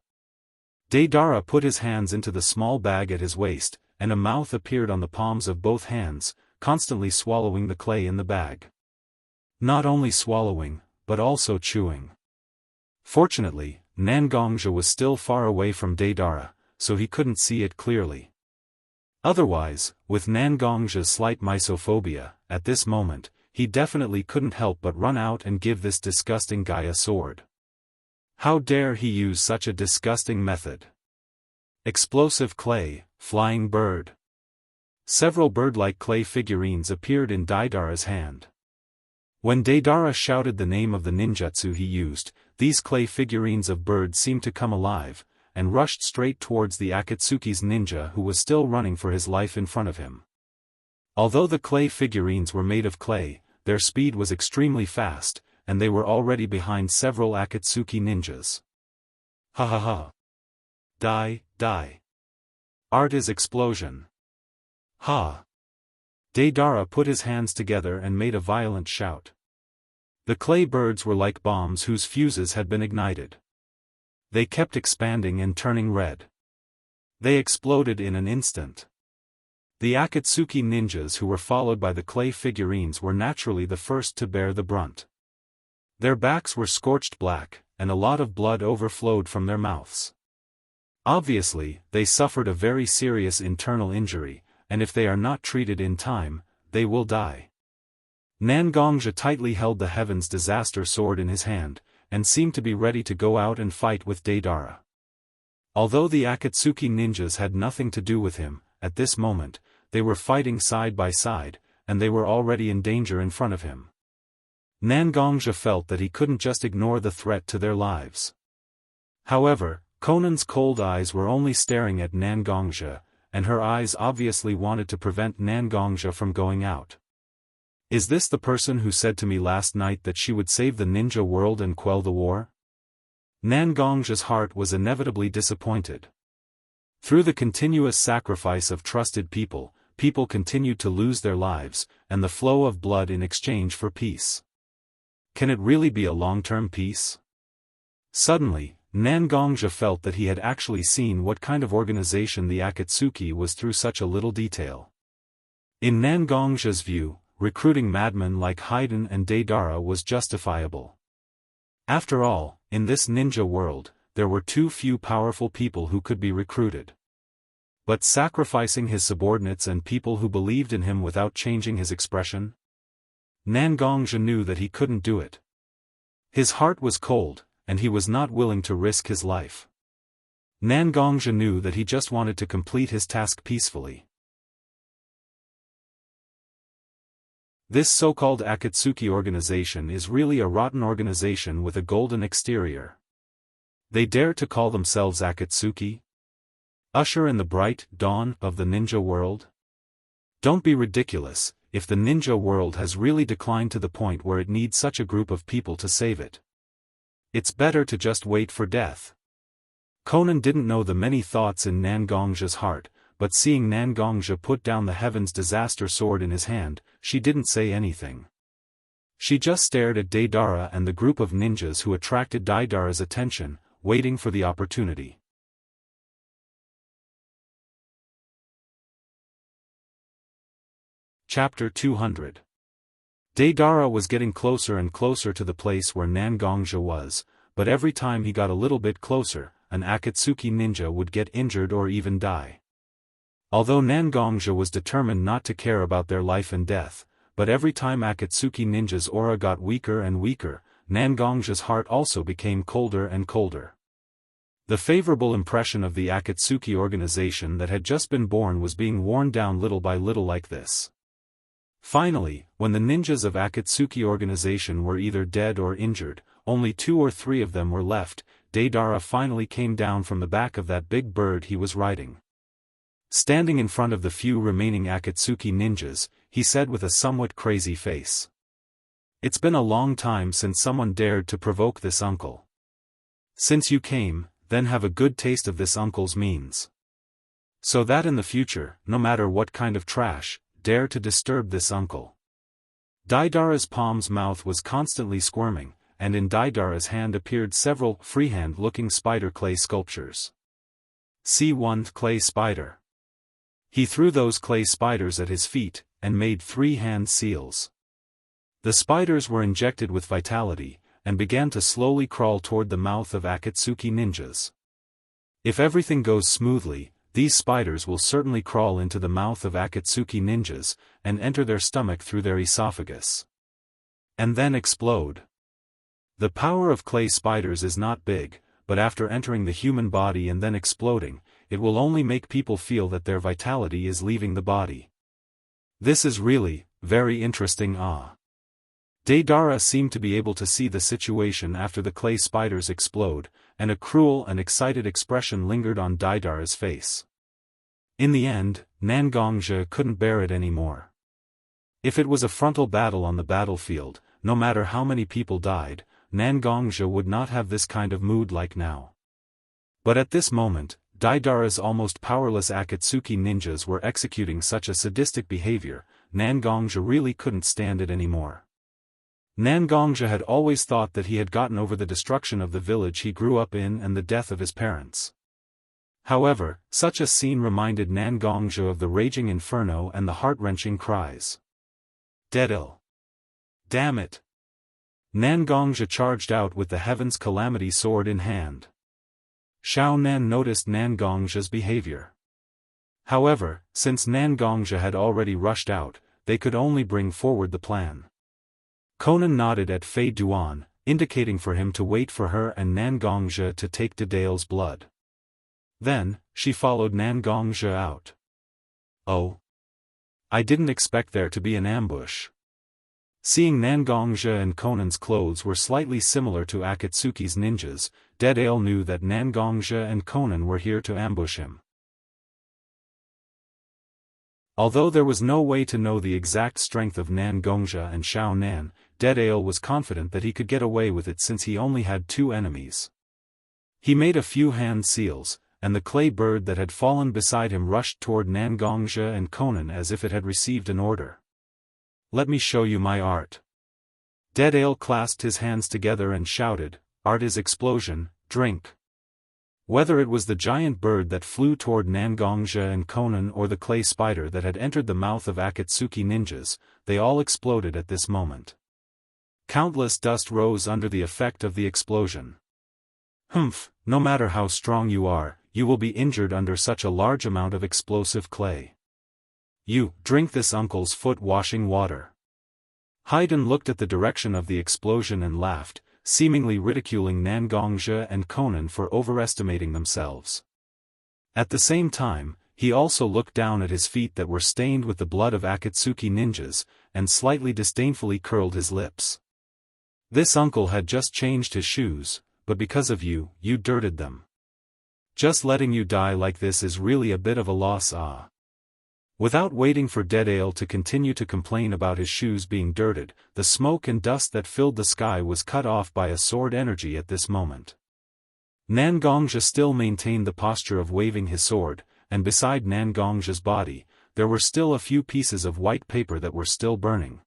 Daidara put his hands into the small bag at his waist, and a mouth appeared on the palms of both hands, constantly swallowing the clay in the bag. Not only swallowing, but also chewing. Fortunately, Nangongja was still far away from Daidara, so he couldn't see it clearly. Otherwise, with Nangongja's slight misophobia, at this moment, he definitely couldn't help but run out and give this disgusting guy a sword. How dare he use such a disgusting method? Explosive clay, flying bird. Several bird-like clay figurines appeared in Daidara's hand. When Daidara shouted the name of the ninjutsu he used, these clay figurines of birds seemed to come alive, and rushed straight towards the Akatsuki's ninja who was still running for his life in front of him. Although the clay figurines were made of clay, their speed was extremely fast, and they were already behind several Akatsuki ninjas. Ha ha ha. Die, die. Art is explosion. Ha. Daidara put his hands together and made a violent shout. The clay birds were like bombs whose fuses had been ignited. They kept expanding and turning red. They exploded in an instant. The Akatsuki ninjas who were followed by the clay figurines were naturally the first to bear the brunt. Their backs were scorched black, and a lot of blood overflowed from their mouths. Obviously, they suffered a very serious internal injury, and if they are not treated in time, they will die. Nangongja tightly held the Heaven's Disaster sword in his hand, and seemed to be ready to go out and fight with Daidara. Although the Akatsuki ninjas had nothing to do with him, at this moment, they were fighting side by side, and they were already in danger in front of him. Nangongja felt that he couldn't just ignore the threat to their lives. However, Konan's cold eyes were only staring at Nangongja, and her eyes obviously wanted to prevent Nangongja from going out. Is this the person who said to me last night that she would save the ninja world and quell the war? Nangongja's heart was inevitably disappointed. Through the continuous sacrifice of trusted people, people continued to lose their lives, and the flow of blood in exchange for peace. Can it really be a long-term peace? Suddenly, Nangongja felt that he had actually seen what kind of organization the Akatsuki was through such a little detail. In Nangongja's view, recruiting madmen like Haiden and Daidara was justifiable. After all, in this ninja world, there were too few powerful people who could be recruited. But sacrificing his subordinates and people who believed in him without changing his expression? Nangongja knew that he couldn't do it. His heart was cold, and he was not willing to risk his life. Nangongja knew that he just wanted to complete his task peacefully. This so-called Akatsuki organization is really a rotten organization with a golden exterior. They dare to call themselves Akatsuki? Usher in the bright dawn of the ninja world? Don't be ridiculous, if the ninja world has really declined to the point where it needs such a group of people to save it. It's better to just wait for death. Konan didn't know the many thoughts in Nangongja's heart, but seeing Nangongja put down the Heaven's Disaster sword in his hand, she didn't say anything. She just stared at Daidara and the group of ninjas who attracted Daidara's attention, waiting for the opportunity. Chapter 200. Deidara was getting closer and closer to the place where Nangongja was, but every time he got a little bit closer, an Akatsuki ninja would get injured or even die. Although Nangongja was determined not to care about their life and death, but every time Akatsuki ninja's aura got weaker and weaker, Nangongja's heart also became colder and colder. The favorable impression of the Akatsuki organization that had just been born was being worn down little by little like this. Finally, when the ninjas of Akatsuki organization were either dead or injured, only 2 or 3 of them were left, Deidara finally came down from the back of that big bird he was riding. Standing in front of the few remaining Akatsuki ninjas, he said with a somewhat crazy face. "It's been a long time since someone dared to provoke this uncle. Since you came, then have a good taste of this uncle's means. So that in the future, no matter what kind of trash, dare to disturb this uncle." Deidara's palm's mouth was constantly squirming, and in Deidara's hand appeared several freehand-looking spider clay sculptures. See one clay spider. He threw those clay spiders at his feet, and made 3 hand seals. The spiders were injected with vitality, and began to slowly crawl toward the mouth of Akatsuki ninjas. If everything goes smoothly, these spiders will certainly crawl into the mouth of Akatsuki ninjas, and enter their stomach through their esophagus. And then explode. The power of clay spiders is not big, but after entering the human body and then exploding, it will only make people feel that their vitality is leaving the body. This is really, very interesting. Deidara seemed to be able to see the situation after the clay spiders explode, and a cruel and excited expression lingered on Deidara's face. In the end, Nangongja couldn't bear it anymore. If it was a frontal battle on the battlefield, no matter how many people died, Nangongja would not have this kind of mood like now. But at this moment, Deidara's almost powerless Akatsuki ninjas were executing such a sadistic behavior, Nangongja really couldn't stand it anymore. Nangongja had always thought that he had gotten over the destruction of the village he grew up in and the death of his parents. However, such a scene reminded Nangongja of the raging inferno and the heart-wrenching cries. Deadil! Damn it! Nangongja charged out with the Heaven's Calamity sword in hand. Xiao Nan noticed Nangongja's behavior. However, since Nangongja had already rushed out, they could only bring forward the plan. Conan nodded at Fei Duan, indicating for him to wait for her and Nangongja to take Deidale's blood. Then, she followed Nangongja out. Oh! I didn't expect there to be an ambush. Seeing Nangongja and Conan's clothes were slightly similar to Akatsuki's ninjas, Deidale knew that Nangongja and Conan were here to ambush him. Although there was no way to know the exact strength of Nangongja and Xiao Nan, Deidale was confident that he could get away with it since he only had 2 enemies. He made a few hand seals, and the clay bird that had fallen beside him rushed toward Nangongja and Conan as if it had received an order. "Let me show you my art." Deidale clasped his hands together and shouted, "Art is explosion, drink." Whether it was the giant bird that flew toward Nangongja and Conan or the clay spider that had entered the mouth of Akatsuki ninjas, they all exploded at this moment. Countless dust rose under the effect of the explosion. "Humph, no matter how strong you are, you will be injured under such a large amount of explosive clay. You, drink this uncle's foot-washing water." Haydn looked at the direction of the explosion and laughed, seemingly ridiculing Nangongja and Conan for overestimating themselves. At the same time, he also looked down at his feet that were stained with the blood of Akatsuki ninjas, and slightly disdainfully curled his lips. "This uncle had just changed his shoes, but because of you, you dirted them. Just letting you die like this is really a bit of a loss. Without waiting for Deidale to continue to complain about his shoes being dirted, the smoke and dust that filled the sky was cut off by a sword energy at this moment. Nangongja still maintained the posture of waving his sword, and beside Nangongja's body, there were still a few pieces of white paper that were still burning.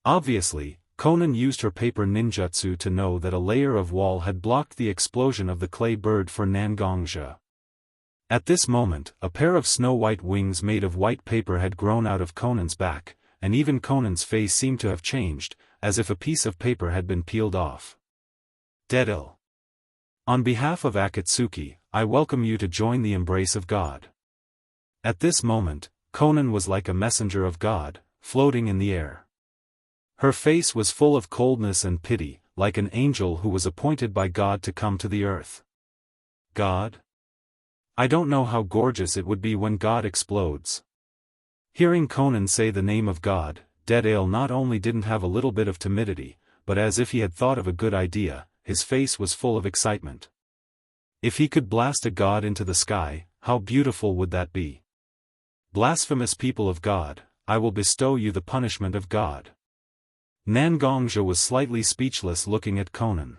Obviously, Conan used her paper ninjutsu to know that a layer of wall had blocked the explosion of the clay bird for Nangongja. At this moment, a pair of snow-white wings made of white paper had grown out of Conan's back, and even Conan's face seemed to have changed, as if a piece of paper had been peeled off. Dead-il. On behalf of Akatsuki, I welcome you to join the embrace of God. At this moment, Conan was like a messenger of God, floating in the air. Her face was full of coldness and pity, like an angel who was appointed by God to come to the earth. God? I don't know how gorgeous it would be when God explodes. Hearing Conan say the name of God, Dead-il not only didn't have a little bit of timidity, but as if he had thought of a good idea, his face was full of excitement. If he could blast a god into the sky, how beautiful would that be? Blasphemous people of God, I will bestow you the punishment of God. Nangongja was slightly speechless looking at Conan.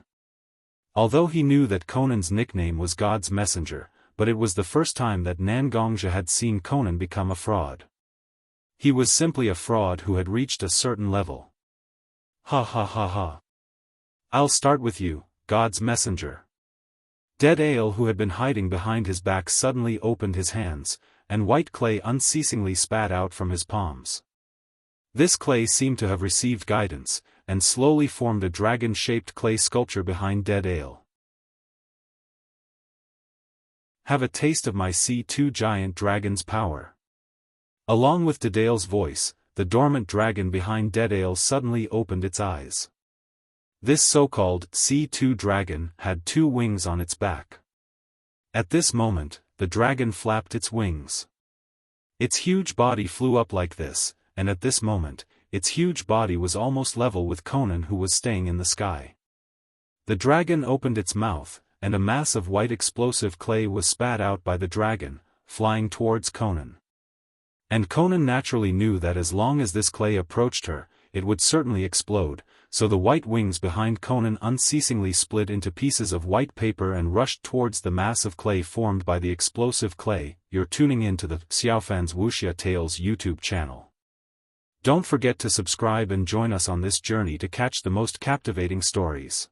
Although he knew that Conan's nickname was God's messenger, but it was the first time that Nangongja had seen Conan become a fraud. He was simply a fraud who had reached a certain level. Ha ha ha ha. I'll start with you, God's messenger. Dead-il, who had been hiding behind his back, suddenly opened his hands, and white clay unceasingly spat out from his palms. This clay seemed to have received guidance, and slowly formed a dragon-shaped clay sculpture behind Dead-il. Have a taste of my C2 giant dragon's power. Along with Dead-il's voice, the dormant dragon behind Dead-il suddenly opened its eyes. This so-called C2 dragon had 2 wings on its back. At this moment, the dragon flapped its wings. Its huge body flew up like this, and at this moment, its huge body was almost level with Conan, who was staying in the sky. The dragon opened its mouth, and a mass of white explosive clay was spat out by the dragon, flying towards Conan. And Conan naturally knew that as long as this clay approached her, it would certainly explode, so the white wings behind Conan unceasingly split into pieces of white paper and rushed towards the mass of clay formed by the explosive clay. You're tuning in to the Xiaofan's Wuxia Tales YouTube channel. Don't forget to subscribe and join us on this journey to catch the most captivating stories.